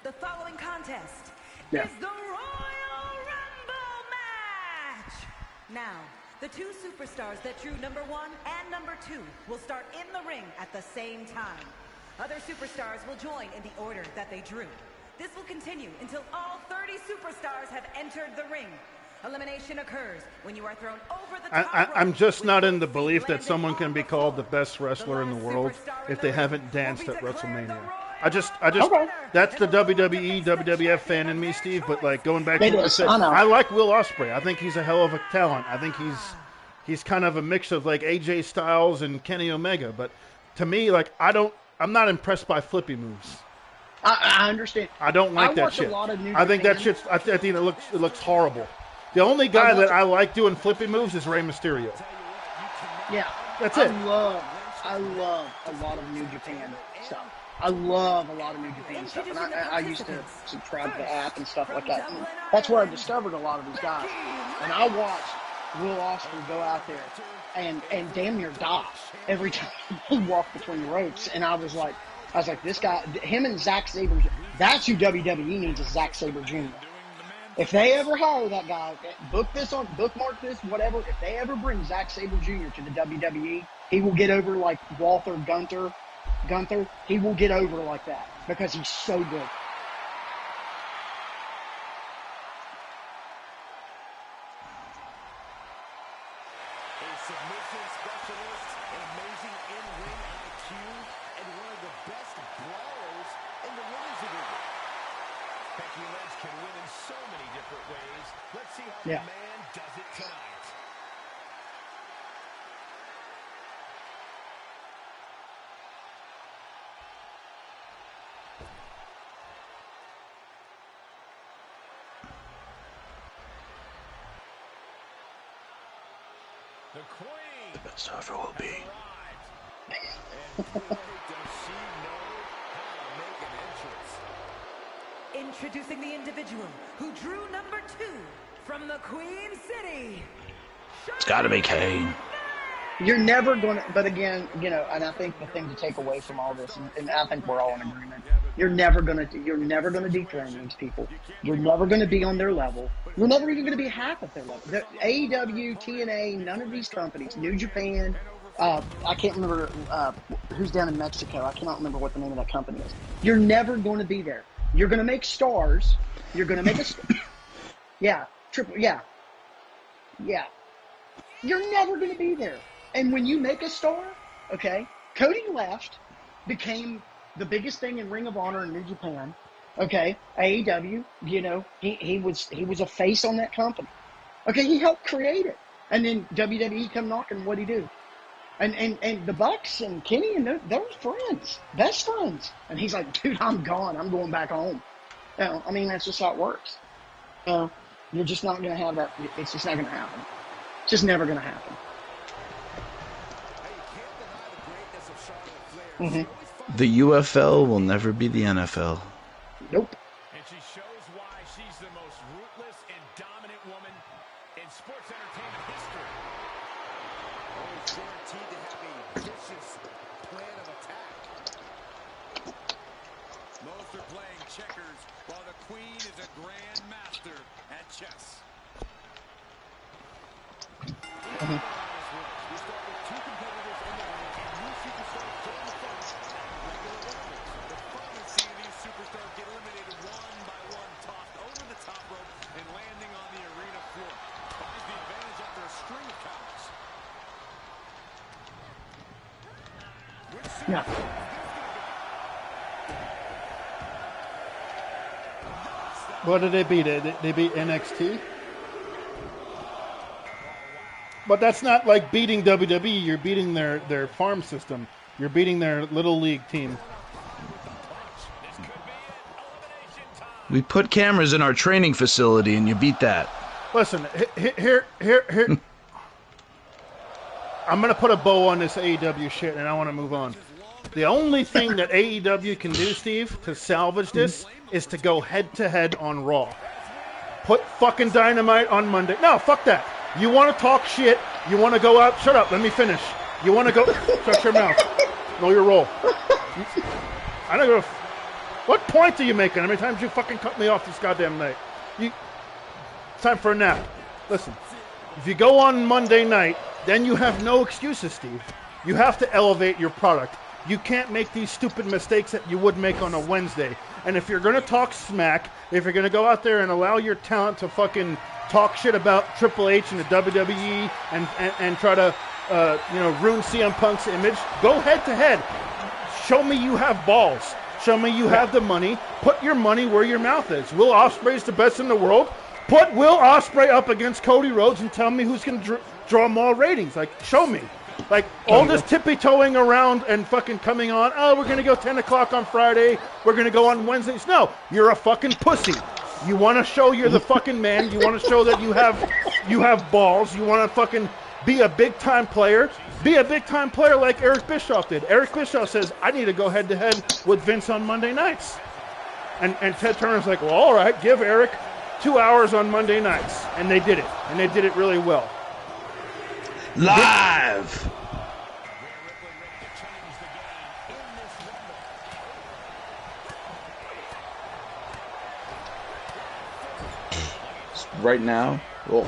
The following contest is the Royal Rumble match. Now, the two superstars that drew number 1 and number 2 will start in the ring at the same time. Other superstars will join in the order that they drew. This will continue until all 30 superstars have entered the ring. Elimination occurs when you are thrown over the top. I'm just not in the belief that someone can be called the best wrestler in the world if they haven't danced at WrestleMania. I just, that's the WWE, WWF fan in me, Steve. But like going back to what I said, I like Will Ospreay. I think he's a hell of a talent. I think he's kind of a mix of like AJ Styles and Kenny Omega. But to me, like I'm not impressed by flippy moves. I understand. I don't like that shit. I think that shit's. I think it looks horrible. The only guy that I like doing flippy moves is Rey Mysterio. Yeah, that's it. I love a lot of New Japan stuff. I love a lot of New Japan stuff, and I used to subscribe to the app and stuff like that. And that's where I discovered a lot of these guys. And I watched Will Ospreay go out there and damn near die every time he walked between the ropes. And I was like, this guy, him and Zack Sabre, that's who WWE needs, is Zack Sabre Jr. If they ever hire that guy, bookmark this, whatever. If they ever bring Zack Sabre Jr. to the WWE, he will get over like Walter Gunther. He will get over like that because he's so good. Submission specialist, an amazing in-ring IQ, and one of the best brawlers in the women's division. Becky Lynch can win in so many different ways. Let's see how the man does it tonight. The Queen. The best ever will be. Introducing the individual who drew number 2 from the Queen City. It's got to be Kane. You're never going to, but again, you know, and I think the thing to take away from all this, and I think we're all in agreement, you're never going to dethrone these people. You're never going to be on their level. You're never even going to be half at their level. The AEW, TNA, none of these companies, New Japan, I can't remember who's down in Mexico. I cannot remember what the name of that company is. You're never going to be there. You're going to make stars. You're going to make yeah. You're never going to be there. And when you make a star, okay, Cody left, became the biggest thing in Ring of Honor in New Japan, okay, AEW, you know, he was a face on that company. Okay, he helped create it. And then WWE come knocking, what'd he do? And the Bucks and Kenny, and they're friends, best friends. And he's like, dude, I'm gone. I'm going back home. You know, I mean, that's just how it works. You're just not going to have that. It's just not going to happen. It's just never going to happen. Mm-hmm. The UFL will never be the NFL. Nope. And she shows why she's the most ruthless and dominant woman in sports entertainment history. Always guaranteed to have a vicious plan of attack. Most are playing checkers, while the Queen is a grand master at chess. Mm-hmm. We start with 2 competitors in the ring and new superstars join the fight. Regular rounds. The fun is seeing these superstars get eliminated one by one, tossed over the top rope and landing on the arena floor. Finds the advantage after a string of counts. Yeah. What did they beat? They beat NXT? But that's not like beating WWE. You're beating their farm system. You're beating their little league team. We put cameras in our training facility, and you beat that. Listen, here. I'm going to put a bow on this AEW shit, and I want to move on. The only thing that AEW can do, Steve, to salvage this is to go head-to-head on Raw. Put fucking Dynamite on Monday. No, fuck that. You want to talk shit. You want to go out. Shut up. Let me finish. You want to go. Shut your mouth. Know your role. I don't know. What point are you making? How many times you fucking cut me off this goddamn night? It's time for a nap. Listen. If you go on Monday night, then you have no excuses, Steve. You have to elevate your product. You can't make these stupid mistakes that you would make on a Wednesday. And if you're going to talk smack, if you're going to go out there and allow your talent to fucking talk shit about Triple H and the WWE and try to ruin CM Punk's image, go head to head. Show me you have balls. Show me you have the money. Put your money where your mouth is. Will Ospreay's the best in the world. Put Will Ospreay up against Cody Rhodes and tell me who's going to draw more ratings. Like, show me. Like, all this tippy-toeing around and fucking coming on, oh, we're going to go 10 o'clock on Friday, we're going to go on Wednesdays. No, you're a fucking pussy. You want to show you're the fucking man. You want to show that you have balls. You want to fucking be a big-time player. Be a big-time player like Eric Bischoff did. Eric Bischoff says, I need to go head-to-head with Vince on Monday nights. And Ted Turner's like, well, all right, give Eric 2 hours on Monday nights. And they did it. And they did it really well. Live! Right now, roll.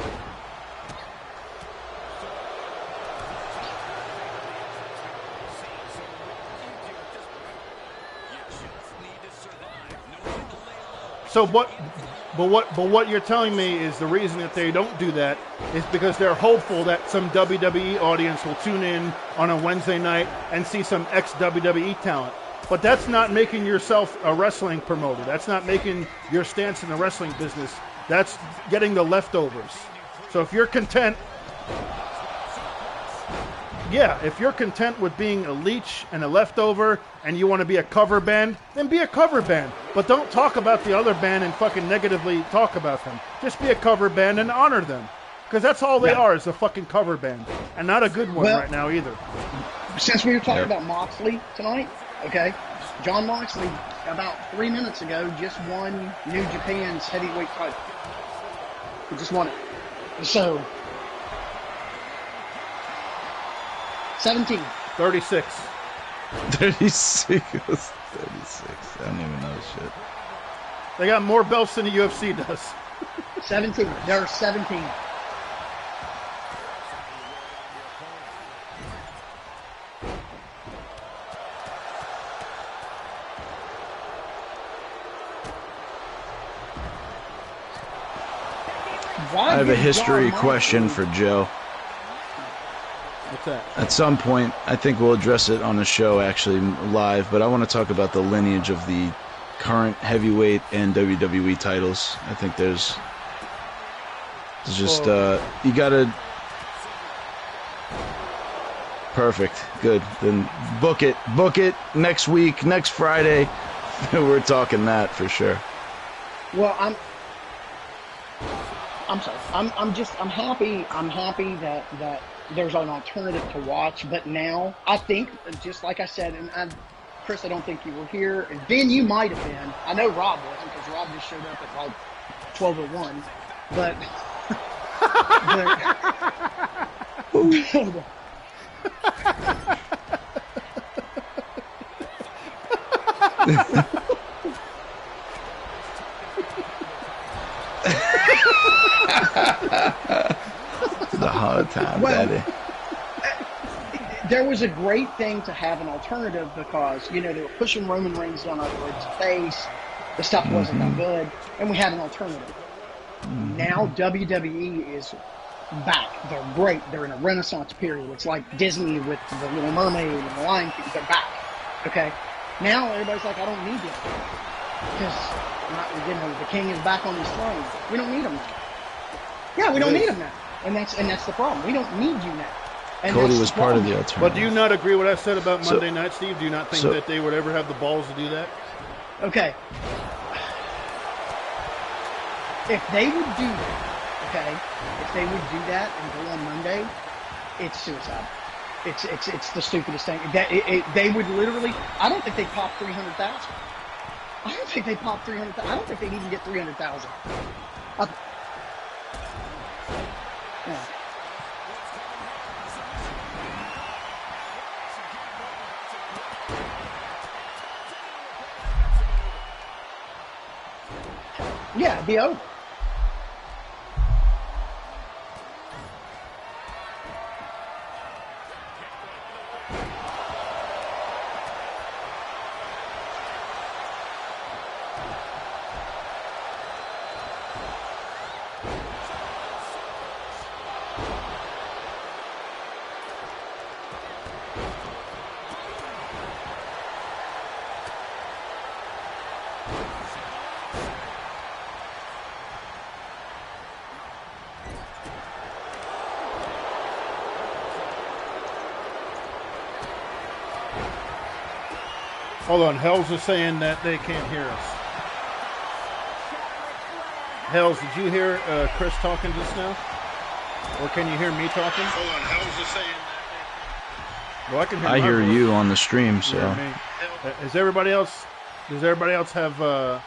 So what you're telling me is the reason that they don't do that is because they're hopeful that some WWE audience will tune in on a Wednesday night and see some ex-WWE talent. But that's not making yourself a wrestling promoter. That's not making your stance in the wrestling business. That's getting the leftovers. So if you're content, if you're content with being a leech and a leftover and you want to be a cover band, then be a cover band. But don't talk about the other band and fucking negatively talk about them. Just be a cover band and honor them. Because that's all they are, is a fucking cover band. And not a good one right now either. Since we were talking about Moxley tonight, okay, John Moxley, about 3 minutes ago, just won New Japan's heavyweight title. He just won it. So, 17. 36. 36. 36. I don't even know shit. They got more belts than the UFC does. 17. There are 17. I have a history question for Joe. What's that? At some point, I think we'll address it on the show, actually, live, but I want to talk about the lineage of the current heavyweight and WWE titles. I think there's just, you gotta... Perfect. Good. Then book it. Book it next week, next Friday. We're talking that for sure. Well, I'm sorry. I'm happy that there's an alternative to watch. But now I think, just like I said, and Chris, I don't think you were here. And Ben, you might have been. I know Rob wasn't because Rob just showed up at like 12:01. But the hard time, Daddy. There was a great thing to have an alternative because, they were pushing Roman Reigns down our throats face. The stuff wasn't that good, and we had an alternative. Now WWE is back. They're great. They're in a renaissance period. It's like Disney with The Little Mermaid and The Lion King. They're back. Okay? Now everybody's like, I don't need them. Because, the king is back on his throne. We don't need him now. Yeah, we don't need him now. And that's the problem. We don't need you now. And Cody was part of the alternative. But do you not agree with what I said about Monday night, Steve? Do you not think that they would ever have the balls to do that? Okay. If they would do that, if they would do that and go on Monday, it's suicide. It's the stupidest thing. They would literally, I don't think they'd pop 300,000. I don't think they'd pop 300,000. I don't think they'd even get 300,000. Yeah. Yeah, it'd be over. Hold on, Hells is saying that they can't hear us. Hells, did you hear Chris talking just now? Or can you hear me talking? Hold on, Hells is saying that Well, I can hear. I hear you on the stream. So, does everybody else have? Do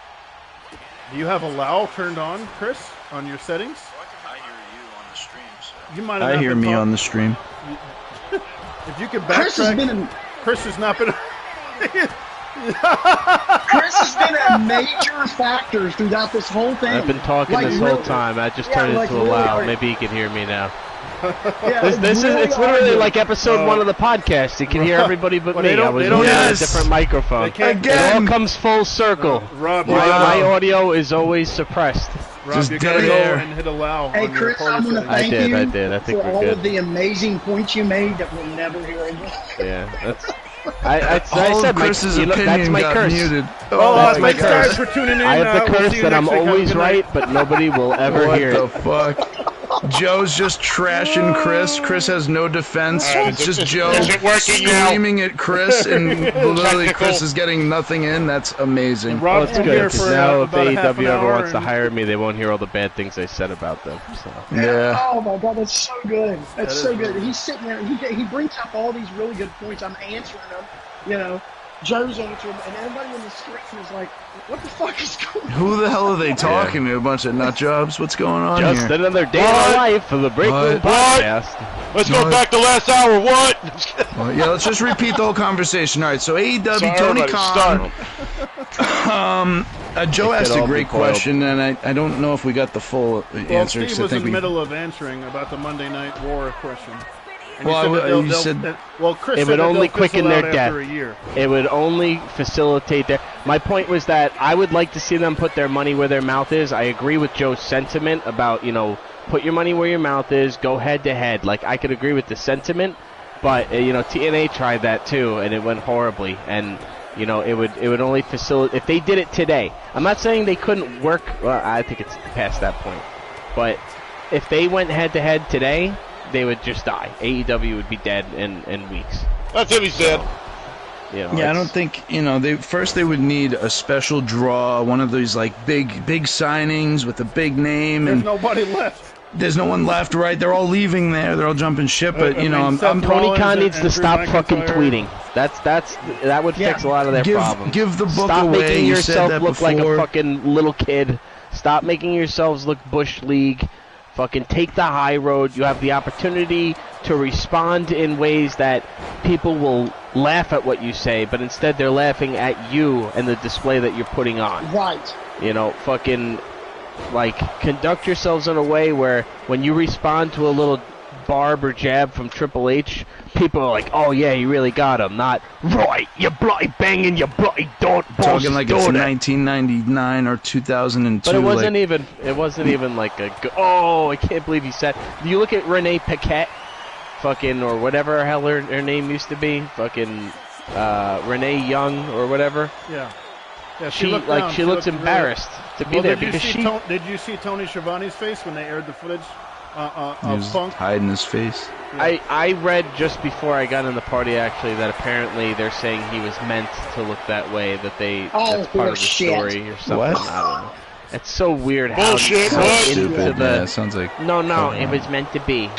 you have allow turned on, Chris, on your settings? I hear you on the stream. So. You might. I hear me on the stream. If you could backtrack, Chris has not been. Chris has been a major factor throughout this whole thing. I've been talking this whole time. I just turned it to allow. Maybe he can heir me now. It's literally like episode 1 of the podcast. You can hear everybody but me. I was on a different microphone. It all comes full circle. Rob, my audio is always suppressed. Rob, just you gotta go and hit allow. Hey, Chris, I want to thank you I did. I think for all of the amazing points you made that we'll never hear again. Yeah, that's. I said Chris's opinion that's my got curse. Muted. That's my curse. For tuning in. I have the curse that I'm always right, but nobody will ever hear it. What the fuck? Joe's just trashing Chris. Chris has no defense. It's just Joe screaming at Chris, and literally Chris is getting nothing in. That's amazing. Well, it's good, because now if AEW ever wants to hire me, they won't hear all the bad things I said about them. So. Yeah. Oh, my God, that's so good. That's so good. He's sitting there, and he brings up all these really good points. I'm answering them, you know. Joe's answering, and everybody in the screen is like, what the fuck is going on? Who the hell are they talking to? A bunch of nut jobs? What's going on Just here? another day in the life for the Break Room Podcast. Let's go back to last hour. What? Yeah, let's just repeat the whole conversation. All right, so AEW, Tony Khan. Joe asked a great question, and I don't know if we got the full answer. Steve was in the middle of answering about the Monday Night War question. Well, Chris it would only quicken their death. A year. It would only facilitate their. My point was that I would like to see them put their money where their mouth is. I agree with Joe's sentiment about, put your money where your mouth is, go head to head. Like, I could agree with the sentiment, but TNA tried that too, and it went horribly. And it would only facilitate if they did it today. I'm not saying they couldn't work. Well, I think it's past that point, but if they went head to head today, they would just die. AEW would be dead in weeks. That's what he said. I don't think they would need a special draw, one of these like big signings with a big name. There's nobody left. There's no one left, right? They're all leaving there. They're all jumping ship. But I'm Tony Khan needs to stop fucking tweeting. That would fix a lot of their problems. Give the book Stop away. making yourself look before. like a fucking little kid. Stop making yourselves look Bush League. Fucking take the high road. You have the opportunity to respond in ways that people will laugh at what you say, but instead they're laughing at you and the display that you're putting on. Right. Fucking, conduct yourselves in a way where when you respond to a little barb or jab from Triple H, people are like, oh yeah, you really got him. Not, right, you bloody banging, you bloody don't. Talking like it's 1999 or 2002. But it wasn't even like a, oh, I can't believe he said. You look at Renee Paquette, fucking, or whatever hell her name used to be, fucking Renee Young or whatever. Yeah. She looks embarrassed to be there because did you see Tony Schiavone's face when they aired the footage? He was Punk hiding his face. Yeah. I read just before I got in the party actually that apparently they're saying he was meant to look that way, that that's part of the story or something. What? I don't know. It's so weird Bullshit, how stupid. Yeah, it sounds like No, it was meant to be.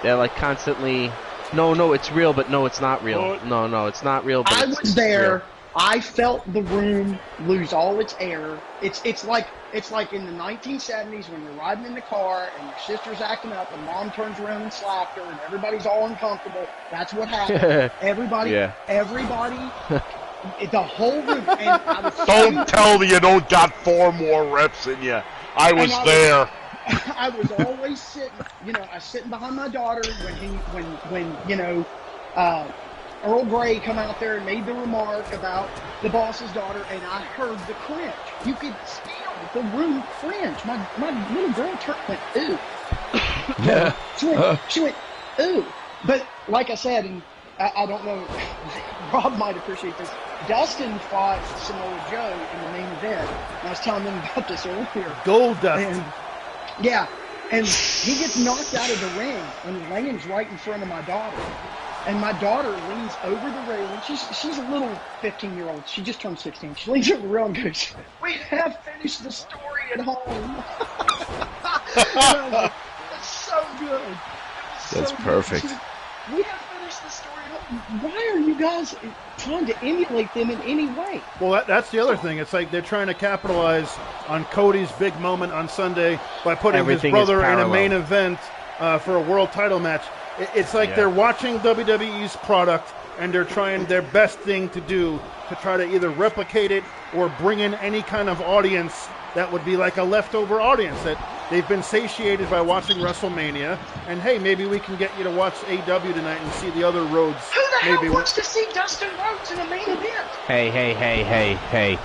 They're like constantly no, it's real, but no, it's not real. What? No, it's not real, but I was there. Real. I felt the room lose all its air. It's like in the 1970s when you're riding in the car and your sister's acting up and mom turns around and slapped her and everybody's all uncomfortable. That's what happened. Everybody, the whole room. And I was Don't tell me you don't got 4 more reps in you. I was there. I was always sitting, I was sitting behind my daughter when Earl Grey come out there and made the remark about the boss's daughter, and I heard the cringe. You could feel the room cringe. My little girl went, ooh. Yeah. She went, ooh. But like I said, and I don't know, Rob might appreciate this, Dustin fought Samoa Joe in the main event. And I was telling them about this earlier. Gold Dustin. And he gets knocked out of the ring and lands right in front of my daughter. And my daughter leans over the railing. She's a little 15-year-old. She just turned 16. She leans over the railing and goes, we have finished the story at home. And I was like, that's so good. That's perfect. We have finished finish the story. Why are you guys trying to emulate them in any way? Well, that's the other thing. It's like they're trying to capitalize on Cody's big moment on Sunday by putting his brother in a main event for a world title match. It's like they're watching WWE's product and they're trying their best thing to do to try to either replicate it or bring in any kind of audience that would be like a leftover audience that they've been satiated by watching WrestleMania. And hey, maybe we can get you to watch AEW tonight and see the other roads. Who the hell wants to see Dustin Rhodes in a main event? Hey.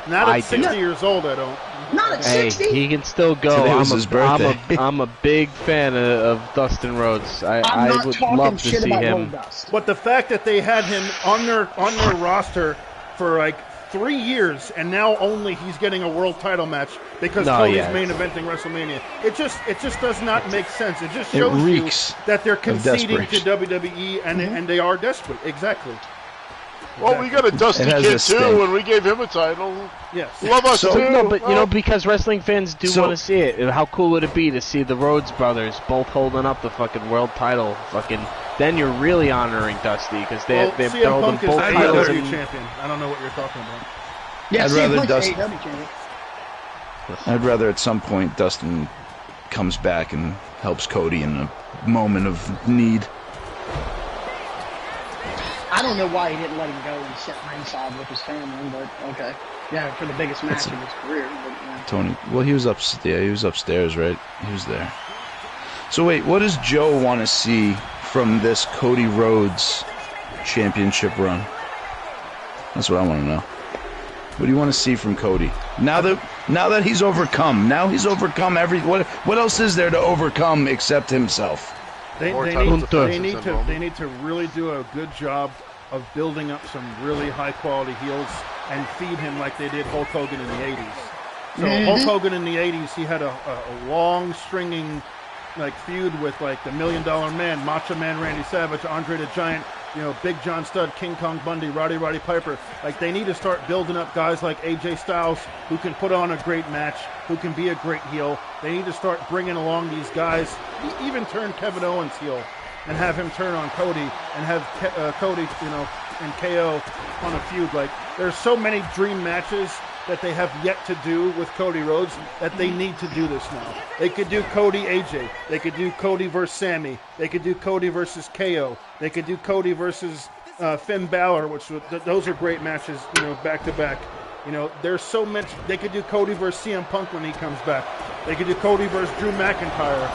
Not at 60 years old, I don't. Not at 60. He can still go. Today was his birthday. I'm a big fan of Dustin Rhodes. I would love to see him. But the fact that they had him on their roster for like 3 years, and now only he's getting a world title match because Cody's main eventing WrestleMania. It just does not make sense. It just shows you that they're conceding to WWE, and they are desperate. Exactly. Well, we got a Dusty kid too, and we gave him a title. Yes. Love us too. No, but because wrestling fans do want to see it. How cool would it be to see the Rhodes brothers both holding up the fucking world title? Then you're really honoring Dusty because they're holding both titles. Champion. I don't know what you're talking about. Yeah, I'd rather Dusty. champion. I'd rather at some point Dustin comes back and helps Cody in a moment of need. I don't know why he didn't let him go and sit ringside with his family, but okay. Yeah, for the biggest match of his career. But, yeah. Tony, well, he was upstairs, right? He was there. So wait, what does Joe want to see from this Cody Rhodes championship run? That's what I want to know. What do you want to see from Cody? Now that he's overcome what else is there to overcome except himself? They need to really do a good job of building up some really high-quality heels and feed him like they did Hulk Hogan in the 80s. So Hulk Hogan in the 80s, he had a long stringing feud with the $1 Million Man, Macho Man Randy Savage, Andre the Giant, Big John Studd, King Kong Bundy, Roddy Piper. They need to start building up guys like AJ Styles who can put on a great match, who can be a great heel. They need to start bringing along these guys, even turn Kevin Owens heel and have him turn on Cody and have Cody, and KO on a feud. There's so many dream matches that they have yet to do with Cody Rhodes that they need to do this now. They could do Cody AJ. They could do Cody versus Sammy. They could do Cody versus KO. They could do Cody versus Finn Balor, those are great matches, back to back. There's so much. They could do Cody versus CM Punk when he comes back. They could do Cody versus Drew McIntyre.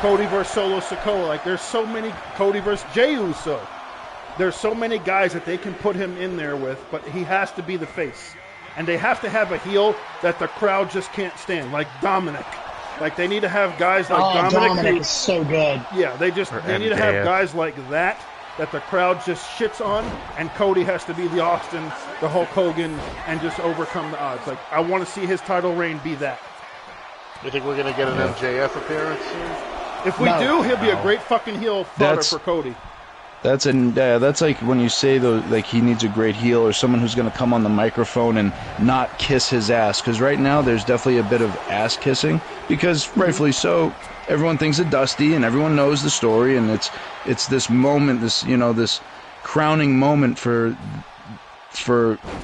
Cody versus Solo Sikoa. There's so many. Cody versus Jey Uso. There's so many guys that they can put him in there with, but he has to be the face. And they have to have a heel that the crowd just can't stand, like Dominic. They need to have guys like Dominic. Dominic is so good. Yeah, they need to have guys like that the crowd just shits on, and Cody has to be the Austin, the Hulk Hogan, and just overcome the odds. I want to see his title reign be that. You think we're going to get an MJF appearance soon? If we do, he'll be a great fucking heel fodder for Cody. That's like when you say he needs a great heel or someone who's going to come on the microphone and not kiss his ass. Because right now there's definitely a bit of ass kissing because rightfully so. Everyone thinks of Dusty and everyone knows the story, and it's this moment, this crowning moment for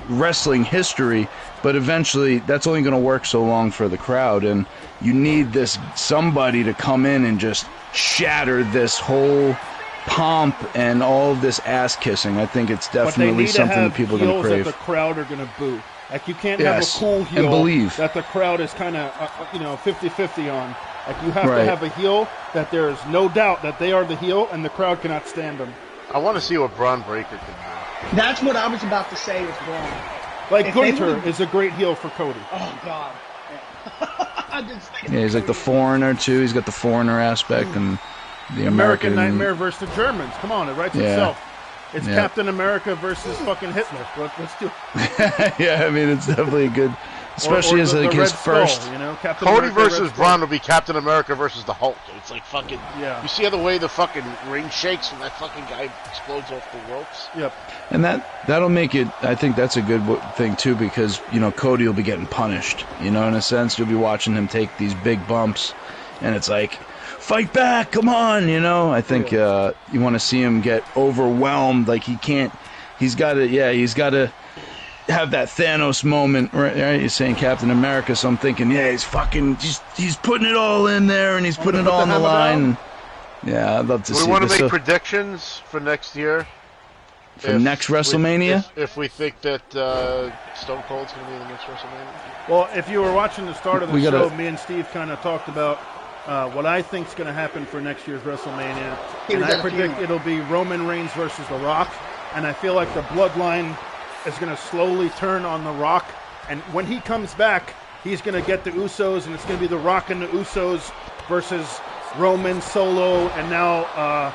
wrestling history. But eventually that's only going to work so long for the crowd, and you need somebody to come in and just shatter this whole pomp and all of this ass kissing. I think it's definitely something that people are going to crave. That the crowd are going to boo. You can't have a cool heel and believe that the crowd is kind of 50-50 on. You have to have a heel that there is no doubt that they are the heel and the crowd cannot stand them. I want to see what Braun Breaker can do. That's what I was about to say with Braun. Gunther is a great heel for Cody. Oh God. Yeah, he's like the foreigner too. He's got the foreigner aspect and the American Nightmare versus the Germans. Come on, it writes itself. It's Captain America versus fucking Hitler. Let's do it. Yeah, I mean it's definitely a good, especially as his first. Cody versus Braun will be Captain America versus the Hulk. It's fucking. Yeah. You see the way the fucking ring shakes when that fucking guy explodes off the ropes. Yep. And that'll make it. I think that's a good thing too because Cody will be getting punished. In a sense, you'll be watching him take these big bumps, and it's fight back, come on, you know. I think you want to see him get overwhelmed, like he can't. He's got to have that Thanos moment, right? You're saying Captain America, so I'm thinking, he's putting it all in there and he's putting it all on the line. Yeah, I'd love to see. We want to make predictions for next year. For next WrestleMania? If we think that Stone Cold's going to be in the next WrestleMania. Well, if you were watching the start of the show, me and Steve kind of talked about what I think is going to happen for next year's WrestleMania. And I predict it'll be Roman Reigns versus The Rock. And I feel like the bloodline is going to slowly turn on The Rock. And when he comes back, he's going to get the Usos, and it's going to be The Rock and the Usos versus Roman, Solo, and now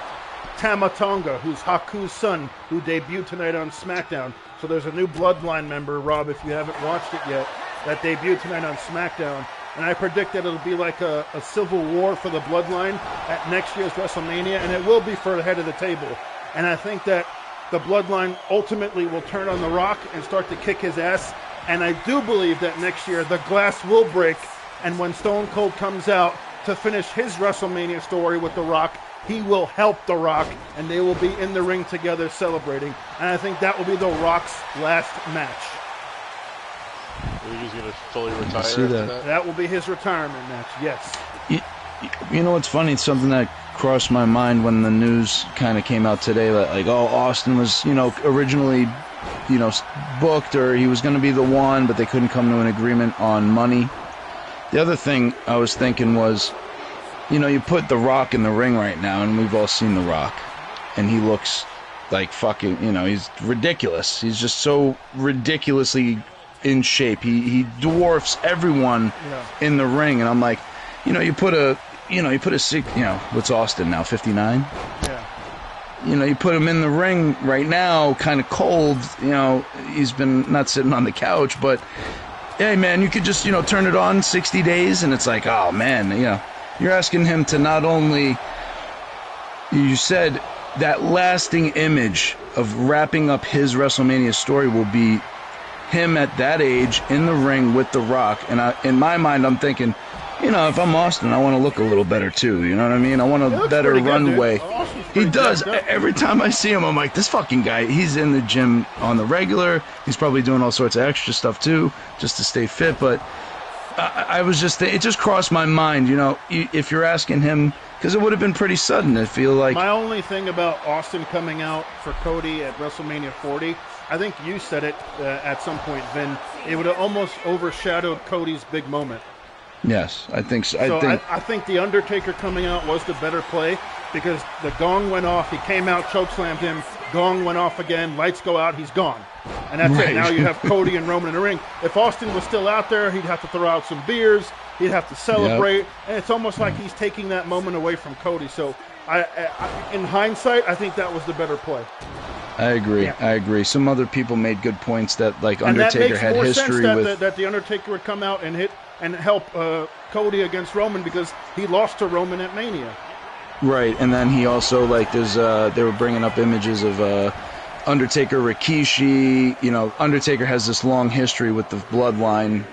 Tama Tonga, who's Haku's son, who debuted tonight on SmackDown. So there's a new Bloodline member, Rob, if you haven't watched it yet, that debuted tonight on SmackDown. And I predict that it'll be like a civil war for the Bloodline at next year's WrestleMania, and it will be for the head of the table. And I think that the Bloodline ultimately will turn on The Rock and start to kick his ass. And I do believe that next year the glass will break, and when Stone Cold comes out to finish his WrestleMania story with The Rock, he will help The Rock, and they will be in the ring together celebrating. And I think that will be The Rock's last match. He's going to fully retire after that? That will be his retirement match, yes. You know what's funny? It's something that crossed my mind when the news kind of came out today. Like, Austin was, originally, booked, or he was going to be the one, but they couldn't come to an agreement on money. The other thing I was thinking was, you put The Rock in the ring right now, and we've all seen The Rock, and he looks like fucking, he's ridiculous. He's just so ridiculously in shape. He dwarfs everyone in the ring, and I'm like, you put a what's Austin now, 59? Yeah. You put him in the ring right now, kind of cold. He's been not sitting on the couch, but hey, man, you could just turn it on 60 days, and it's like, oh man, you're asking him to not only, you said that lasting image of wrapping up his WrestleMania story will be him at that age in the ring with The Rock. And in my mind, I'm thinking, if I'm Austin, I want to look a little better too. You know what I mean? I want a better runway. He does. Every time I see him, I'm like, this fucking guy, he's in the gym on the regular. He's probably doing all sorts of extra stuff too, just to stay fit. But I was just, it just crossed my mind, if you're asking him, because it would have been pretty sudden, I feel like. My only thing about Austin coming out for Cody at WrestleMania 40, I think you said it at some point, Vin, it would have almost overshadowed Cody's big moment. Yes, I think so. I think The Undertaker coming out was the better play, because the gong went off, he came out, chokeslammed him, gong went off again, lights go out, he's gone. And that's it. Now you have Cody and Roman in the ring. If Austin was still out there, he'd have to throw out some beers, he'd have to celebrate, and it's almost like he's taking that moment away from Cody. So in hindsight, I think that was the better play. I agree. Yeah. I agree. Some other people made good points that, like, Undertaker had history with. That the Undertaker would come out and hit and help Cody against Roman, because he lost to Roman at Mania. Right, and then he also, like, they were bringing up images of Undertaker, Rikishi. Undertaker has this long history with the bloodline.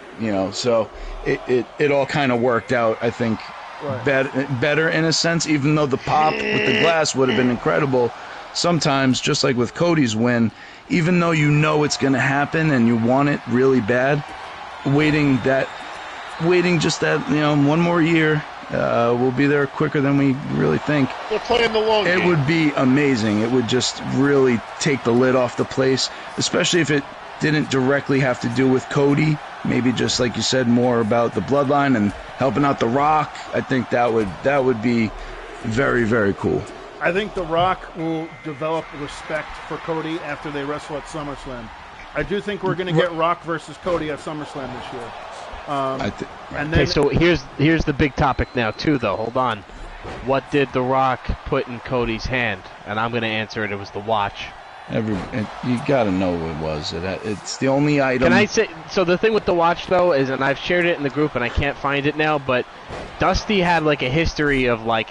So it all kind of worked out, I think, better in a sense. Even though the pop with the glass would have been incredible, sometimes, just like with Cody's win, even though it's going to happen and you want it really bad, waiting just that, one more year, we'll be there quicker than we really think. They're playing the long game. It would be amazing. It would just really take the lid off the place, especially if it didn't directly have to do with Cody. Maybe just, like you said, more about the bloodline and helping out The Rock. I think that would be very, very cool. I think The Rock will develop respect for Cody after they wrestle at SummerSlam. I do think we're going to get Rock versus Cody at SummerSlam this year. Okay, so here's the big topic now too, though. Hold on. What did The Rock put in Cody's hand? And I'm going to answer it. It was the watch. You got to know what it was. It's the only item. Can I say? So the thing with the watch, though, is, and I've shared it in the group, and I can't find it now, but Dusty had like a history of like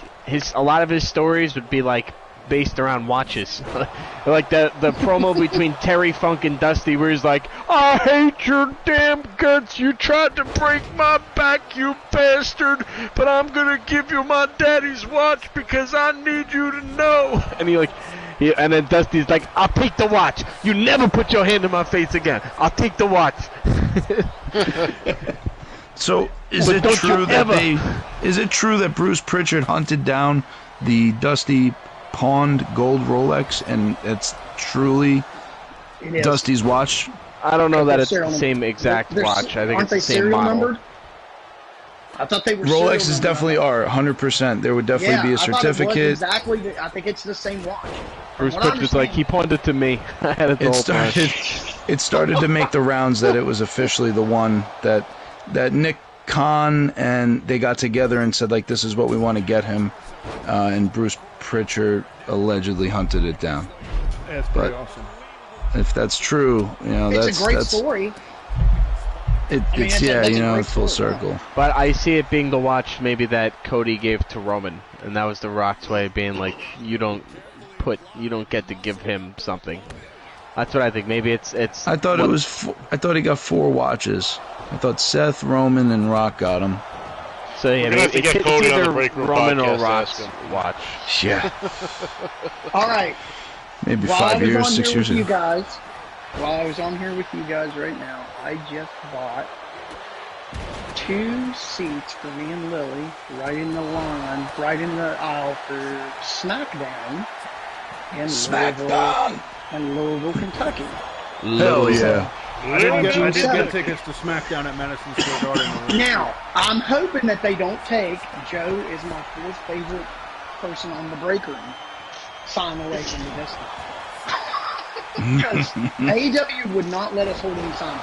a lot of his stories would be like based around watches. Like the promo between Terry Funk and Dusty where he's like, I hate your damn guts. You tried to break my back, you bastard. But I'm going to give you my daddy's watch because I need you to know. And and then Dusty's like, I'll take the watch. You never put your hand in my face again. I'll take the watch. So is it true that Bruce Pritchard hunted down the Dusty pawned gold Rolex and it's truly Dusty's watch? I don't know that it's the same exact watch. I think it's the same model. Numbered? I thought they were. Rolexes definitely are 100%. There would definitely be a certificate. Exactly. I think it's the same watch. Bruce Pritchard's like, he pointed to me. I had it the whole time. It started to make the rounds that it was officially the one that Nick Khan and they got together and said, like, this is what we want to get him. And Bruce Pritchard allegedly hunted it down. Yeah, it's pretty awesome. If that's true, it's a great story. It's full circle. But I see it being the watch maybe that Cody gave to Roman, and that was the Rock's way of being like, you don't get to give him something. That's what I think. Maybe it's. I thought I thought he got 4 watches. I thought Seth, Roman, and Rock got him. So yeah, it's either Roman or Rock's watch. Yeah. All right. Maybe 5 years, 6 years ago. While I was on here with you guys right now, I just bought 2 seats for me and Lily, right in the line, right in the aisle for SmackDown in Louisville, Kentucky. Hell yeah. I didn't get tickets to SmackDown at Madison Square Garden. Now, I'm hoping that they don't take Joe is my 4th favorite person on the break room sign away from the distance. Because AEW would not let us hold any signs.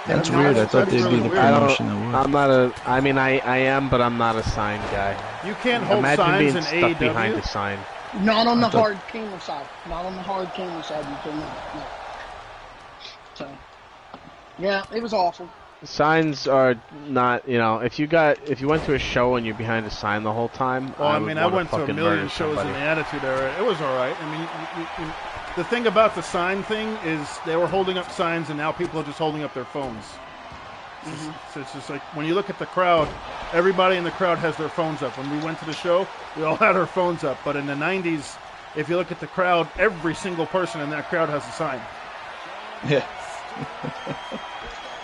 That's weird. I thought they'd be the promotion that would. I am, but I'm not a sign guy. You can't hold signs in AEW? Stuck behind a sign. Not on the hard camera side. Not on the hard camera side. You cannot. No. So, yeah, it was awful. Signs are not, if you went to a show and you're behind a sign the whole time. Well, I went to a million shows in the Attitude Era. It was all right. You, the thing about the sign thing is they were holding up signs, and now people are just holding up their phones. Mm-hmm. So it's just like when you look at the crowd, everybody in the crowd has their phones up. When we went to the show, we all had our phones up. But in the 90s, if you look at the crowd, every single person in that crowd has a sign. Yeah.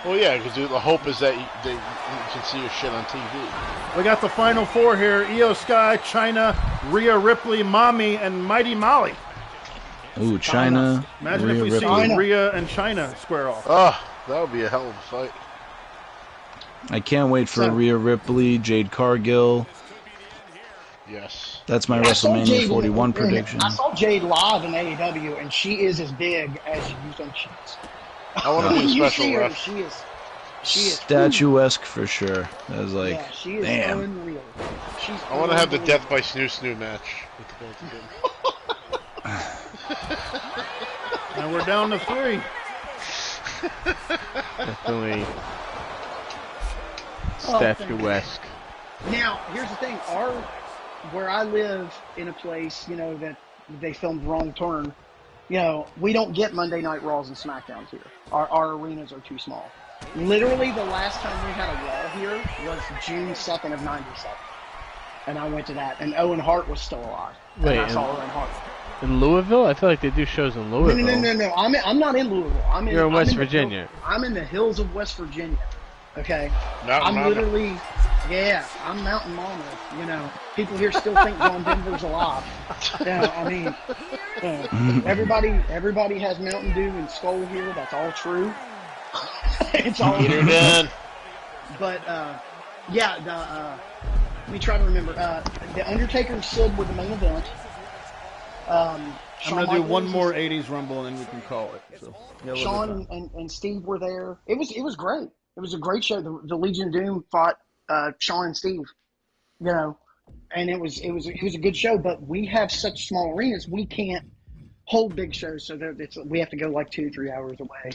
Well, yeah, because the hope is that you can see your shit on TV. We got the final 4 here. Io Sky, Chyna, Rhea Ripley, Mommy, and Mighty Molly. Ooh, Chyna. Imagine Rhea if we Ripley. see Rhea and Chyna square off. Oh, that would be a hell of a fight. I can't wait for Rhea Ripley, Jade Cargill. Yes. That's my WrestleMania 41 prediction. I saw Jade live in AEW, and she is as big as you think she is. I want to be a special ref. She is statuesque for sure. I was like, yeah, she is damn. Unreal. I want to have the Death by Snoo Snoo match with the both of them. And we're down to 3. Definitely statuesque. Now, here's the thing. Where I live in a place, that they filmed Wrong Turn, we don't get Monday Night Raws and SmackDowns here. Our arenas are too small. Literally, the last time we had a Raw here was June 2nd of 97. And I went to that, and Owen Hart was still alive. Wait, and I saw Owen Hart. In Louisville? I feel like they do shows in Louisville. No. I'm not in Louisville. You're in West Virginia. I'm in the hills of West Virginia. Okay? I'm literally... Yeah, I'm Mountain Mama. People here still think John Denver's alive. Everybody has Mountain Dew and Skull here. That's all true. It's all true. Done. But let me try to remember. The Undertaker and Sid were the main event. I'm gonna do one more '80s Rumble and then we can call it. So Sean and Steve were there. It was great. It was a great show. The Legion of Doom fought Sean and Steve, and it was a good show. But we have such small arenas, we can't hold big shows, so we have to go like 2-3 hours away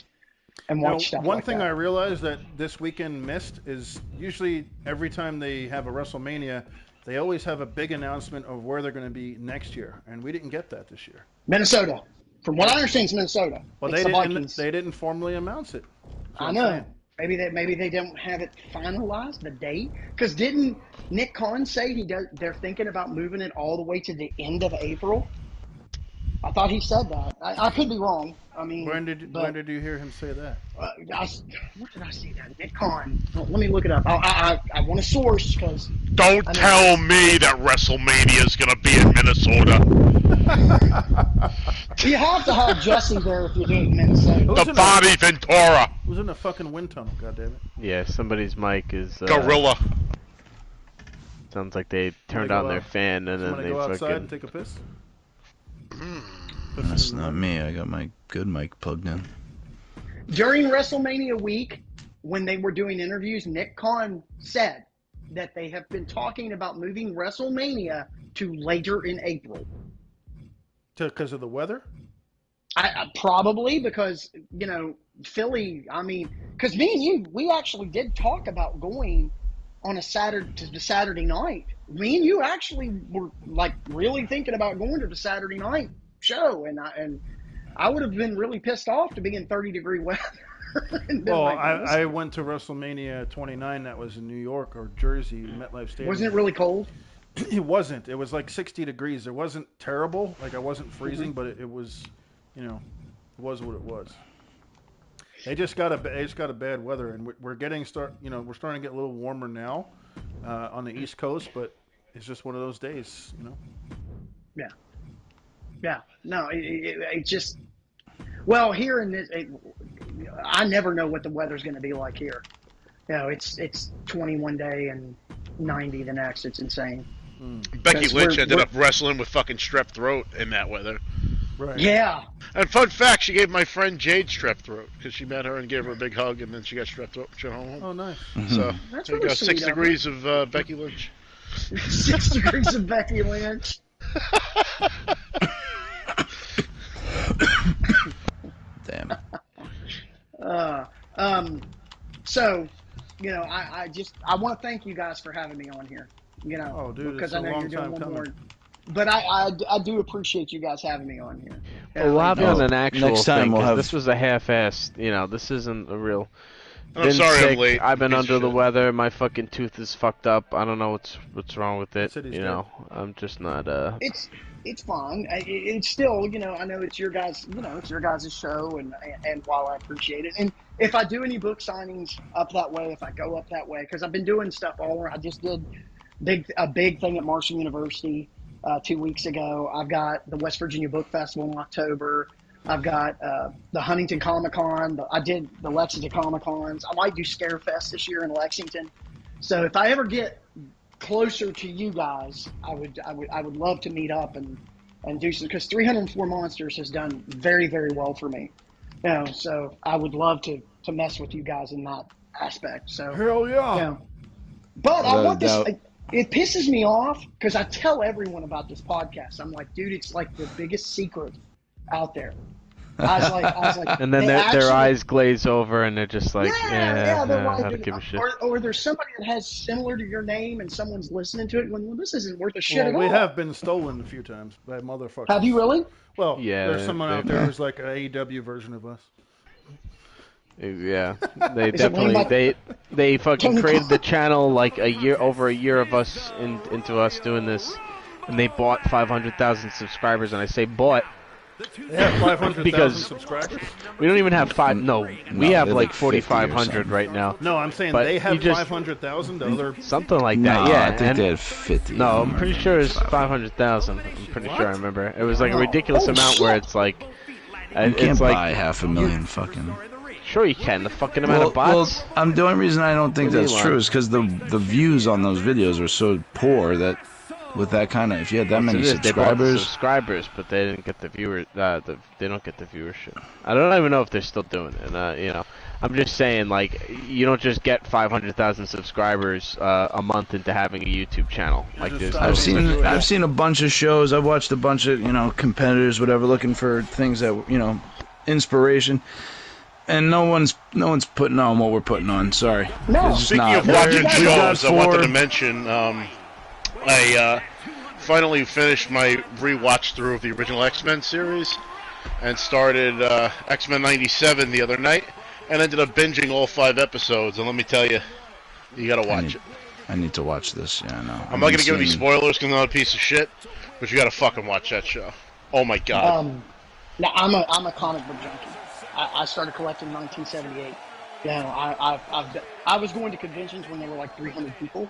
and watch stuff. One thing I realized that this weekend missed is usually every time they have a WrestleMania, they always have a big announcement of where they're going to be next year, and we didn't get that this year. Minnesota. From what I understand, it's Minnesota. Well, they didn't formally announce it. I know. Maybe they don't have it finalized, the date. Because didn't Nick Khan say they're thinking about moving it all the way to the end of April? I thought he said that. I could be wrong. I mean, when did you hear him say that? Where did I see that? Nick Khan. Let me look it up. I want a source because. Don't tell me that WrestleMania is going to be in Minnesota. You have to have Jesse there if you do it in Minnesota. The Bobby Ventura. Who's in the fucking wind tunnel? Goddammit. Yeah, somebody's mic is. Gorilla. Sounds like they turned on their fan and then they go fucking. outside and take a piss. That's not me. I got my good mic plugged in. During WrestleMania week, when they were doing interviews, Nick Khan said that they have been talking about moving WrestleMania to later in April. Because of the weather? Probably because, Philly, because me and you, we actually did talk about going on a Saturday night. Me and you actually were really thinking about going to the Saturday night show, and I would have been really pissed off to be in 30-degree weather. Well, I went to WrestleMania 29. That was in New York or Jersey, MetLife Stadium. Wasn't it really cold? It wasn't. It was like 60 degrees. It wasn't terrible. I wasn't freezing, but it was, it was what it was. They just got a bad weather, and we're starting to get a little warmer now on the East Coast, but it's just one of those days, Yeah. No, it just. Well, here in this, I never know what the weather's going to be like here. It's 21 day and 90 the next. It's insane. Becky Lynch ended up wrestling with fucking strep throat in that weather. Right. Yeah. And fun fact, she gave my friend Jade strep throat because she met her and gave her a big hug, and then she got strep throat. She went home. Oh, nice. So that's there you go. 6 degrees of Becky Lynch. 6 degrees of Becky Lynch. Damn. So, I want to thank you guys for having me on here. Oh, dude, because it's I know a long you're doing time one coming. more. But I do appreciate you guys having me on here. We'll have on an actual next time thing, we'll 'cause have- this was a half-assed. This isn't a real. I'm Been sorry sick. I'm late. I've been Piece under of the shit. weather. My fucking tooth is fucked up. I don't know what's wrong with it. Said he's I'm just not. It's fine. It's still, I know it's your guys, it's your guys' show, and while I appreciate it, and if I do any book signings up that way, if I go up that way, because I've been doing stuff all around. I just did a big thing at Marshall University 2 weeks ago. I've got the West Virginia Book Festival in October. I've got the Huntington Comic Con. I did the Lexington Comic Cons. I might do Scarefest this year in Lexington. So if I ever get closer to you guys, I would love to meet up and do some, because 304 Monsters has done very, very well for me. So I would love to mess with you guys in that aspect. So Hell yeah. But I want this. It pisses me off because I tell everyone about this podcast. I'm like, dude, it's like the biggest secret out there. I was like, and then their eyes glaze over and they're just like, I don't give a shit. Or there's somebody that has similar to your name and someone's listening to it. Well, this isn't worth a shit at all. We have been stolen a few times by motherfuckers. Have you really? Well, yeah, there's someone out there who's like an AEW version of us. Yeah, they definitely they fucking created the channel like over a year of us into us doing this, and they bought 500,000 subscribers. And I say bought. They have 500,000 because subscribers. We don't even have we have like 4,500 right now. No, I'm saying but they have 500,000. Something like that. No, yeah, I think they had 50. No, I'm pretty sure it's 500,000. I'm pretty sure I remember. It was like a ridiculous amount where it's like. You can't buy 500,000 fucking. Sure you can. The fucking amount of bots. Well, the only reason I don't think that's true is because the views on those videos are so poor that with that kind of, if you had that many subscribers, but they didn't get the viewer. They don't get the viewership. I don't even know if they're still doing it. And I'm just saying, like, you don't just get 500,000 subscribers a month into having a YouTube channel. Like this. I've seen a bunch of shows. I've watched a bunch of competitors, whatever, looking for things that inspiration. And no one's putting on what we're putting on. Sorry. No. Speaking of watching shows, I wanted to mention I finally finished my rewatch through of the original X-Men series and started X-Men 97 the other night and ended up binging all 5 episodes. And let me tell you, you gotta watch it. I need to watch this. Yeah, no. I'm not gonna give any spoilers because I'm not a piece of shit, but you gotta fucking watch that show. Oh my god. Now I'm a comic book junkie. I started collecting in 1978. You know, I was going to conventions when there were like 300 people,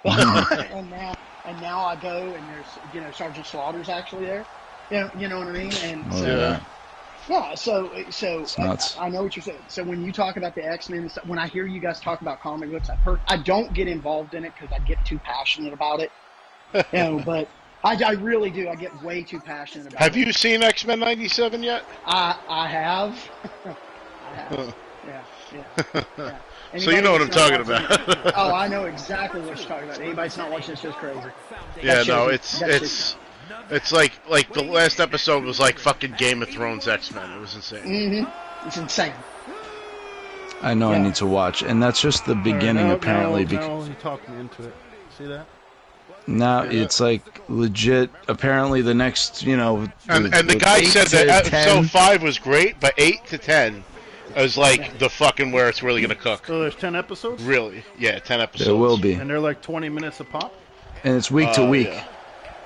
and now I go and there's Sergeant Slaughter's actually there. You know what I mean? And so I know what you're saying. So when you talk about the X-Men, when I hear you guys talk about comic books, I don't get involved in it because I get too passionate about it. But I really do. I get way too passionate about it. Have you seen X-Men 97 yet? I have. Yeah. So you know what I'm talking about. Oh, I know exactly what you're talking about. Anybody that's not watching this show's crazy. It's like the last episode was like fucking Game of Thrones X-Men. It was insane. Mm-hmm. It's insane. I know I need to watch, and that's just the beginning apparently. No, he talked me into it. See that? Now it's like legit. Apparently, the next, and the guy said that episode 5 was great, but 8 to 10 is like the fucking where it's really gonna cook. So there's 10 episodes. Really? Yeah, 10 episodes. There will be, and they're like 20 minutes a pop. And it's week to week. Yeah.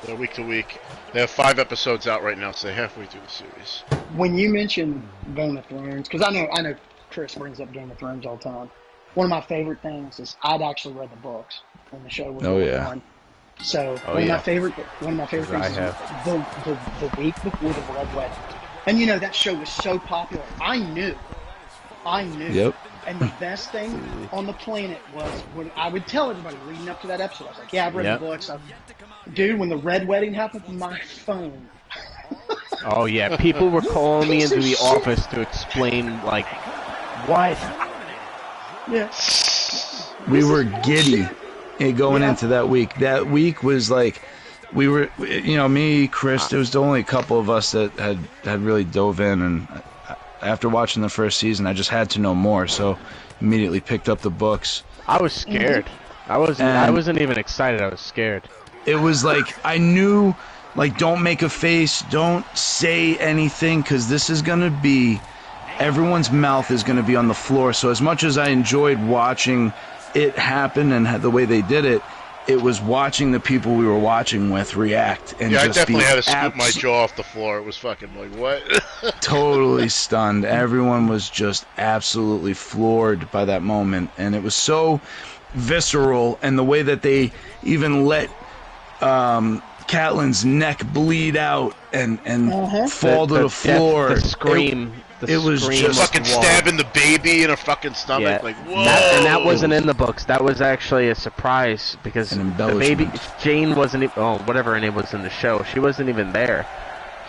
They're week to week. They have 5 episodes out right now, so they're halfway through the series. When you mention Game of Thrones, because I know Chris brings up Game of Thrones all the time. One of my favorite things is I'd actually read the books when the show was on. So one of my favorite things is the week before the Red Wedding. And that show was so popular. I knew. Yep. And the best thing on the planet was when I would tell everybody leading up to that episode, I was like, yeah, I've read the books. Dude, when the Red Wedding happened, my phone. Oh, yeah. People were calling me into the office to explain, like, what? Yeah. We were giddy going into that week. That week was like, we were, me, Chris, there was only a couple of us that had really dove in, and after watching the first season, I just had to know more, so immediately picked up the books. I was scared. I wasn't even excited. I was scared. It was like, I knew, like, don't make a face, don't say anything, because this is going to be, everyone's mouth is going to be on the floor. So as much as I enjoyed watching it happen and the way they did it, it was watching the people we were watching with react. And I just definitely had to scoop my jaw off the floor. It was fucking like, what? Totally stunned. Everyone was just absolutely floored by that moment. And it was so visceral, and the way that they even let Catelyn's neck bleed out and fall to the floor. The scream. It was just fucking stabbing the baby in her fucking stomach. Like, whoa. And that wasn't in the books. That was actually a surprise because the baby Jane wasn't even, whatever her name was in the show. She wasn't even there.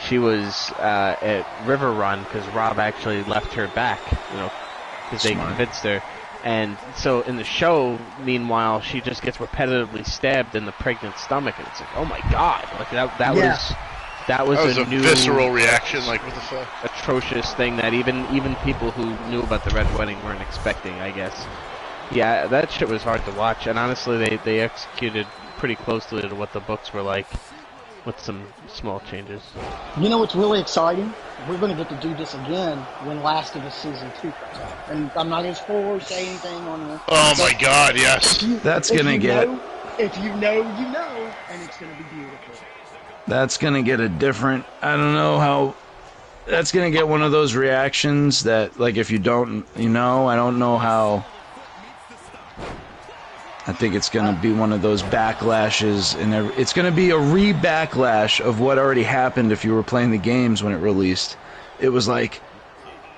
She was at River Run because Rob actually left her back, because they convinced her. And so in the show, meanwhile, she just gets repetitively stabbed in the pregnant stomach, and it's like, oh my god, like that was a new visceral reaction. Like, what the fuck? Atrocious thing that even people who knew about the Red Wedding weren't expecting, I guess. Yeah, that shit was hard to watch, and honestly, they executed pretty closely to what the books were like, with some small changes. You know what's really exciting? We're going to get to do this again when Last of Us Season 2 comes out. And I'm not going to say anything on the... Oh my god, yes. That's going to get... If you know, you know, and it's going to be beautiful. That's going to get a different... I don't know how... That's going to get one of those reactions that, like, if you don't, I don't know how... I think it's going to be one of those backlashes, and it's going to be a re-backlash of what already happened if you were playing the games when it released. It was like,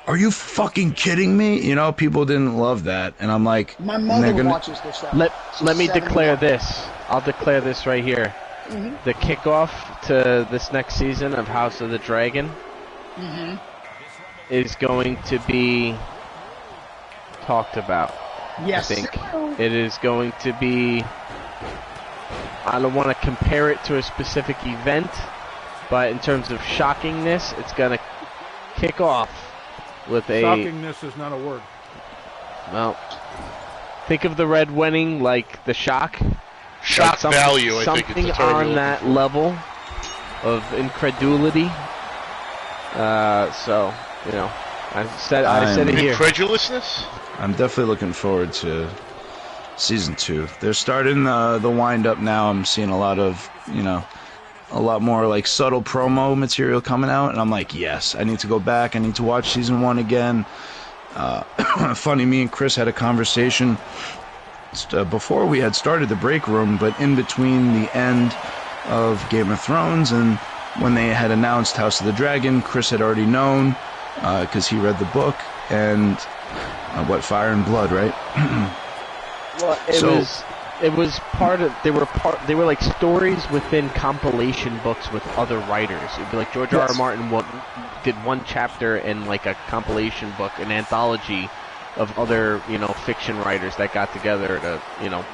are you fucking kidding me? People didn't love that, and I'm like... My mother watches this stuff. Let me declare this. I'll declare this right here. Mm-hmm. The kickoff to this next season of House of the Dragon is going to be talked about. Yes. I think it is going to be... I don't want to compare it to a specific event, but in terms of shockingness, it's going to kick off with a... Shockingness is not a word. Well, think of the Red Wedding like the shock. Shock value, I think it's the term. Something on that level of incredulity. So, you know, I said it here. Incredulousness? I'm definitely looking forward to season 2. They're starting the wind up now. I'm seeing a lot of, you know, a lot more like subtle promo material coming out, and I'm like, yes, I need to go back. I need to watch season 1 again. Funny, me and Chris had a conversation before we had started the break room, but in between the end of Game of Thrones and when they had announced House of the Dragon, Chris had already known because he read the book and Fire and Blood, right? Well, it was part of they were like stories within compilation books with other writers. It'd be like George R. R. Martin did one chapter in like a compilation book, an anthology of other, you know, fiction writers that got together to, you know,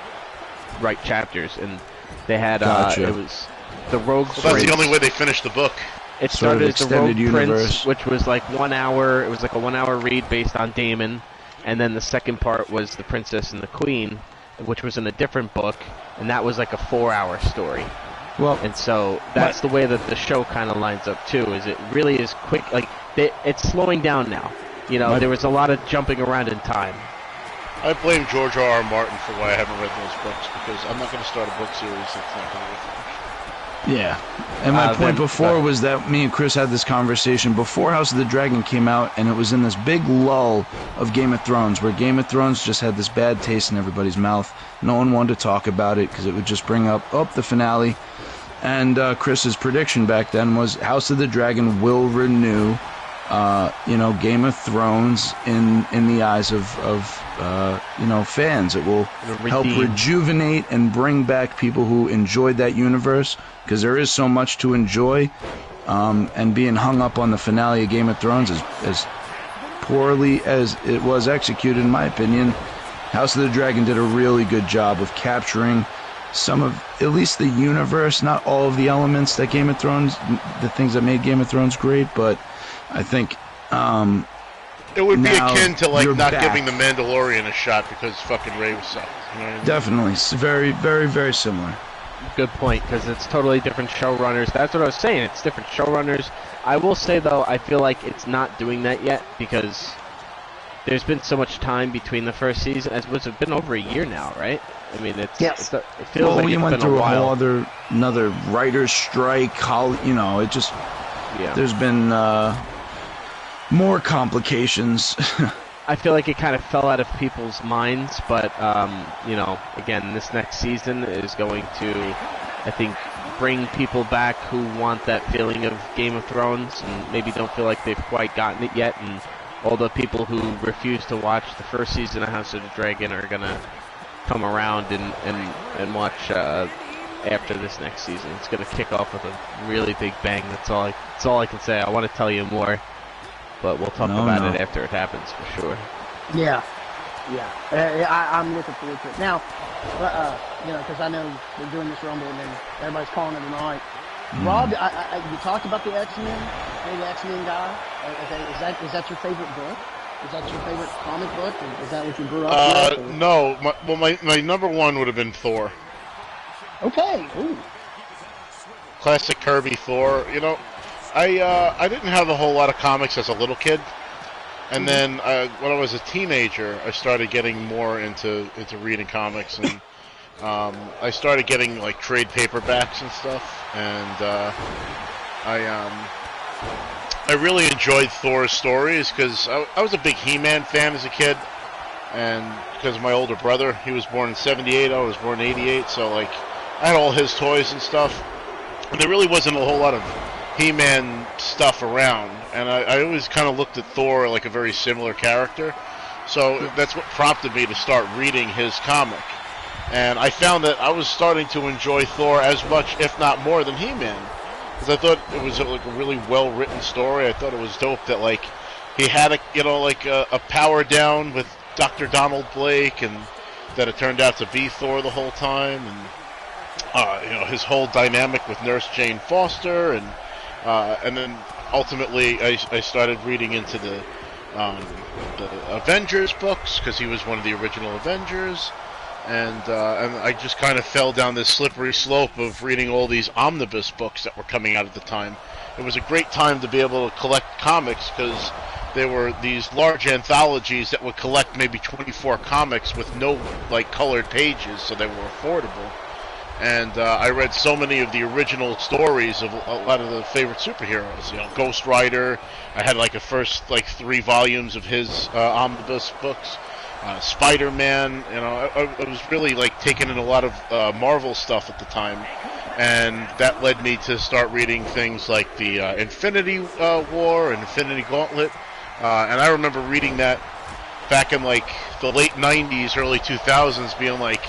write chapters, and they had it was the Rogue Prince. That's the only way they finished the book. It started as the Rogue Prince, which was like 1 hour. It was like a 1 hour read based on Daemon, and then the second part was the Princess and the Queen, which was in a different book, and that was like a 4 hour story. Well, and so that's the way that the show kind of lines up too. Is it really is quick? Like it's slowing down now. You know, there was a lot of jumping around in time. I blame George R. R. Martin for why I haven't read those books, because I'm not going to start a book series that's not going to get finished. Yeah. And my point before was that me and Chris had this conversation before House of the Dragon came out, and it was in this big lull of Game of Thrones, where Game of Thrones just had this bad taste in everybody's mouth. No one wanted to talk about it because it would just bring up the finale. And Chris's prediction back then was House of the Dragon will renew you know, Game of Thrones in the eyes of you know, fans. It will help rejuvenate and bring back people who enjoyed that universe, because there is so much to enjoy, and being hung up on the finale of Game of Thrones as poorly as it was executed, in my opinion, House of the Dragon did a really good job of capturing some of, at least the universe, not all of the elements that Game of Thrones, the things that made Game of Thrones great, but I think it would be akin to like not giving the Mandalorian a shot because fucking Ray was sucked. You know what I mean? Definitely, it's very, very, very similar. Good point, because it's totally different showrunners. That's what I was saying. It's different showrunners. I will say though, I feel like it's not doing that yet because there's been so much time between the first season. It's been over a year now, right? I mean, it feels like we it's went been through a while. another writer's strike. You know, it just there's been more complications. I feel like it kind of fell out of people's minds, but you know, again, this next season is going to, I think, bring people back who want that feeling of Game of Thrones and maybe don't feel like they've quite gotten it yet, and all the people who refuse to watch the first season of House of the Dragon are gonna come around and watch after this next season. It's gonna kick off with a really big bang. That's all I can say. I want to tell you more, but we'll talk about it after it happens for sure. Yeah. I'm looking forward to it. Now, you know, because I know we're doing this Rumble and then everybody's calling it a night. Rob, you talked about the X-Men. Are you the X-Men guy? Is that your favorite book? Is that your favorite comic book? Is that what you grew up with? No. My number one would have been Thor. Okay. Ooh. Classic Kirby Thor. You know, I didn't have a whole lot of comics as a little kid. And then when I was a teenager, I started getting more into reading comics, and I started getting like trade paperbacks and stuff. And I really enjoyed Thor's stories because I was a big He-Man fan as a kid, and because of my older brother, he was born in '78, I was born in '88, so like I had all his toys and stuff. And there really wasn't a whole lot of He-Man stuff around, and I always kind of looked at Thor like a very similar character, so that's what prompted me to start reading his comic. And I found that I was starting to enjoy Thor as much, if not more, than He-Man, because I thought it was like a really well-written story. I thought it was dope that like he had a power down with Dr. Donald Blake, and that it turned out to be Thor the whole time, and his whole dynamic with Nurse Jane Foster, and then ultimately I started reading into the Avengers books because he was one of the original Avengers, And I just kind of fell down this slippery slope of reading all these omnibus books that were coming out at the time. It was a great time to be able to collect comics because there were these large anthologies that would collect maybe 24 comics with no like colored pages, so they were affordable. And I read so many of the original stories of a lot of the favorite superheroes. You know, Ghost Rider. I had like the first like 3 volumes of his omnibus books. Spider-Man, you know, I was really like taking in a lot of Marvel stuff at the time, and that led me to start reading things like the Infinity War and Infinity Gauntlet, and I remember reading that back in like the late 90s, early 2000s, being like,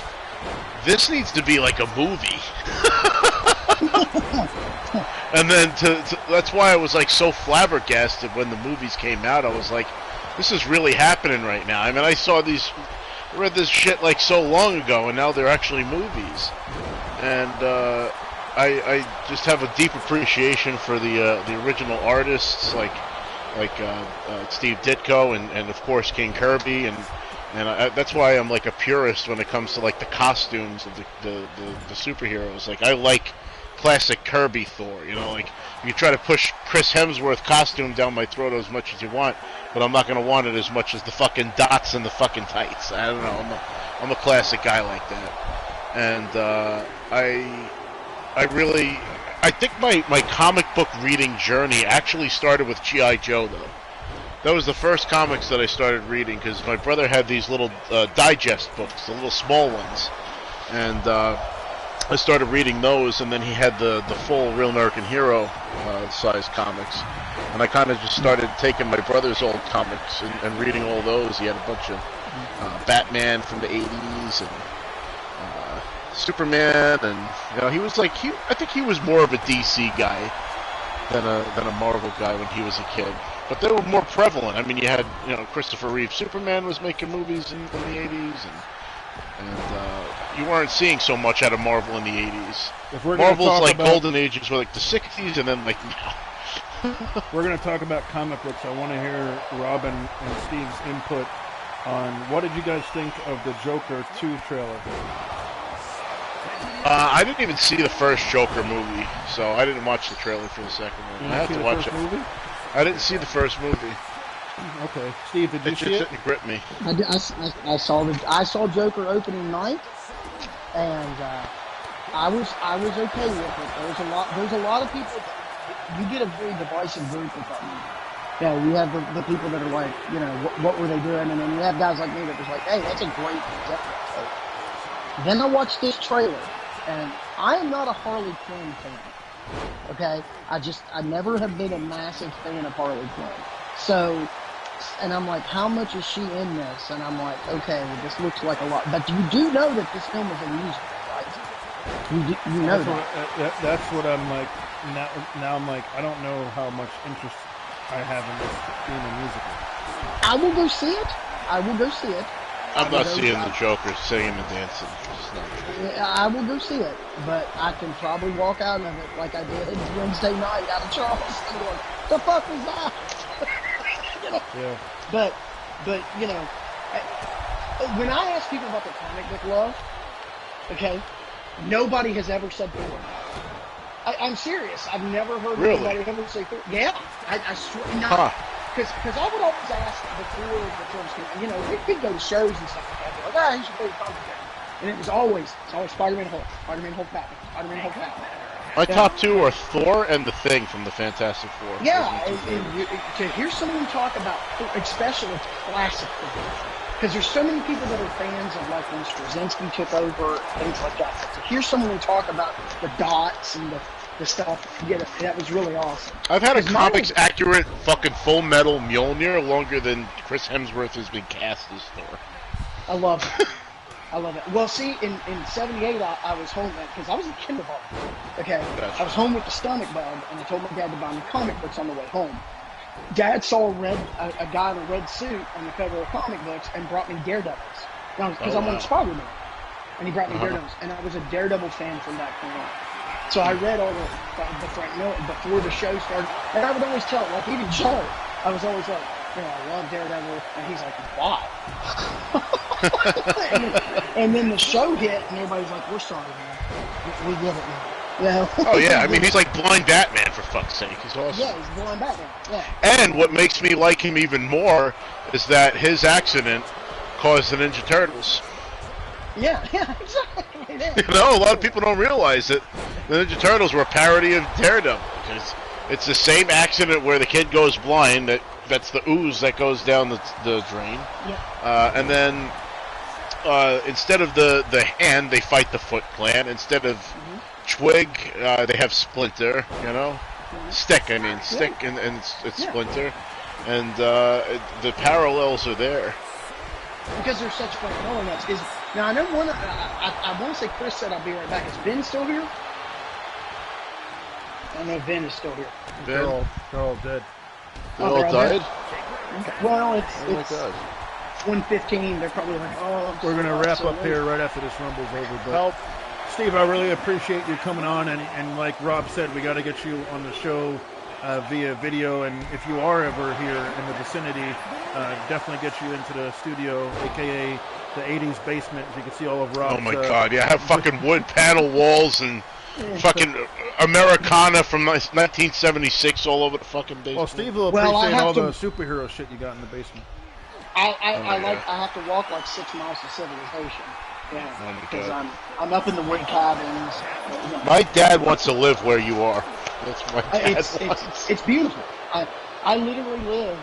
this needs to be like a movie. And then that's why I was like so flabbergasted when the movies came out. I was like, this is really happening right now. I mean, I read this shit like so long ago, and now they're actually movies. And I just have a deep appreciation for the original artists, like Steve Ditko and of course King Kirby, and that's why I'm like a purist when it comes to like the costumes of the superheroes. Like I like classic Kirby Thor, you know, like you try to push Chris Hemsworth costume down my throat as much as you want, but I'm not going to want it as much as the fucking dots and the fucking tights. I don't know, I'm a classic guy like that. And I think my comic book reading journey actually started with G.I. Joe, though. That was the first comics that I started reading, because my brother had these little digest books, the little small ones, and I started reading those, and then he had the full Real American Hero size comics, and I kind of just started taking my brother's old comics and reading all those. He had a bunch of Batman from the 80s and Superman, and you know, he was like I think he was more of a DC guy than a Marvel guy when he was a kid. But they were more prevalent. I mean, you had, you know, Christopher Reeve Superman was making movies in the 80s, and you weren't seeing so much out of Marvel in the 80s. Marvel's like golden ages were like the 60s, and then like now. We're going to talk about comic books. I want to hear Robin and Steve's input on what did you guys think of the Joker 2 trailer? I didn't even see the first Joker movie, so I didn't watch the trailer for the second one. I have to watch it. Movie? I didn't see the first movie. Okay, Steve, did you see it? It just didn't grip me. I saw Joker opening night, and I was okay with it. There's a lot of people. You get a very divisive group with that movie. Yeah, you have the people that are like, you know, what were they doing, and then you have guys like me that was like, hey, that's a great example. Then I watched this trailer, and I am not a Harley Quinn fan. Okay, I never have been a massive fan of Harley Quinn. So, and I'm like, how much is she in this? And I'm like, okay, well, this looks like a lot. But you do know that this film is a musical, right? You know that. That's what I'm like. Now I'm like, I don't know how much interest I have in this being a musical. I will go see it. I'm not seeing the Joker singing and dancing. I will go see it, but I can probably walk out of it like I did Wednesday night out of Charleston going, the fuck was that? You know? Yeah. But you know, when I ask people about the comic book love, okay, nobody has ever said Thor. I'm serious. I've never heard anybody ever say Thor. Yeah, I swear not. Because I would always ask before the films came out, you know, we'd go to shows and stuff like that. Like, he's your favorite comic book. And it was always Spider-Man Hulk, Spider-Man Hulk Batman, Spider-Man Hulk Batman. My top two are Thor and The Thing from the Fantastic Four. Yeah, and to hear someone talk about, especially classic Thor, because there's so many people that are fans of like when Straczynski took over, things like that. But to hear someone talk about the dots and the stuff, that was really awesome. I've had a comics accurate fucking Full Metal Mjolnir longer than Chris Hemsworth has been cast as Thor. I love it. I love it. Well, see, in 78, I was home, because I was in kindergarten, okay? Gotcha. I was home with the stomach bug, and I told my dad to buy me comic books on the way home. Dad saw a guy in a red suit on the cover of comic books and brought me Daredevils. Because I'm on Spider-Man. And he brought me Daredevils. And I was a Daredevil fan from that point on. So I read all the Frank Miller before the show started. And I would always tell, like, even Joe, I was always like, you know, I love Daredevil. And he's like, why? and then the show hit, and everybody's like, "We're sorry, man. We get it now." Yeah. Oh yeah, I mean he's like blind Batman for fuck's sake. He's awesome. Yeah, he's blind Batman. Yeah. And what makes me like him even more is that his accident caused the Ninja Turtles. Yeah, exactly. Yeah. You know, a lot of people don't realize that the Ninja Turtles were a parody of Daredevil. Because it's the same accident where the kid goes blind. That's the ooze that goes down the drain. Yeah. And then instead of the hand, they fight the Foot Clan. Instead of Twig, they have Splinter. You know, Stick. I mean, Stick, and it's Splinter. And the parallels are there. Because they're such fun nuts. Now I know one. I want to say Chris said I'll be right back. Is Ben still here? I know Ben is still here. They're all dead. They all died? Okay. Well, it's 1:15. They're probably like, oh. We're going to wrap up here right after this Rumble's over. But Steve, I really appreciate you coming on. And like Rob said, we got to get you on the show via video. And if you are ever here in the vicinity, definitely get you into the studio, a.k.a. the 80s basement. You can see all of Rob's. Oh, my God. Yeah, I have fucking wood panel walls and fucking Americana from 1976 all over the fucking basement. Well, Steve will appreciate all the superhero shit you got in the basement. I have to walk like 6 miles to civilization. Yeah, because I'm up in the wood cabins. My dad wants to live where you are. That's my dad it's beautiful. I literally live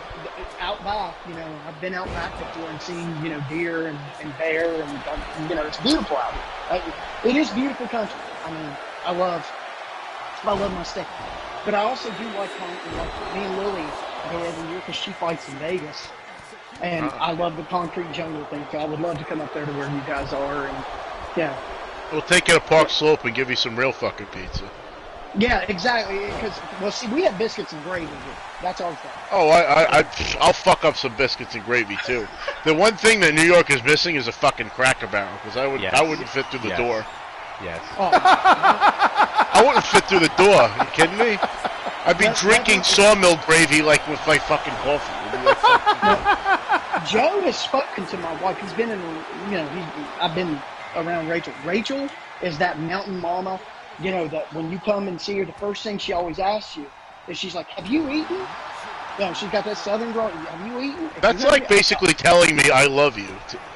out back. You know, I've been out back before and seen deer and bear and it's beautiful out here. It is beautiful country. I mean, I love my state, but I also do like me and Lily go every year because she fights in Vegas. And I love the concrete jungle thing, so I would love to come up there to where you guys are, and yeah. We'll take you to Park Slope and give you some real fucking pizza. Yeah, exactly. Because see, we have biscuits and gravy here. That's our thing. Oh, I'll fuck up some biscuits and gravy too. The one thing that New York is missing is a fucking Cracker Barrel, because I wouldn't fit through the door. Yes. Oh. I wouldn't fit through the door. Are you kidding me? I'd be drinking sawmill gravy like with my fucking coffee. Joe has spoken to my wife. He's been I've been around Rachel. Rachel is that mountain mama, that when you come and see her, the first thing she always asks you is she's like, have you eaten? She's got that southern girl. Have you eaten? That's like basically telling me I love you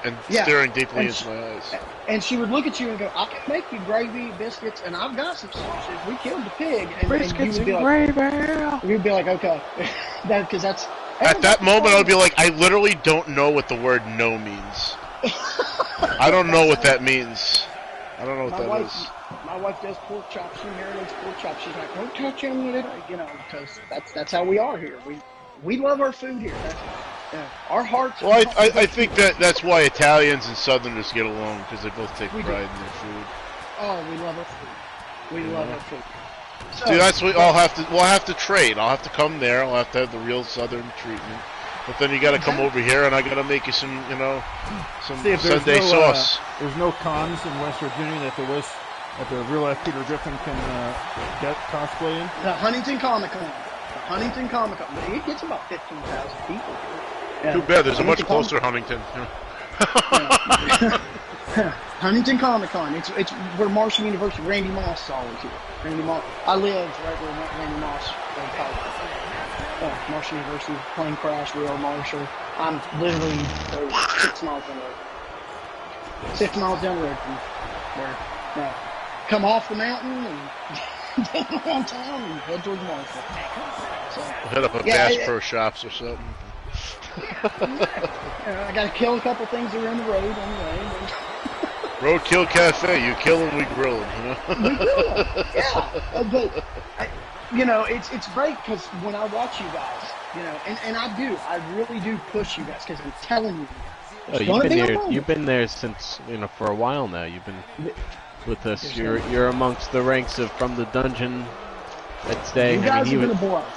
and staring deeply into my eyes. And she would look at you and go, I can make you gravy, biscuits, and I've got some sausages. We killed the pig. Biscuits and gravy. You'd be like, okay. Because that's... At that moment, I would be like, I literally don't know what the word no means. I don't know what that means. I don't know what that is. My wife does pork chops. She marinates pork chops. She's like, don't touch them, because that's how we are here. We love our food here. Our hearts... Well, I think that's why Italians and Southerners get along, because they both take pride in their food. Oh, we love our food. We love our food. So, dude, that's what we'll have to trade. I'll have to come there. I'll have to have the real Southern treatment. But then you got to come over here, and I got to make you some, some Sunday sauce. There's no cons in West Virginia that the real life Peter Griffin can get cosplay in. The Huntington Comic Con. It gets about 15,000 people. Yeah. Too bad. There's a much closer Huntington. Huntington Comic Con. It's where Marshall University. Randy Moss is always here. Randy Moss. I lived right where Randy Moss played college. Marshall University, plane crash, Real Marshall. I'm literally 6 miles down the road. 6 miles down the road from where. Come off the mountain and down around town and head towards Marshall. So, head up a Bass Pro Shops or something. I got to kill a couple things that are in the road anyway. Roadkill Cafe, you kill them, we grill them. We grill them, yeah. But it's great because when I watch you guys, and I really do push you guys because I'm telling you. Oh, you've been there since for a while now. You've been with us. You're amongst the ranks of From the Dungeon. Let's say you guys are gonna blow up.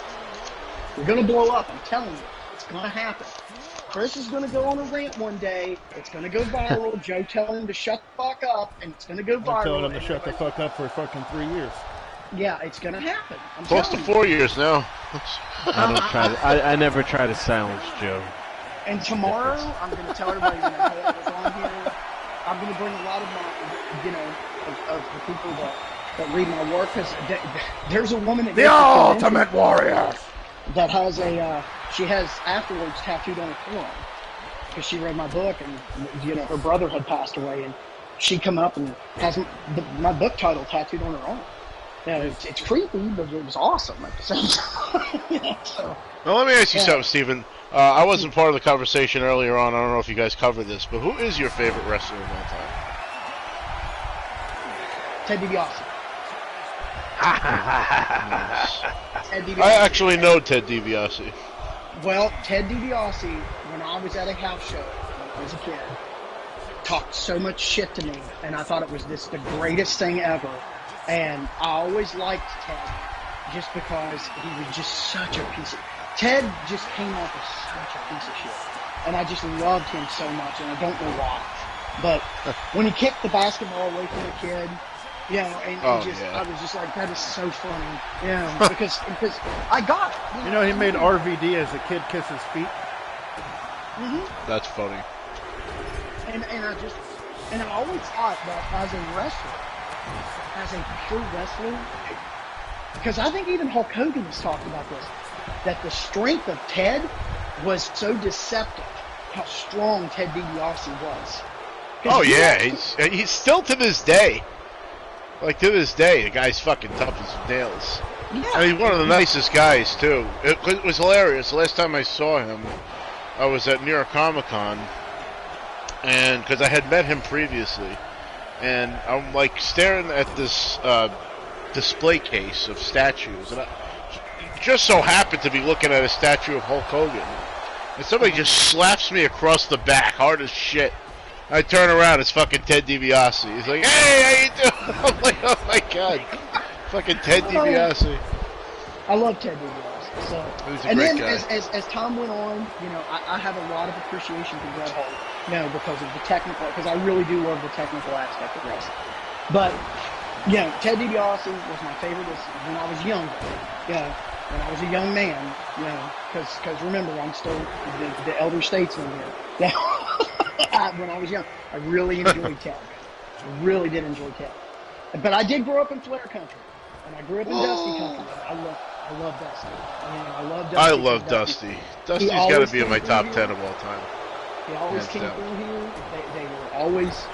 You're gonna blow up. I'm telling you, it's gonna happen. Chris is going to go on a rant one day. It's going to go viral. Joe telling him to shut the fuck up, and it's going to go viral. I'm telling him to shut the fuck up for fucking 3 years. Yeah, it's going to happen. Close to 4 years now. I never try to silence Joe. And tomorrow, I'm going to tell everybody when I hold this on I'm going to bring a lot of my, you know, of the people that read my work, because there's a woman at the Ultimate Warrior that has she has afterwards tattooed on her forearm because she read my book, and you know her brother had passed away, and she come up and has my book title tattooed on her arm. It's creepy, but it was awesome at the same time. You know, so, now let me ask you something, Steven. I wasn't part of the conversation earlier on. I don't know if you guys covered this, but who is your favorite wrestler of all time? Ted DiBiase. Ted DiBiase. I actually know Ted DiBiase. Well, Ted DiBiase, when I was at a house show when I was a kid, talked so much shit to me, and I thought it was the greatest thing ever. And I always liked Ted just because he was just such a piece of... Ted just came off as such a piece of shit. And I just loved him so much, and I don't know why. But when he kicked the basketball away from the kid, you know, and I was just like, that is so funny. Yeah, because I got it. You know, he made RVD as a kid kiss his feet. Mm-hmm. That's funny. And I always thought that as a wrestler, as a true wrestler, because I think even Hulk Hogan has talked about this, that the strength of Ted was so deceptive, how strong Ted DiBiase was. Oh yeah, he's still to this day. Like, to this day, the guy's fucking tough as nails. Yeah. And he's one of the nicest guys, too. It was hilarious. The last time I saw him, I was at New York Comic-Con, and because I had met him previously, and I'm, like, staring at this display case of statues, and I just so happened to be looking at a statue of Hulk Hogan, and somebody just slaps me across the back, hard as shit. I turn around, it's fucking Ted DiBiase. He's like, hey, how you doing? I'm like, oh my god. Fucking Ted DiBiase. I love Ted DiBiase. So. He's a great guy. As time went on, you know, I have a lot of appreciation for Bret Hart, you know, because of the technical, because I really do love the technical aspect of wrestling. But, you know, Ted DiBiase was my favorite when I was younger. You know, when I was a young man, you know, because remember, I'm still the elder statesman here. When I was young, I really enjoyed Ted. I really did enjoy Ted. But I did grow up in Flair country, and I grew up in Dusty country. I love Dusty. I love Dusty. I love Dusty. Dusty's got to be in my top 10 of all time. He always came through here. They were always...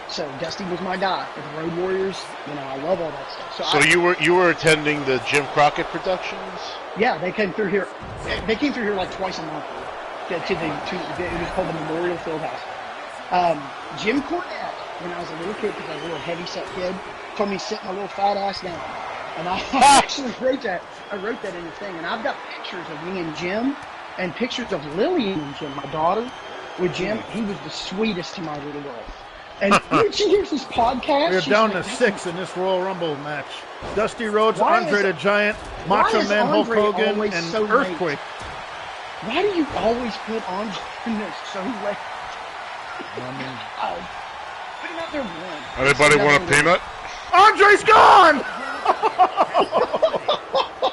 So Dusty was my guy for the Road Warriors. You know, I love all that stuff. So you were attending the Jim Crockett Productions? Yeah, they came through here. They came through here like twice a month. It was called the Memorial Fieldhouse. Jim Cornette, when I was a little kid, because I was a little heavy-set kid, told me to sit my little fat ass down. And I actually wrote that. I wrote that in the thing. And I've got pictures of me and Jim, and pictures of Lillian and Jim, my daughter, with Jim. He was the sweetest to my little girl. And when she hears this podcast, we're down to 6 in this Royal Rumble match. Dusty Rhodes, Andre the Giant, Macho Man Hulk Hogan, and so Earthquake. Late? Why do you always put Andre in there so late? Put him out there one. Anybody want a peanut? Andre's gone!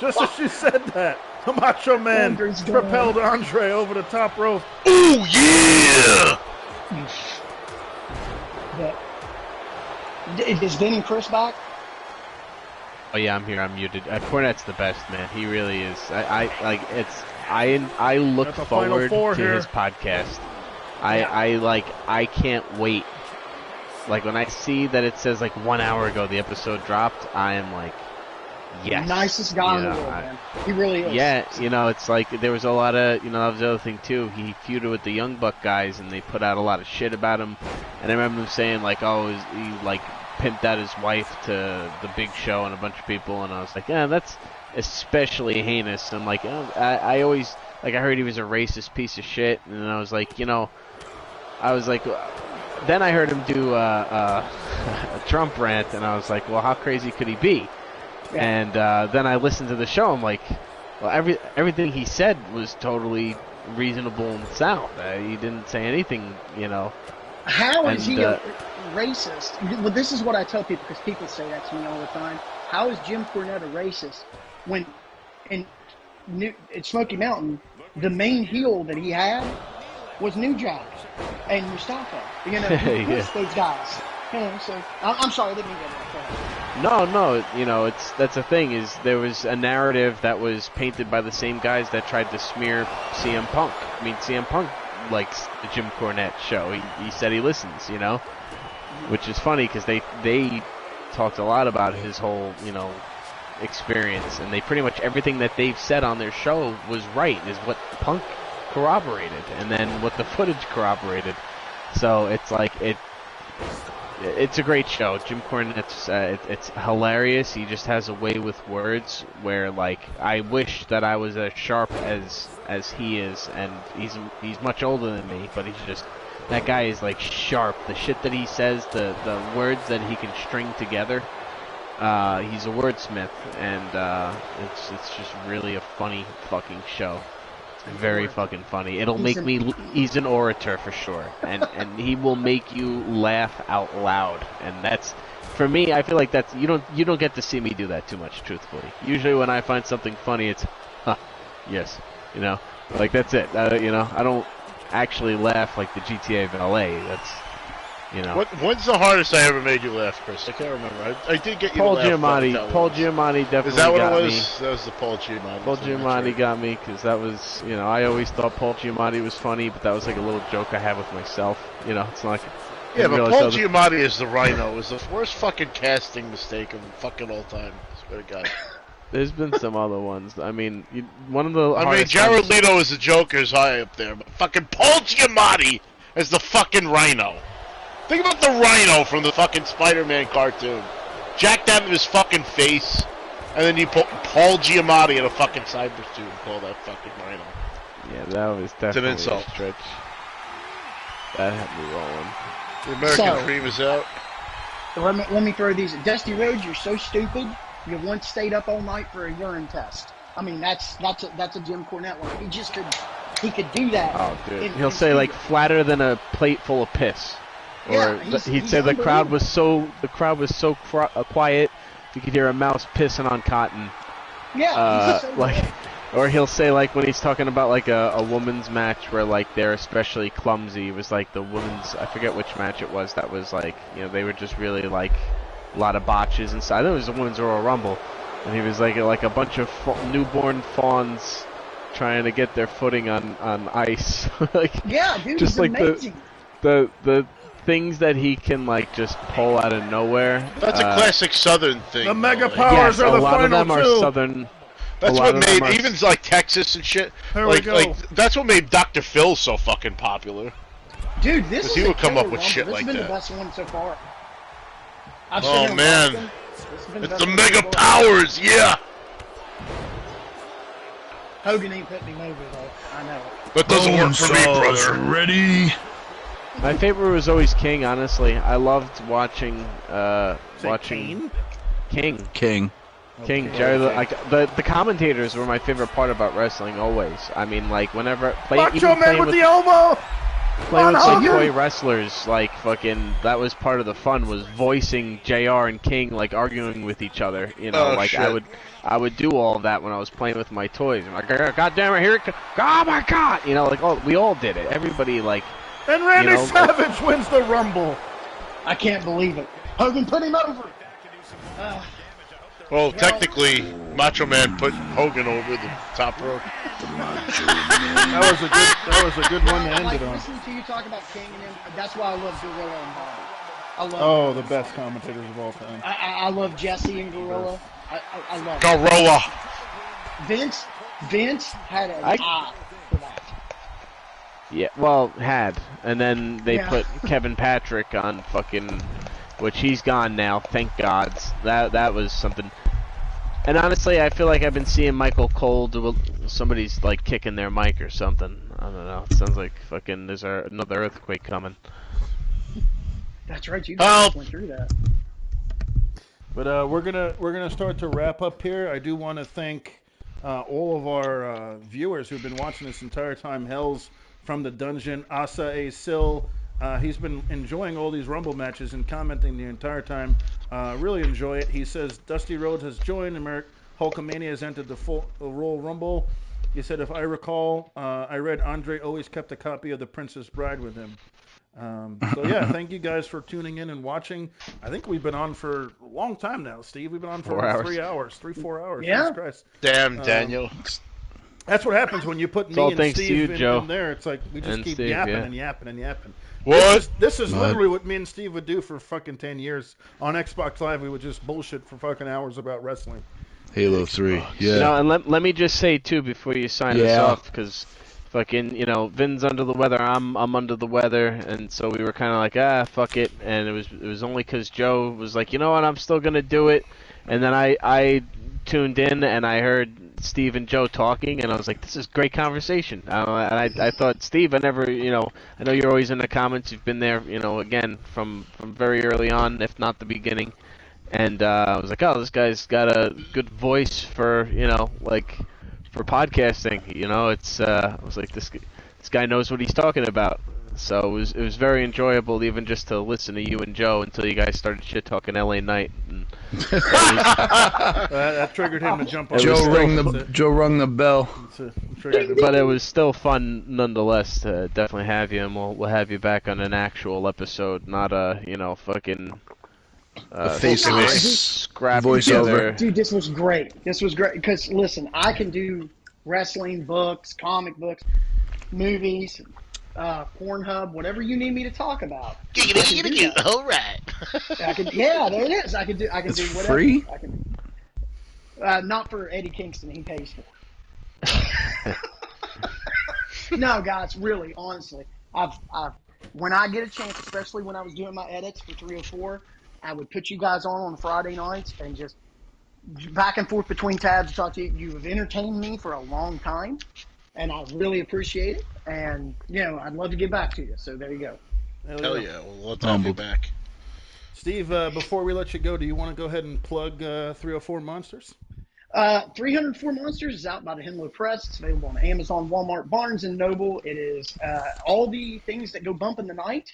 Just as she said that, the Macho Man propelled Andre over the top rope. Oh, yeah! Is Vinny Chris back? Oh yeah, I'm here. I'm muted. Cornette's the best, man. He really is. I look forward to his podcast. I can't wait. Like when I see that it says like 1 hour ago the episode dropped, I am like, yes. Nicest guy in the world, man. He really is. Yeah, you know, it's like there was a lot of, you know, that was the other thing too. He feuded with the Young Buck guys, and they put out a lot of shit about him. And I remember them saying like, oh, he like pimped out his wife to the Big Show and a bunch of people, and I was like, yeah, that's especially heinous. And like, I always like, I heard he was a racist piece of shit, and I was like, you know, then I heard him do a Trump rant, and I was like, well, how crazy could he be? Yeah. And then I listened to the show. I'm like, well, everything he said was totally reasonable and sound. He didn't say anything, you know. How is he a racist? Well, this is what I tell people, because people say that to me all the time. How is Jim Cornette a racist when in Smoky Mountain, the main heel that he had was New Jack and Mustafa. You know, he pushed those guys. You know, so I'm sorry, I didn't mean to get that. No, you know, that's the thing is there was a narrative that was painted by the same guys that tried to smear CM Punk. I mean, CM Punk likes the Jim Cornette show. He said he listens, you know, which is funny because they talked a lot about his whole, you know, experience, and they pretty much everything that they've said on their show was right, is what Punk corroborated, and then what the footage corroborated. So it's like it's a great show. Jim Cornette's it's hilarious. He just has a way with words where, like, I wish that I was as sharp as he is, and he's much older than me, but he's just, that guy is like sharp. The shit that he says, the words that he can string together. He's a wordsmith, and it's just really a funny fucking show. Very fucking funny. It'll make me. He's an orator for sure, and he will make you laugh out loud. And that's, for me, I feel like that's, you don't get to see me do that too much, truthfully. Usually when I find something funny, it's, yes, you know, like that's it. You know, I don't actually laugh like the GTA valet. That's, you know. When's the hardest I ever made you laugh, Chris? I can't remember. I did get you Paul to laugh. Paul Giamatti definitely got me. Is that what it was? That was the Paul Giamatti. Paul Giamatti got me because that was, you know, I always thought Paul Giamatti was funny, but that was like a little joke I had with myself. You know, it's like. Yeah, but Paul Giamatti as the Rhino was the worst fucking casting mistake of fucking all time. I swear to God. There's been some other ones. I mean, one of the. I mean, Jared Leto as the Joker is high up there, but fucking Paul Giamatti as the fucking Rhino. Think about the Rhino from the fucking Spider-Man cartoon. Jacked out of his fucking face, and then you put Paul Giamatti in a fucking cyber suit and call that fucking Rhino. Yeah, that was definitely an insult. A stretch. That had me rolling. The American Dream is out. Let me throw these. Dusty Rhodes, you're so stupid. You once stayed up all night for a urine test. I mean, that's a Jim Cornette one. He could do that. Oh, dude. He'll say like flatter than a plate full of piss. Or he'd say the crowd was so quiet you could hear a mouse pissing on cotton. Yeah. Or he'll say like when he's talking about like a woman's match where like they're especially clumsy. It was like the women's, I forget which match it was, that was like, you know, they were just really like a lot of botches inside. I think it was the women's Royal Rumble, and he was like a bunch of newborn fawns trying to get their footing on ice. Like, yeah, dude, just like amazing. the things that he can like just pull out of nowhere. That's a classic Southern thing. The Mega Powers are the final two. A lot of them are Southern. That's what made even like Texas and shit. Like that's what made Dr. Phil so fucking popular. Dude, this is he would come up with shit like that. This has been the best one so far. Oh man, it's the Mega Powers, yeah. Hogan ain't putting him over though. I know. That doesn't work for me, brother. Ready? My favorite was always King. Honestly, I loved watching King. King, Jerry. Like the commentators were my favorite part about wrestling. Always. I mean, like whenever Macho Man with the elbow. Playing with like toy wrestlers, like fucking, that was part of the fun, was voicing JR and King like arguing with each other. You know, shit. I would do all of that when I was playing with my toys. I'm like, God damn it, here it comes! Oh my God! You know, like we all did it. Everybody like. And Randy Savage wins the Rumble. I can't believe it. Hogan put him over. Well, technically, Macho Man put Hogan over the top rope. that was a good one to end it on. Listening to you talk about King and him, that's why I love Gorilla and Bobby. The best commentators of all time. I love Jesse and Gorilla. I love Gorilla. Vince had an eye for that. Yeah, well, and then they put Kevin Patrick on fucking, which he's gone now, thank God. That was something. And honestly, I feel like I've been seeing Michael Cole do somebody's like kicking their mic or something. I don't know. It sounds like fucking there's another earthquake coming. That's right. You guys went through that. But we're gonna start to wrap up here. I do want to thank all of our viewers who've been watching this entire time. Hells from the dungeon, Asa A. Sil. He's been enjoying all these Rumble matches and commenting the entire time. Really enjoy it. He says Dusty Rhodes has joined. Hulkamania has entered the Royal Rumble. You said, if I recall, I read Andre always kept a copy of The Princess Bride with him. So, yeah, thank you guys for tuning in and watching. I think we've been on for a long time now, Steve. We've been on for 3 hours. 4 hours. Yeah. Jesus Christ. Damn, Daniel. That's what happens when you put me and Steve in there. It's like we just keep yapping and yapping and yapping. What? This is literally what me and Steve would do for fucking 10 years. On Xbox Live, we would just bullshit for fucking hours about wrestling. Halo 3, yeah. You know, and let me just say, too, before you sign us off, because fucking, you know, Vin's under the weather, I'm under the weather, and so we were kind of like, fuck it, and it was only because Joe was like, you know what, I'm still going to do it, and then I tuned in, and I heard Steve and Joe talking, and I was like, this is great conversation. And I thought, Steve, I never, you know, I know you're always in the comments, you've been there, you know, again, from very early on, if not the beginning. And I was like, oh, this guy's got a good voice for, you know, like, for podcasting. You know, it's I was like, this guy knows what he's talking about. So it was very enjoyable, even just to listen to you and Joe until you guys started shit talking LA Knight. And that triggered him to jump on. Joe rung the bell. But it was still fun nonetheless to definitely have you, and we'll have you back on an actual episode, not a, you know, fucking. Faceless scrap voiceover. Dude, this was great. This was great because listen, I can do wrestling, books, comic books, movies, Pornhub, whatever you need me to talk about. All right. I can. Yeah, there it is. I can do whatever. Free? I can. Not for Eddie Kingston. He pays for it. No, guys, really, honestly, I've when I get a chance, especially when I was doing my edits for 304. I would put you guys on Friday nights and just back and forth between tabs and talk to you. You have entertained me for a long time, and I really appreciate it. And, you know, I'd love to get back to you. So there you go. Hell yeah. We'll love to have you back. Steve, before we let you go, do you want to go ahead and plug 304 Monsters? 304 Monsters is out by the Henlow Press. It's available on Amazon, Walmart, Barnes & Noble. It is all the things that go bump in the night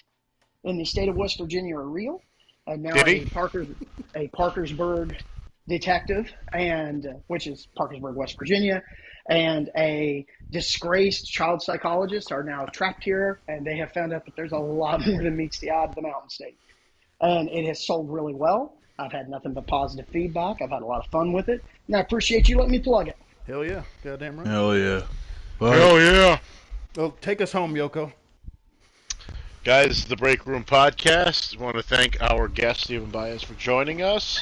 in the state of West Virginia are real. Now a Parkersburg detective, and which is Parkersburg, West Virginia, and a disgraced child psychologist are now trapped here, and they have found out that there's a lot more than meets the eye of the Mountain State. And it has sold really well. I've had nothing but positive feedback. I've had a lot of fun with it, and I appreciate you letting me plug it. Hell yeah. Goddamn right. Hell yeah. Bye. Hell yeah. Well, take us home, Yoko. Guys, the Break Room Podcast. I want to thank our guest, Stephen Baez, for joining us.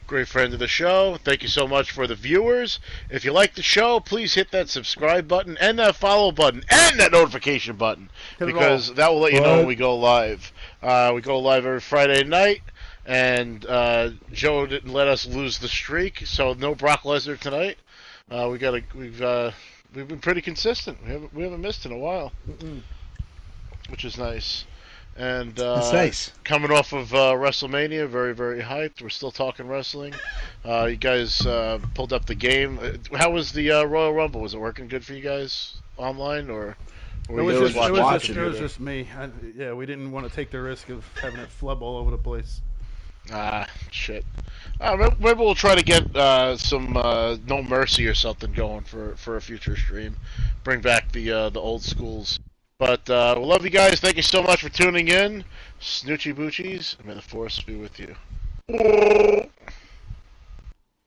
Great friend of the show. Thank you so much for the viewers. If you like the show, please hit that subscribe button and that follow button and that notification button, because that will let you know when we go live. We go live every Friday night, and Joe didn't let us lose the streak, so no Brock Lesnar tonight. We've been pretty consistent. We haven't missed in a while. Which is nice. And nice. Coming off of WrestleMania, very, very hyped. We're still talking wrestling. You guys pulled up the game. How was the Royal Rumble? Was it working good for you guys online, or it was just me. We didn't want to take the risk of having it flub all over the place. Shit. Maybe we'll try to get some No Mercy or something going for a future stream. Bring back the old schools. But we love you guys. Thank you so much for tuning in. Snoochie Boochies, and may the force be with you.